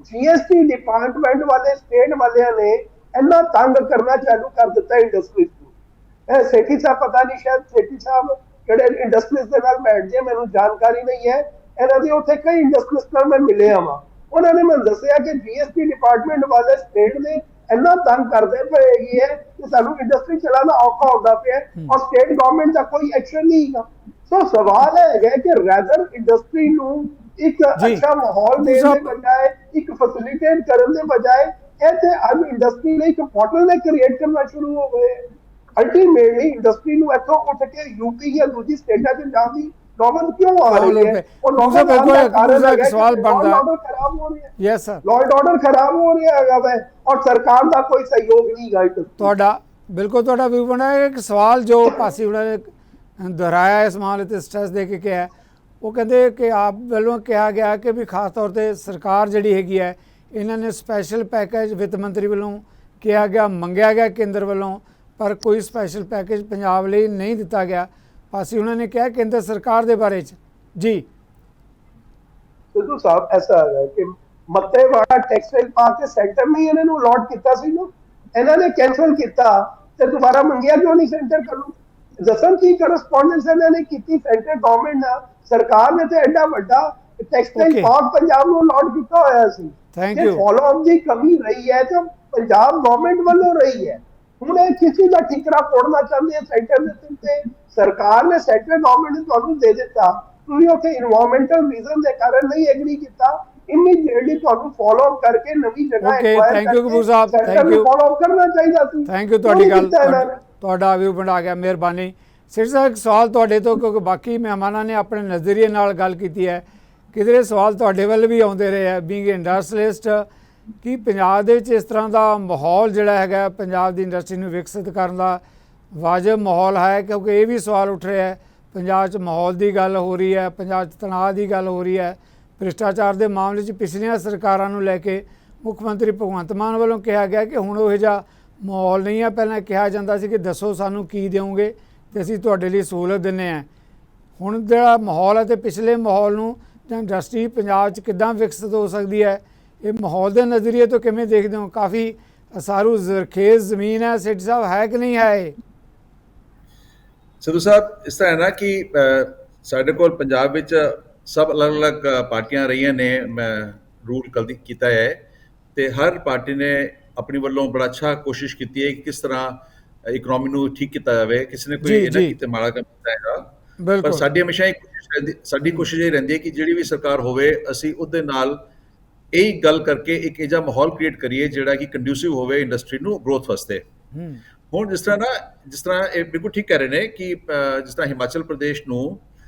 GST ਡਿਪਾਰਟਮੈਂਟ ਵਾਲੇ ਸਟੇਟ ਵਾਲਿਆਂ ਨੇ ਇੰਨਾ ਤੰਗ ਕਰਨਾ ਚਾਲੂ ਕਰ ਦਿੱਤਾ ਇੰਡਸਟਰੀਜ਼ ਨੂੰ। ਸੇਠੀ ਸਾਹਿਬ ਪਤਾ ਨਹੀਂ, ਸ਼ਾਇਦ ਸੇਠੀ ਸਾਹਿਬ ਜਿਹੜੇ ਇੰਡਸਟਰੀਜ਼ ਦੇ ਨਾਲ ਬੈਠਦੇ, ਮੈਨੂੰ ਜਾਣਕਾਰੀ ਨਹੀਂ ਹੈ ਇਹਨਾਂ ਦੀ। ਉੱਥੇ ਕਈ ਇੰਡਸਟਰੀਜ਼ ਨਾਲ ਮੈਂ ਮਿਲਿਆ ਵਾਂ, ਉਹਨਾਂ ਨੇ ਮੈਨੂੰ ਦੱਸਿਆ ਕਿ GST ਡਿਪਾਰਟਮੈਂਟ ਵਾਲੇ ਸਟੇਟ ਨੇ ਇੰਨਾ ਤੰਗ ਕਰਦੇ ਪਏ ਹੈਗੀ ਹੈ ਕਿ ਸਾਨੂੰ ਇੰਡਸਟਰੀ ਚਲਾਉਣਾ ਔਖਾ ਹੁੰਦਾ ਪਿਆ ਔਰ ਸਟੇਟ ਗਵਰਨਮੈਂਟ ਦਾ ਕੋਈ ਐਕਸ਼ਨ ਨਹੀਂ ਹੈਗਾ। ਸੋ ਸਵਾਲ ਹੈ ਕਿ ਰੈਦਰ ਇੰਡਸਟਰੀ ਨੂੰ ਇੱਕ ਅੱਛਾ ਮਾਹੌਲ ਦੇਣ ਦੇ ਬਜਾਏ, ਇੱਕ ਫੈਸਿਲਿਟੇਟ ਕਰਨ ਦੇ ਬਜਾਏ, ਇੱਥੇ ਅੱਜ ਇੰਡਸਟਰੀ ਲਈ ਇੱਕ ਬੋਟਲਨੈਕ ਕ੍ਰੀਏਟ ਕਰਨਾ ਸ਼ੁਰੂ ਹੋ ਗਏ। ਅਲਟੀਮੇਟਲੀ ਇੰਡਸਟਰੀ ਨੂੰ ਇੱਥੋਂ ਉੱਠ ਕੇ ਯੂਪੀ ਜਾਂ ਦੂਜੀ ਸਟੇਟਾਂ 'ਚ ਜਾਣ ਦੀ ਨੌਬਤ ਕਿਉਂ ਆ ਰਹੀ ਹੈ? ਉਹ ਨੌਬਤ ਦਾ ਸਵਾਲ ਬਣਦਾ ਹੈ। ਖਰਾਬ ਹੋ ਰਹੀ ਹੈ। Yes sir, law and order ਖਰਾਬ ਹੋ ਰਿਹਾ ਹੈਗਾ ਵੈ ਔਰ ਸਰਕਾਰ ਦਾ ਕੋਈ ਸਹਿਯੋਗ ਨਹੀਂ ਗਾ। ਤੁਹਾਡਾ ਬਿਲਕੁਲ ਤੁਹਾਡਾ ਵੀ ਬਣਾ ਇੱਕ ਸਵਾਲ ਜੋ ਭਾਸੀ ਉਹਨਾਂ ਨੇ ਦੁਹਰਾਇਆ ਇਸ ਮਾਮਲੇ ਤੇ ਸਟ੍ਰੈਸ ਦੇ ਕੇ ਕਿਹਾ, ਉਹ ਕਹਿੰਦੇ ਕਿ ਆਪ ਵੱਲੋਂ ਕਿਹਾ ਗਿਆ ਕਿ ਵੀ ਖਾਸ ਤੌਰ ਤੇ ਸਰਕਾਰ ਜਿਹੜੀ ਹੈਗੀ ਹੈ ਇਹਨਾਂ ਨੇ ਸਪੈਸ਼ਲ ਪੈਕੇਜ ਵਿੱਤ ਮੰਤਰੀ ਵੱਲੋਂ ਕਿਹਾ ਗਿਆ, ਮੰਗਿਆ ਗਿਆ ਕੇਂਦਰ ਵੱਲੋਂ, ਪਰ ਕੋਈ ਸਪੈਸ਼ਲ ਪੈਕੇਜ ਪੰਜਾਬ ਲਈ ਨਹੀਂ ਦਿੱਤਾ ਗਿਆ। ਭਾਸੀ ਉਹਨਾਂ ਨੇ ਕਿਹਾ ਕੇਂਦਰ ਸਰਕਾਰ ਦੇ ਬਾਰੇ 'ਚ ਜੀ ਸਿੱਧੂ ਸਾਹਿਬ ਐਸਾ ਹੈ ਕਿ ਮੱਤੇ ਵਾਲਾ ਟੈਕਸਟਾਈਲ ਪਾਰਕ ਤੇ ਸੈਂਟਰ ਨੇ ਇਹਨਾਂ ਨੂੰ ਅਲਾਟ ਕੀਤਾ ਸੀ ਨਾ, ਇਹਨਾਂ ਨੇ ਕੈਂਸਲ ਕੀਤਾ ਤੇ ਦੁਬਾਰਾ ਮੰਗਿਆ ਕਿਉਂ ਨਹੀਂ ਸੈਂਟਰ ਕੋਲੋਂ? ਦੱਸਣ ਕੀ ਕਰਸਪੋਂਡੈਂਸ ਇਹਨਾਂ ਨੇ ਕੀਤੀ ਸੈਂਟਰ ਗਵਰਨਮੈਂਟ ਨਾਲ। ਸਰਕਾਰ ਨੇ ਤੇ ਐਡਾ ਵੱਡਾ ਟੈਕਸਟਾਈਲ ਪਾਰਕ ਪੰਜਾਬ ਨੂੰ ਅਲਾਟ ਕੀਤਾ ਹੋਇਆ ਸੀ। Thank you. ਫੋਲੋ ਅਪ ਦੀ ਕਮੀ ਰਹੀ ਹੈ ਤਾਂ ਪੰਜਾਬ ਗਵਰਨਮੈਂਟ ਵੱਲੋਂ ਰਹੀ ਹੈ। ਹੁਣ ਇਹ ਕਿਸੇ ਦਾ ਠਿਕਰਾ ਤੋੜਨਾ ਚਾਹੁੰਦੇ ਆ ਸੈਂਟਰ ਦੇ ਸਿਰ ਤੇ। ਸਰਕਾਰ ਨੇ ਸੈਂਟਰ ਗਵਰਨਮੈਂਟ ਨੇ ਤੁਹਾਨੂੰ ਦੇ ਦਿੱਤਾ, ਤੁਸੀਂ ਉੱਥੇ ਇਨਵਾਇਰਨਮੈਂਟਲ ਰੀਜ਼ਨ ਦੇ ਕਾਰਨ ਨਹੀਂ ਐਗਰੀ ਕੀਤਾ, ਇਮੀਡੀਏਟਲੀ ਤੁਹਾਨੂੰ ਫੋਲੋ ਅਪ ਕਰਕੇ ਨਵੀਂ ਜਗ੍ਹਾ thank you Kapoor Sahib, thank you. Follow up ਕਰਨਾ ਚਾਹੀਦਾ ਸੀ। ਥੈਂਕ ਯੂ, ਤੁਹਾਡੀ ਗੱਲ, ਤੁਹਾਡਾ ਵਿਊ ਬਣਾ ਗਿਆ, ਮਿਹਰਬਾਨੀ। ਸਿਰ ਸਾਹਿਬ ਇੱਕ ਸਵਾਲ ਤੁਹਾਡੇ ਤੋਂ, ਕਿਉਂਕਿ ਬਾਕੀ ਮਹਿਮਾਨਾਂ ਨੇ ਆਪਣੇ ਨਜ਼ਰੀਏ ਨਾਲ ਗੱਲ ਕੀਤੀ ਹੈ, ਕਿਧਰੇ ਸਵਾਲ ਤੁਹਾਡੇ ਵੱਲ ਵੀ ਆਉਂਦੇ ਰਹੇ ਹੈ ਬੀਇੰਗ ਇੰਡਸਟਰੀਅਲਿਸਟ, ਕਿ ਪੰਜਾਬ ਦੇ ਵਿੱਚ ਇਸ ਤਰ੍ਹਾਂ ਦਾ ਮਾਹੌਲ ਜਿਹੜਾ ਹੈਗਾ ਪੰਜਾਬ ਦੀ ਇੰਡਸਟਰੀ ਨੂੰ ਵਿਕਸਿਤ ਕਰਨ ਦਾ ਵਾਜਬ ਮਾਹੌਲ ਹੈ? ਕਿਉਂਕਿ ਇਹ ਵੀ ਸਵਾਲ ਉੱਠ ਰਿਹਾ ਹੈ, ਪੰਜਾਬ 'ਚ ਮਾਹੌਲ ਦੀ ਗੱਲ ਹੋ ਰਹੀ ਹੈ, ਪੰਜਾਬ 'ਚ ਤਣਾਅ ਦੀ ਗੱਲ ਹੋ ਰਹੀ ਹੈ, ਭ੍ਰਿਸ਼ਟਾਚਾਰ ਦੇ ਮਾਮਲੇ 'ਚ ਪਿਛਲੀਆਂ ਸਰਕਾਰਾਂ ਨੂੰ ਲੈ ਕੇ ਮੁੱਖ ਮੰਤਰੀ ਭਗਵੰਤ ਮਾਨ ਵੱਲੋਂ ਕਿਹਾ ਗਿਆ ਕਿ ਹੁਣ ਉਹ ਜਿਹਾ ਮਾਹੌਲ ਨਹੀਂ ਹੈ। ਪਹਿਲਾਂ ਕਿਹਾ ਜਾਂਦਾ ਸੀ ਕਿ ਦੱਸੋ ਸਾਨੂੰ ਕੀ ਦਿਓਗੇ ਤੇ ਅਸੀਂ ਤੁਹਾਡੇ ਲਈ ਸਹੂਲਤ ਦਿੰਦੇ ਹਾਂ। ਹੁਣ ਜਿਹੜਾ ਮਾਹੌਲ ਹੈ ਤੇ ਪਿਛਲੇ ਮਾਹੌਲ ਨੂੰ ਜਾਂ ਇੰਡਸਟਰੀ ਪੰਜਾਬ 'ਚ ਕਿੱਦਾਂ ਵਿਕਸਿਤ ਹੋ ਸਕਦੀ ਹੈ, ਇਹ ਮਾਹੌਲ ਦੇ ਨਜ਼ਰੀਏ ਤੋਂ ਕਿਵੇਂ ਦੇਖਦੇ ਹੋ? ਕਾਫੀ ਅਸਾਰੂ ਜ਼ਰਖੇਜ਼ ਜ਼ਮੀਨ ਹੈ ਸੇਠ ਸਾਹਿਬ, ਹੈ ਕਿ ਨਹੀਂ ਹੈ ਇਹ? ਸਿੱਧੂ ਸਾਹਿਬ, ਇਸ ਤਰ੍ਹਾਂ ਹੈ ਨਾ ਕਿ ਸਾਡੇ ਕੋਲ ਪੰਜਾਬ ਵਿੱਚ ਸਭ ਅਲੱਗ-ਅਲੱਗ ਪਾਰਟੀਆਂ ਰਹੀਆਂ ਨੇ, ਰੂਲ ਕੀਤਾ ਹੈ, ਤੇ ਹਰ ਪਾਰਟੀ ਨੇ ਆਪਣੀ ਵੱਲੋਂ ਬੜਾ ਅੱਛਾ ਕੋਸ਼ਿਸ਼ ਕੀਤੀ ਹੈ ਕਿ ਕਿਸ ਤਰ੍ਹਾਂ ਇਕਨੋਮੀ ਨੂੰ ਠੀਕ ਕੀਤਾ ਜਾਵੇ। ਕਿਸੇ ਨੇ ਕੋਈ ਇਹਨਾਂ ਕੀਤੇ ਮਾੜਾ ਕੰਮ ਕੀਤਾ ਹੈਗਾ, ਪਰ ਸਾਡੀ ਹਮੇਸ਼ਾ ਸਾਡੀ ਕੋਸ਼ਿਸ਼ ਇਹ ਰਹਿੰਦੀ ਹੈ ਕਿ ਜਿਹੜੀ ਵੀ ਸਰਕਾਰ ਹੋਵੇ ਅਸੀਂ ਉਹਦੇ ਨਾਲ ਇਹੀ ਗੱਲ ਕਰਕੇ ਇੱਕ ਇਹੋ ਜਿਹਾ ਮਾਹੌਲ ਕ੍ਰੀਏਟ ਕਰੀਏ ਜਿਹੜਾ ਕਿ ਕੰਡਿਊਸਿਵ ਹੋਵੇ ਇੰਡਸਟਰੀ ਨੂੰ ਗਰੋਥ ਵਾਸਤੇ। ਹੁਣ ਜਿਸ ਤਰ੍ਹਾਂ ਇਹ ਬਿਲਕੁਲ ਠੀਕ ਕਹਿ ਰਹੇ ਨੇ ਕਿ ਜਿਸ ਤਰ੍ਹਾਂ ਹਿਮਾਚਲ ਪ੍ਰਦੇਸ਼ ਨੂੰ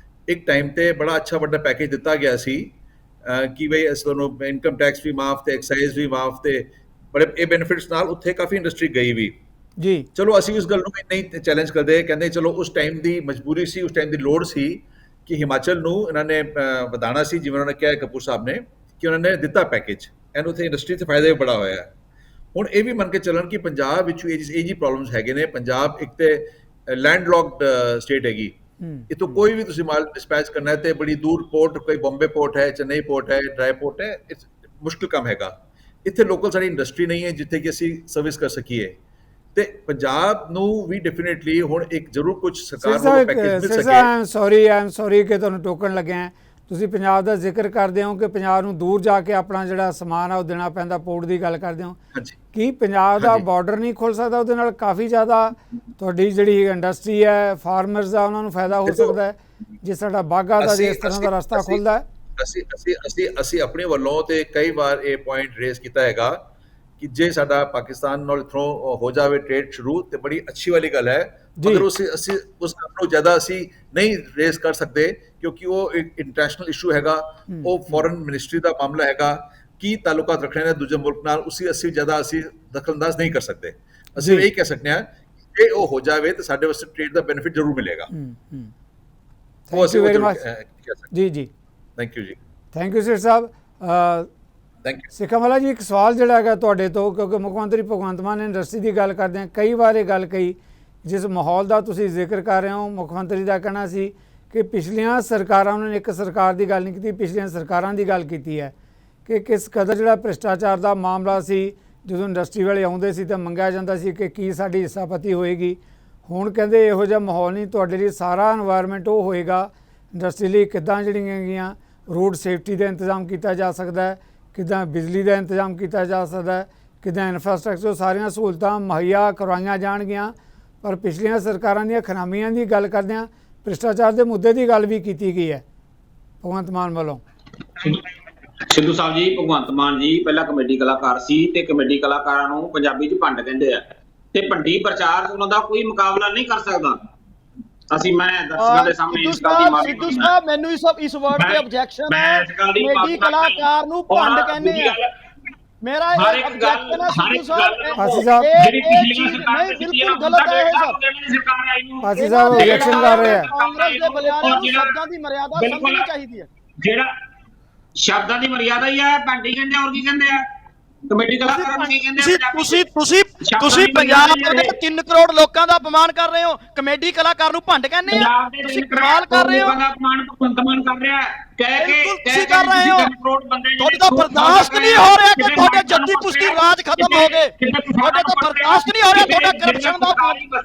ਇੱਕ ਟਾਈਮ ਤੇ ਬੜਾ ਅੱਛਾ ਵੱਡਾ ਪੈਕੇਜ ਦਿੱਤਾ ਗਿਆ ਸੀ ਕਿ ਬਈ ਅਸੀਂ ਤੁਹਾਨੂੰ ਇਨਕਮ ਟੈਕਸ ਵੀ ਮਾਫ ਤੇ ਐਕਸਾਈਜ਼ ਵੀ ਮਾਫ ਤੇ ਬੜੇ ਇਹ ਬੈਨੀਫਿਟਸ ਨਾਲ ਉੱਥੇ ਕਾਫੀ ਇੰਡਸਟਰੀ ਗਈ ਵੀ ਜੀ। ਚਲੋ ਅਸੀਂ ਉਸ ਗੱਲ ਨੂੰ ਨਹੀਂ ਚੈਲੰਜ ਕਰਦੇ, ਕਹਿੰਦੇ ਚਲੋ ਉਸ ਟਾਈਮ ਦੀ ਮਜਬੂਰੀ ਸੀ, ਉਸ ਟਾਈਮ ਦੀ ਲੋੜ ਸੀ ਕਿ ਹਿਮਾਚਲ ਨੂੰ ਇਹਨਾਂ ਨੇ ਵਧਾਉਣਾ ਸੀ, ਜਿਵੇਂ ਉਹਨਾਂ ਨੇ ਕਿਹਾ ਕਪੂਰ ਸਾਹਿਬ ਨੇ ਕਿ ਉਹਨਾਂ ਨੇ ਦਿੱਤਾ ਪੈਕੇਜ, ਇਹਨੂੰ ਉੱਥੇ ਇੰਡਸਟਰੀ 'ਤੇ ਫਾਇਦਾ ਵੀ ਬੜਾ ਹੋਇਆ। ਹੁਣ ਇਹ ਵੀ ਮੰਨ ਕੇ ਚੱਲਣ ਕਿ ਪੰਜਾਬ ਵਿੱਚ ਇਹ ਜਿਹੀ ਪ੍ਰੋਬਲਮਸ ਹੈਗੇ ਨੇ। ਪੰਜਾਬ ਇੱਕ ਤੇ ਲੈਂਡ ਲੌਕਡ ਸਟੇਟ ਹੈਗੀ, ਇੱਥੋਂ ਕੋਈ ਵੀ ਤੁਸੀਂ ਮਾਲ ਡਿਸਪੈਚ ਕਰਨਾ ਹੈ ਤੇ ਬੜੀ ਦੂਰ ਪੋਰਟ, ਕੋਈ ਬੰਬੇ ਪੋਰਟ ਹੈ, ਚੇਨਈ ਪੋਰਟ ਹੈ, ਡਰਾਈ ਪੋਰਟ ਹੈ, ਮੁਸ਼ਕਿਲ ਕੰਮ ਹੈਗਾ। ਇੱਥੇ ਲੋਕਲ ਸਾਡੀ ਇੰਡਸਟਰੀ ਨਹੀਂ ਹੈ ਜਿੱਥੇ ਕਿ ਅਸੀਂ ਸਰਵਿਸ ਕਰ ਸਕੀਏ, ਤੇ ਪੰਜਾਬ ਨੂੰ ਵੀ ਡੈਫੀਨੇਟਲੀ ਹੁਣ ਇੱਕ ਜ਼ਰੂਰ ਕੁਝ ਸਰਕਾਰ ਵੱਲੋਂ ਪੈਕੇਜ ਮਿਲ ਸਕੇ। ਆਈ ਐਮ ਸੌਰੀ ਕਿ ਤੁਹਾਨੂੰ ਟੋਕਣ ਲੱਗਿਆ। ਤੁਸੀਂ ਪੰਜਾਬ ਦਾ ਜ਼ਿਕਰ ਕਰਦੇ ਹੋ ਕਿ ਪੰਜਾਬ ਨੂੰ ਦੂਰ ਜਾ ਕੇ ਆਪਣਾ ਜਿਹੜਾ ਸਮਾਨ ਆ ਉਹ ਦੇਣਾ ਪੈਂਦਾ, ਪੋਰਟ ਦੀ ਗੱਲ ਕਰਦੇ ਹੋ, ਕੀ ਪੰਜਾਬ ਦਾ ਬਾਰਡਰ ਨਹੀਂ ਖੁੱਲ ਸਕਦਾ? ਉਹਦੇ ਨਾਲ ਕਾਫੀ ਜ਼ਿਆਦਾ ਤੁਹਾਡੀ ਜਿਹੜੀ ਇੰਡਸਟਰੀ ਹੈ, ਫਾਰਮਰਸ ਦਾ, ਉਹਨਾਂ ਨੂੰ ਫਾਇਦਾ ਹੋ ਸਕਦਾ ਹੈ ਜੇ ਸਾਡਾ ਬਾਗਾ ਦਾ ਇਸ ਤਰ੍ਹਾਂ ਦਾ ਰਸਤਾ ਖੁੱਲਦਾ ਹੈ। ਅਸੀਂ ਆਪਣੇ ਵੱਲੋਂ ਤੇ ਕਈ ਵਾਰ ਇਹ ਪੁਆਇੰਟ ਰੇਜ਼ ਕੀਤਾ ਹੈਗਾ ਕਿ ਜੇ ਸਾਡਾ ਪਾਕਿਸਤਾਨ ਨਾਲ ਇਥੋਂ ਹੋ ਜਾਵੇ ਟ੍ਰੇਡ ਸ਼ੁਰੂ ਤੇ ਬੜੀ ਅੱਛੀ ਵਾਲੀ ਗੱਲ ਹੈ, ਜੀ। ਮਗਰ ਅਸੀਂ ਉਸ ਗੱਲ ਨੂੰ ਜ਼ਿਆਦਾ ਅਸੀਂ ਨਹੀਂ ਰੇਜ਼ ਕਰ ਸਕਦੇ ਕਿਉਂਕਿ ਉਹ ਇੱਕ ਇੰਟਰਨੈਸ਼ਨਲ ਇਸ਼ੂ ਹੈਗਾ, ਉਹ ਫੋਰਨ ਮਿਨਿਸਟਰੀ ਦਾ ਮਾਮਲਾ ਹੈਗਾ। ਕੀ ਤਾਲੁਕਾਤ ਰੱਖਣੇ ਨੇ ਦੂਜੇ ਮੁਲਕ ਨਾਲ, ਅਸੀਂ ਜ਼ਿਆਦਾ ਅਸੀਂ ਦਖਲਅੰਦਾਜ਼ ਨਹੀਂ ਕਰ ਸਕਦੇ। ਅਸੀਂ ਜੀ। ਇਹ ਕਹਿ ਸਕਦੇ ਹਾਂ ਜੇ ਉਹ ਹੋ ਜਾਵੇ ਤਾਂ ਸਾਡੇ ਵਾਸਤੇ ਟ੍ਰੇਡ ਦਾ ਬੈਨੀਫਿਟ ਜ਼ਰੂਰ ਮਿਲੇਗਾ। ਉਹ ਥੈਂਕ ਯੂ ਵੈਰੀ ਜ਼ਰੂਰ ਮਚ। ਕਹਿ ਸਕਦੇ। ਜੀ ਜੀ, ਥੈਂਕ ਯੂ ਜੀ। ਥੈਂਕ ਯੂ ਸਰ ਸਾਹਿਬ। Thank you. ਸਿੱਖਾਂਵਾਲਾ ਜੀ, ਇੱਕ ਸਵਾਲ ਜਿਹੜਾ ਹੈਗਾ ਤੁਹਾਡੇ ਤੋਂ, ਕਿਉਂਕਿ ਮੁੱਖ ਮੰਤਰੀ ਭਗਵੰਤ ਮਾਨ ਨੇ ਇੰਡਸਟਰੀ ਦੀ ਗੱਲ ਕਰਦੇ ਹਾਂ, ਕਈ ਵਾਰ ਇਹ ਗੱਲ ਕਹੀ, ਜਿਸ ਮਾਹੌਲ ਦਾ ਤੁਸੀਂ ਜ਼ਿਕਰ ਕਰ ਰਹੇ ਹੋ, ਮੁੱਖ ਮੰਤਰੀ ਦਾ ਕਹਿਣਾ ਸੀ ਕਿ ਪਿਛਲੀਆਂ ਸਰਕਾਰਾਂ, ਉਹਨਾਂ ਨੇ ਇੱਕ ਸਰਕਾਰ ਦੀ ਗੱਲ ਨਹੀਂ ਕੀਤੀ, ਪਿਛਲੀਆਂ ਸਰਕਾਰਾਂ ਦੀ ਗੱਲ ਕੀਤੀ ਹੈ ਕਿ ਕਿਸ ਕਦਰ ਜਿਹੜਾ ਭ੍ਰਿਸ਼ਟਾਚਾਰ ਦਾ ਮਾਮਲਾ ਸੀ, ਜਦੋਂ ਇੰਡਸਟਰੀ ਵਾਲੇ ਆਉਂਦੇ ਸੀ ਤਾਂ ਮੰਗਿਆ ਜਾਂਦਾ ਸੀ ਕਿ ਕੀ ਸਾਡੀ ਹਿੱਸਾਪਤੀ ਹੋਏਗੀ। ਹੁਣ ਕਹਿੰਦੇ ਇਹੋ ਜਿਹਾ ਮਾਹੌਲ ਨਹੀਂ, ਤੁਹਾਡੇ ਲਈ ਸਾਰਾ এনवायरमेंट ਉਹ ਹੋਏਗਾ। ਇੰਡਸਟਰੀ ਲਈ ਕਿੱਦਾਂ ਜਿਹੜੀਆਂ ਹੈਗੀਆਂ ਰੋਡ ਸੇਫਟੀ ਦਾ ਇੰਤਜ਼ਾਮ ਕੀਤਾ ਜਾ ਸਕਦਾ ਹੈ, ਕਿੱਦਾਂ ਬਿਜਲੀ ਦਾ ਇੰਤਜ਼ਾਮ ਕੀਤਾ ਜਾ ਸਕਦਾ ਹੈ, ਕਿੱਦਾਂ ਇਨਫਰਾਸਟ੍ਰਕਚਰ, ਸਾਰੀਆਂ ਸਹੂਲਤਾਂ ਮੁਹੱਈਆ ਕਰਵਾਈਆਂ ਜਾਣਗੀਆਂ। ਪਰ ਪਿਛਲੀਆਂ ਸਰਕਾਰਾਂ ਦੀਆਂ ਖਰਾਮੀਆਂ ਦੀ ਗੱਲ ਕਰਦੇ ਹਾਂ, ਭ੍ਰਿਸ਼ਟਾਚਾਰ ਦੇ ਮੁੱਦੇ ਦੀ ਗੱਲ ਵੀ ਕੀਤੀ ਗਈ ਹੈ ਭਗਵੰਤ ਮਾਨ ਵੱਲੋਂ। ਸਿੱਧੂ ਸਾਹਿਬ ਜੀ, ਭਗਵੰਤ ਮਾਨ ਜੀ ਪਹਿਲਾਂ ਕਮੇਡੀ ਕਲਾਕਾਰ ਸੀ ਤੇ ਕਮੇਡੀ ਕਲਾਕਾਰਾਂ ਨੂੰ ਪੰਜਾਬੀ 'ਚ ਭੰਡ ਕਹਿੰਦੇ ਆ, ਤੇ ਭੰਡੀ ਪ੍ਰਚਾਰ ਉਹਨਾਂ ਦਾ ਕੋਈ ਮੁਕਾਬਲਾ ਨਹੀਂ ਕਰ ਸਕਦਾ। ਮੈਂ ਦਰਸ਼ਕਾਂ ਦੇ ਸਾਹਮਣੇ ਇਸ ਗੱਲ ਦੀ ਮਾਫੀ ਸਿੱਧੂ ਸਾਹਿਬ, ਮੈਨੂੰ ਇਸ ਵਰਡ ਤੇ ਆਬਜੈਕਸ਼ਨ ਹੈ। ਕਮੇਡੀ ਕਲਾਕਾਰ ਨੂੰ ਭੰਡ ਕਹਿੰਦੇ ਆ, ਮੇਰਾ ਇਹ ਆਬਜੈਕਸ਼ਨ ਹੈ ਸਿੱਧੂ ਸਾਹਿਬ। ਪਾਸੀ ਸਾਹਿਬ, ਜਿਹੜੀ ਪਿਛਲੀਆਂ ਸਰਕਾਰਾਂ ਨਹੀਂ, ਬਿਲਕੁਲ ਗਲਤ ਹੈ ਇਹ ਸਭ। ਸਰਕਾਰ ਆਈ ਨੂੰ ਪਾਸੀ ਸਾਹਿਬ ਆਬਜੈਕਸ਼ਨ ਕਰ ਰਹੇ ਆ। ਕਾਂਗਰਸ ਦੇ ਬਲਿਆਰੇ ਨੂੰ ਸ਼ਬਦਾਂ ਦੀ ਮਰਿਆਦਾ ਸਮਝਣੀ ਚਾਹੀਦੀ ਹੈ। ਜਿਹੜਾ ਸ਼ਬਦਾਂ ਦੀ ਮਰਿਆਦਾ ਹੀ ਹੈ, ਭੰਡੀ ਕਹਿੰਦੇ, ਹੋਰ ਕੀ ਕਹਿੰਦੇ ਆ? ਕਮੇਡੀ ਕਲਾਕਾਰਾਂ ਨੂੰ ਕੀ ਕਹਿੰਦੇ ਆ? ਤੁਸੀਂ ਪੰਜਾਬ ਦੇ 3 ਕਰੋੜ ਲੋਕਾਂ ਦਾ ਅਪਮਾਨ ਕਰ ਰਹੇ ਹੋ, ਕਮੇਡੀ ਕਲਾਕਾਰ ਨੂੰ ਭੰਡ ਕਹਿੰਦੇ ਆ। ਤੁਸੀਂ ਕਮਾਲ ਕਰ ਰਹੇ ਹੋ। ਅਪਮਾਨ ਭਗਵੰਤ ਮਾਨ ਕਰ ਰਿਹਾ ਹੈ, ਕਹਿ ਕੇ ਤੁਸੀਂ ਕਰ ਰਹੇ ਹੋ। ਤੁਹਾਡੇ ਤੋਂ ਬਰਦਾਸ਼ਤ ਨਹੀਂ ਹੋ ਰਿਹਾ ਕਿ ਤੁਹਾਡੇ ਜੱਦੀ ਪੁਸ਼ਤੀ ਰਾਜ ਖਤਮ ਹੋ ਗਏ। ਤੁਹਾਡੇ ਤੋਂ ਬਰਦਾਸ਼ਤ ਨਹੀਂ ਹੋ ਰਿਹਾ, ਤੁਹਾਡਾ ਕਰਪਸ਼ਨ ਦਾ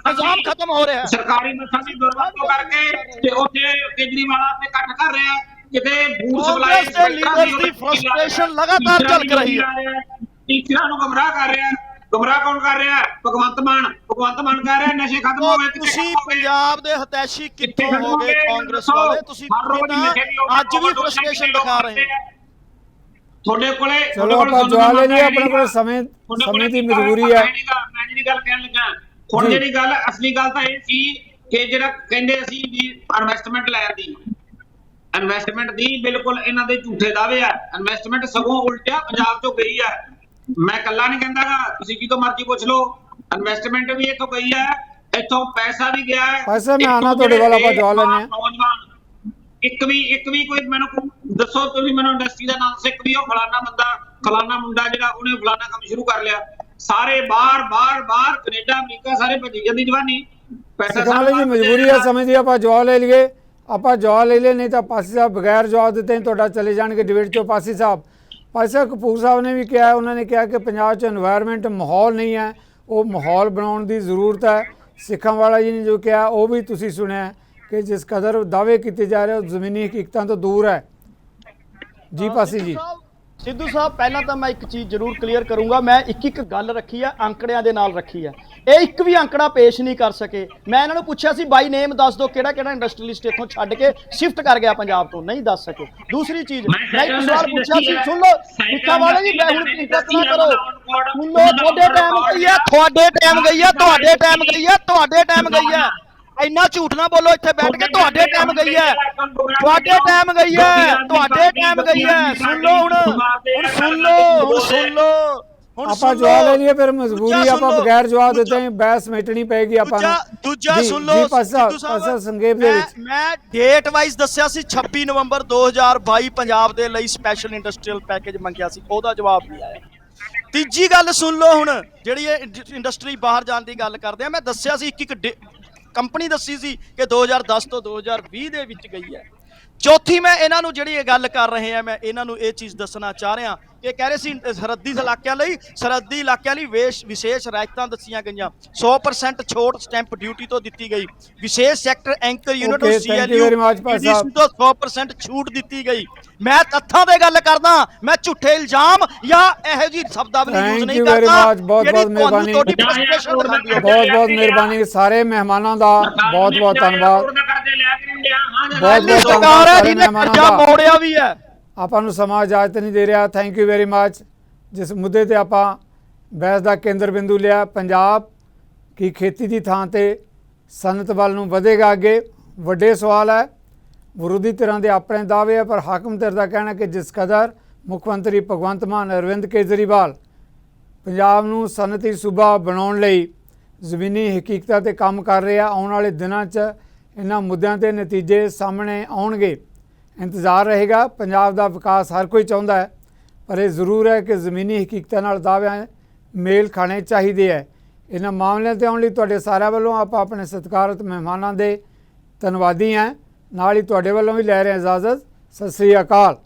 ਨਿਜ਼ਾਮ ਖਤਮ ਹੋ ਰਿਹਾ ਹੈ। ਸਰਕਾਰੀ ਬੱਸਾਂ ਦੀ ਦੁਰਵਰਤੋਂ ਕਰਕੇ ਤੇ ਉੱਥੇ ਕੇਜਰੀਵਾਲ ਤੇ ਇਕੱਠ ਕਰ ਰਿਹਾ, ਕਿਤੇ ਬੂਥ ਸਪਲਾਈ ਕਾਂਗਰਸ ਦੇ ਲੀਡਰਸ ਦੀ ਫਰਸਟ੍ਰੇਸ਼ਨ ਲਗਾਤਾਰ ਚੱਲ ਰਹੀ ਹੈ। ਟੀਚਰਾਂ ਨੂੰ ਗੁੰਮਰਾਹ ਕਰ ਰਿਹਾ। ਗੁੰਮਰਾਹ ਕੌਣ ਕਰ ਰਿਹਾ? ਭਗਵੰਤ ਮਾਨ ਕਰ ਰਿਹਾ ਨਸ਼ੇ ਖਤਮ ਹੋ ਗਏ। ਤੁਸੀਂ ਪੰਜਾਬ ਦੇ ਹਤੈਸ਼ੀ ਕਿੱਥੋਂ ਹੋ ਗਏ ਕਾਂਗਰਸ ਵਾਲੇ? ਤੁਸੀਂ ਅੱਜ ਵੀ ਫਰਸਟ੍ਰੇਸ਼ਨ ਦਿਖਾ ਰਹੇ ਹੋ। ਤੁਹਾਡੇ ਕੋਲੇ ਚਲੋ ਆਪਾਂ ਜਵਾਬ ਲੈ ਲਈਏ, ਆਪਣੇ ਕੋਲ ਸਮੇਂ ਦੀ ਮਜਬੂਰੀ ਹੈ। ਮੈਂ ਜਿਹੜੀ ਗੱਲ ਕਹਿਣ ਲੱਗਾ, ਹੁਣ ਜਿਹੜੀ ਗੱਲ ਅਸਲੀ ਗੱਲ ਤਾਂ ਇਹ ਸੀ ਕਿ ਜਿਹੜਾ ਕਹਿੰਦੇ ਅਸੀਂ ਵੀ ਇਨਵੈਸਟਮੈਂਟ ਲੈਣ ਦੀ, ਇਨਵੈਸਟਮੈਂਟ ਦੀ ਬਿਲਕੁਲ ਇਹਨਾਂ ਦੇ ਝੂਠੇ ਦਾਅਵੇ ਆ। ਇਨਵੈਸਟਮੈਂਟ ਸਗੋਂ ਉਲਟਿਆ ਪੰਜਾਬ ਤੋਂ ਗਈ ਹੈ। ਮੈਂ ਇਕੱਲਾ ਨਹੀਂ ਕਹਿੰਦਾਗਾ, ਤੁਸੀਂ ਕਿਤੋਂ ਮਰਜ਼ੀ ਪੁੱਛ ਲਓ, ਇਨਵੈਸਟਮੈਂਟ ਵੀ ਇੱਥੋਂ ਗਈ ਹੈ, ਇੱਥੋਂ ਪੈਸਾ ਵੀ ਗਿਆ ਹੈ। ਪੈਸਾ ਮੈਂ ਆਣਾ ਤੁਹਾਡੇ ਵੱਲ, ਆਪਾਂ ਜਵਾਬ ਲੈਣੇ ਆ। ਨੌਜਵਾਨ ਇੱਕ ਵੀ ਕੋਈ ਮੈਨੂੰ ਦੱਸੋ, ਤੁਸੀਂ ਮੈਨੂੰ ਇੰਡਸਟਰੀ ਦਾ ਨਾਮ ਦੱਸੋ, ਇੱਕ ਵੀ ਉਹ ਫਲਾਨਾ ਮੁੰਡਾ ਜਿਹੜਾ ਉਹਨੇ ਫਲਾਨਾ ਕੰਮ ਸ਼ੁਰੂ ਕਰ ਲਿਆ। ਸਾਰੇ ਬਾਹਰ ਕੈਨੇਡਾ ਅਮਰੀਕਾ ਸਾਰੇ ਭੱਜੀ ਜਾਂਦੀ ਜਵਾਨੀ। ਪੈਸਾ ਜੀ ਮਜਬੂਰੀ ਹੈ, ਸਮੇਂ ਦੀ, ਆਪਾਂ ਜਵਾਬ ਲੈ ਲਈਏ। ਆਪਾਂ ਜਵਾਬ ਲੈ ਲਏ, ਨਹੀਂ ਤਾਂ ਪਾਸੀ ਸਾਹਿਬ ਬਗੈਰ ਜਵਾਬ ਦਿੱਤੇ ਤੁਹਾਡਾ ਚਲੇ ਜਾਣਗੇ ਡਿਬੇਟ 'ਚੋਂ। ਪਾਸੀ ਸਾਹਿਬ ਕਪੂਰ ਸਾਹਿਬ ਨੇ ਵੀ ਕਿਹਾ, ਉਹਨਾਂ ਨੇ ਕਿਹਾ ਕਿ ਪੰਜਾਬ 'ਚ এনवायरमेंट ਮਾਹੌਲ ਨਹੀਂ ਹੈ, ਉਹ ਮਾਹੌਲ ਬਣਾਉਣ ਦੀ ਜ਼ਰੂਰਤ ਹੈ। ਸਿੱਖਾਂਵਾਲਾ ਜੀ ਨੇ ਜੋ ਕਿਹਾ ਉਹ ਵੀ ਤੁਸੀਂ ਸੁਣਿਆ ਕਿ ਜਿਸ ਕਦਰ ਦਾਅਵੇ ਕੀਤੇ ਜਾ ਰਹੇ ਉਹ ਜ਼ਮੀਨੀ ਹਕੀਕਤਾਂ ਤੋਂ ਦੂਰ ਹੈ। ਜੀ ਪਾਸੀ ਜੀ। ਸਿੱਧੂ ਸਾਹਿਬ, ਪਹਿਲਾਂ ਤਾਂ ਮੈਂ ਇੱਕ ਚੀਜ਼ ਜ਼ਰੂਰ ਕਲੀਅਰ ਕਰੂੰਗਾ। ਮੈਂ ਇੱਕ ਗੱਲ ਰੱਖੀ ਆ, ਅੰਕੜਿਆਂ ਦੇ ਨਾਲ ਰੱਖੀ ਆ। ਇਹ ਇੱਕ ਵੀ ਅੰਕੜਾ ਪੇਸ਼ ਨਹੀਂ ਕਰ ਸਕੇ। ਮੈਂ ਇਹਨਾਂ ਨੂੰ ਪੁੱਛਿਆ ਸੀ ਬਾਈ ਨੇਮ ਦੱਸ ਦਿਓ, ਕਿਹੜਾ ਇੰਡਸਟਰੀਲਿਸਟ ਇੱਥੋਂ ਛੱਡ ਕੇ ਸ਼ਿਫਟ ਕਰ ਗਿਆ ਪੰਜਾਬ ਤੋਂ, ਨਹੀਂ ਦੱਸ ਸਕੇ। ਦੂਸਰੀ ਚੀਜ਼, ਮੈਂ ਇੱਕ ਸਵਾਲ ਪੁੱਛਿਆ ਸੀ, ਸੁਣ ਲਓ ਸਿੱਖਾਂ ਵਾਲੇ ਜੀ, ਮੈਂ ਹੁਣ ਇੰਟਰਪਟ ਨਾ ਕਰੋ, ਸੁਣ ਲਓ। ਤੁਹਾਡੇ ਟਾਈਮ ਗਈ ਹੈ, ਤੁਹਾਡੇ ਟਾਈਮ ਗਈ ਹੈ। ਇੰਨਾ ਝੂਠ ਨਾ ਬੋਲੋ ਇੱਥੇ ਬੈਠ ਕੇ। ਤੁਹਾਡੇ ਟਾਈਮ ਗਈ ਹੈ। ਸੁਣ ਲਓ ਹੁਣ ਸੁਣ ਲਓ। ਆਪਾਂ ਜਵਾਬ ਲੈ ਲਈਏ, ਫਿਰ ਮਜਬੂਰੀ ਆਪਾਂ ਬਗੈਰ ਜਵਾਬ ਦਿੱਤੇ ਬਹਿਸ ਮਿਟਣੀ ਪਏਗੀ ਆਪਾਂ ਨੂੰ। ਦੂਜਾ ਸੁਣ ਲਓ ਸੰਖੇਪ ਦੇ ਵਿੱਚ ਮੈਂ ਡੇਟ ਵਾਈਜ਼ ਦੱਸਿਆ ਸੀ 26 ਨਵੰਬਰ 2022 ਪੰਜਾਬ ਦੇ ਲਈ ਸਪੈਸ਼ਲ ਇੰਡਸਟਰੀਅਲ ਪੈਕੇਜ ਮੰਗਿਆ ਸੀ, ਉਹਦਾ ਜਵਾਬ ਨਹੀਂ ਆਇਆ। ਤੀਜੀ ਗੱਲ ਸੁਣ ਲਓ, ਹੁਣ ਜਿਹੜੀ ਇਹ ਇੰਡਸਟਰੀ ਬਾਹਰ ਜਾਣ ਦੀ ਗੱਲ ਕਰਦੇ ਆ, ਮੈਂ ਦੱਸਿਆ ਸੀ ਇੱਕ ਕੰਪਨੀ ਦੱਸੀ ਸੀ ਕਿ 2010 ਤੋਂ 2020 ਦੇ ਵਿੱਚ ਗਈ ਹੈ। ਚੌਥੀ, ਮੈਂ ਇਹਨਾਂ ਨੂੰ ਜਿਹੜੀ ਇਹ ਗੱਲ ਕਰ ਰਹੇ ਆ, ਮੈਂ ਇਹਨਾਂ ਨੂੰ ਇਹ ਚੀਜ਼ ਦੱਸਣਾ ਚਾਹ ਰਿਹਾ। ਇਹ ਕਹਿ ਰਹੇ ਸੀ ਸਰਹੱਦੀ ਇਲਾਕਿਆਂ ਲਈ ਵਿਸ਼ੇਸ਼ ਰਿਆਇਤਾਂ ਦੱਸੀਆਂ ਗਈਆਂ। 100% ਛੋਟ ਸਟੈਂਪ ਡਿਊਟੀ ਤੋਂ ਦਿੱਤੀ ਗਈ। ਵਿਸ਼ੇਸ਼ ਸੈਕਟਰ ਐਂਕਰ ਯੂਨਿਟ ਨੂੰ CLU ਤੋਂ 100% ਛੂਟ ਦਿੱਤੀ ਗਈ। ਮੈਂ ਤੱਥਾਂ ਤੇ ਗੱਲ ਕਰਦਾ, ਮੈਂ ਝੂਠੇ ਇਲਜ਼ਾਮ ਜਾਂ ਇਹੋ ਜਿਹੀ ਸ਼ਬਦਾਵਲੀ ਯੂਜ਼ ਨਹੀਂ ਕਰਦਾ। ਬਹੁਤ ਮਿਹਰਬਾਨੀ ਸਾਰੇ ਮਹਿਮਾਨਾਂ ਦਾ, ਬਹੁਤ ਧੰਨਵਾਦ। ਮੋੜਿਆ ਵੀ ਹੈ। ਆਪਾਂ ਨੂੰ ਸਮਾਂ ਇਜਾਜ਼ਤ ਨਹੀਂ ਦੇ ਰਿਹਾ। Thank you very much. ਜਿਸ ਮੁੱਦੇ ਤੇ ਆਪਾਂ ਬਹਿਸ ਦਾ ਕੇਂਦਰ ਬਿੰਦੂ ਲਿਆ। ਪੰਜਾਬ ਕੀ ਖੇਤੀ ਦੀ ਥਾਂ ਤੇ ਸਨਅਤ ਵੱਲ ਨੂੰ ਵਧੇਗਾ ਅੱਗੇ? ਵੱਡੇ ਸਵਾਲ ਹੈ। ਵਿਰੋਧੀ ਧਿਰਾਂ ਦੇ ਆਪਣੇ ਦਾਅਵੇ ਹੈ, ਪਰ ਹਾਕਮ ਧਿਰ ਦਾ ਕਹਿਣਾ ਕਿ ਜਿਸ ਕਦਰ ਮੁੱਖ ਮੰਤਰੀ ਭਗਵੰਤ ਮਾਨ ਅਰਵਿੰਦ ਕੇਜਰੀਵਾਲ ਪੰਜਾਬ ਨੂੰ ਸਨਅਤੀ ਸੂਬਾ ਬਣਾਉਣ ਲਈ ਜ਼ਮੀਨੀ ਹਕੀਕਤਾਂ 'ਤੇ ਕੰਮ ਕਰ ਰਹੇ ਆ, ਆਉਣ ਵਾਲੇ ਦਿਨਾਂ 'ਚ ਇਹਨਾਂ ਮੁੱਦਿਆਂ 'ਤੇ ਨਤੀਜੇ ਸਾਹਮਣੇ ਆਉਣਗੇ। ਇੰਤਜ਼ਾਰ ਰਹੇਗਾ। ਪੰਜਾਬ ਦਾ ਵਿਕਾਸ ਹਰ ਕੋਈ ਚਾਹੁੰਦਾ ਹੈ, ਪਰ ਇਹ ਜ਼ਰੂਰ ਹੈ ਕਿ ਜ਼ਮੀਨੀ ਹਕੀਕਤਾਂ ਨਾਲ ਦਾਅਵਿਆਂ ਮੇਲ ਖਾਣੇ ਚਾਹੀਦੇ ਹੈ। ਇਹਨਾਂ ਮਾਮਲਿਆਂ 'ਤੇ ਆਉਣ ਲਈ ਤੁਹਾਡੇ ਸਾਰਿਆਂ ਵੱਲੋਂ ਆਪਾਂ ਆਪਣੇ ਸਤਿਕਾਰਤ ਮਹਿਮਾਨਾਂ ਦੇ ਧੰਨਵਾਦੀ ਹਾਂ। ਨਾਲ ਹੀ ਤੁਹਾਡੇ ਵੱਲੋਂ ਵੀ ਲੈ ਰਹੇ ਇਜਾਜ਼ਤ। ਸਤਿ ਸ੍ਰੀ ਅਕਾਲ।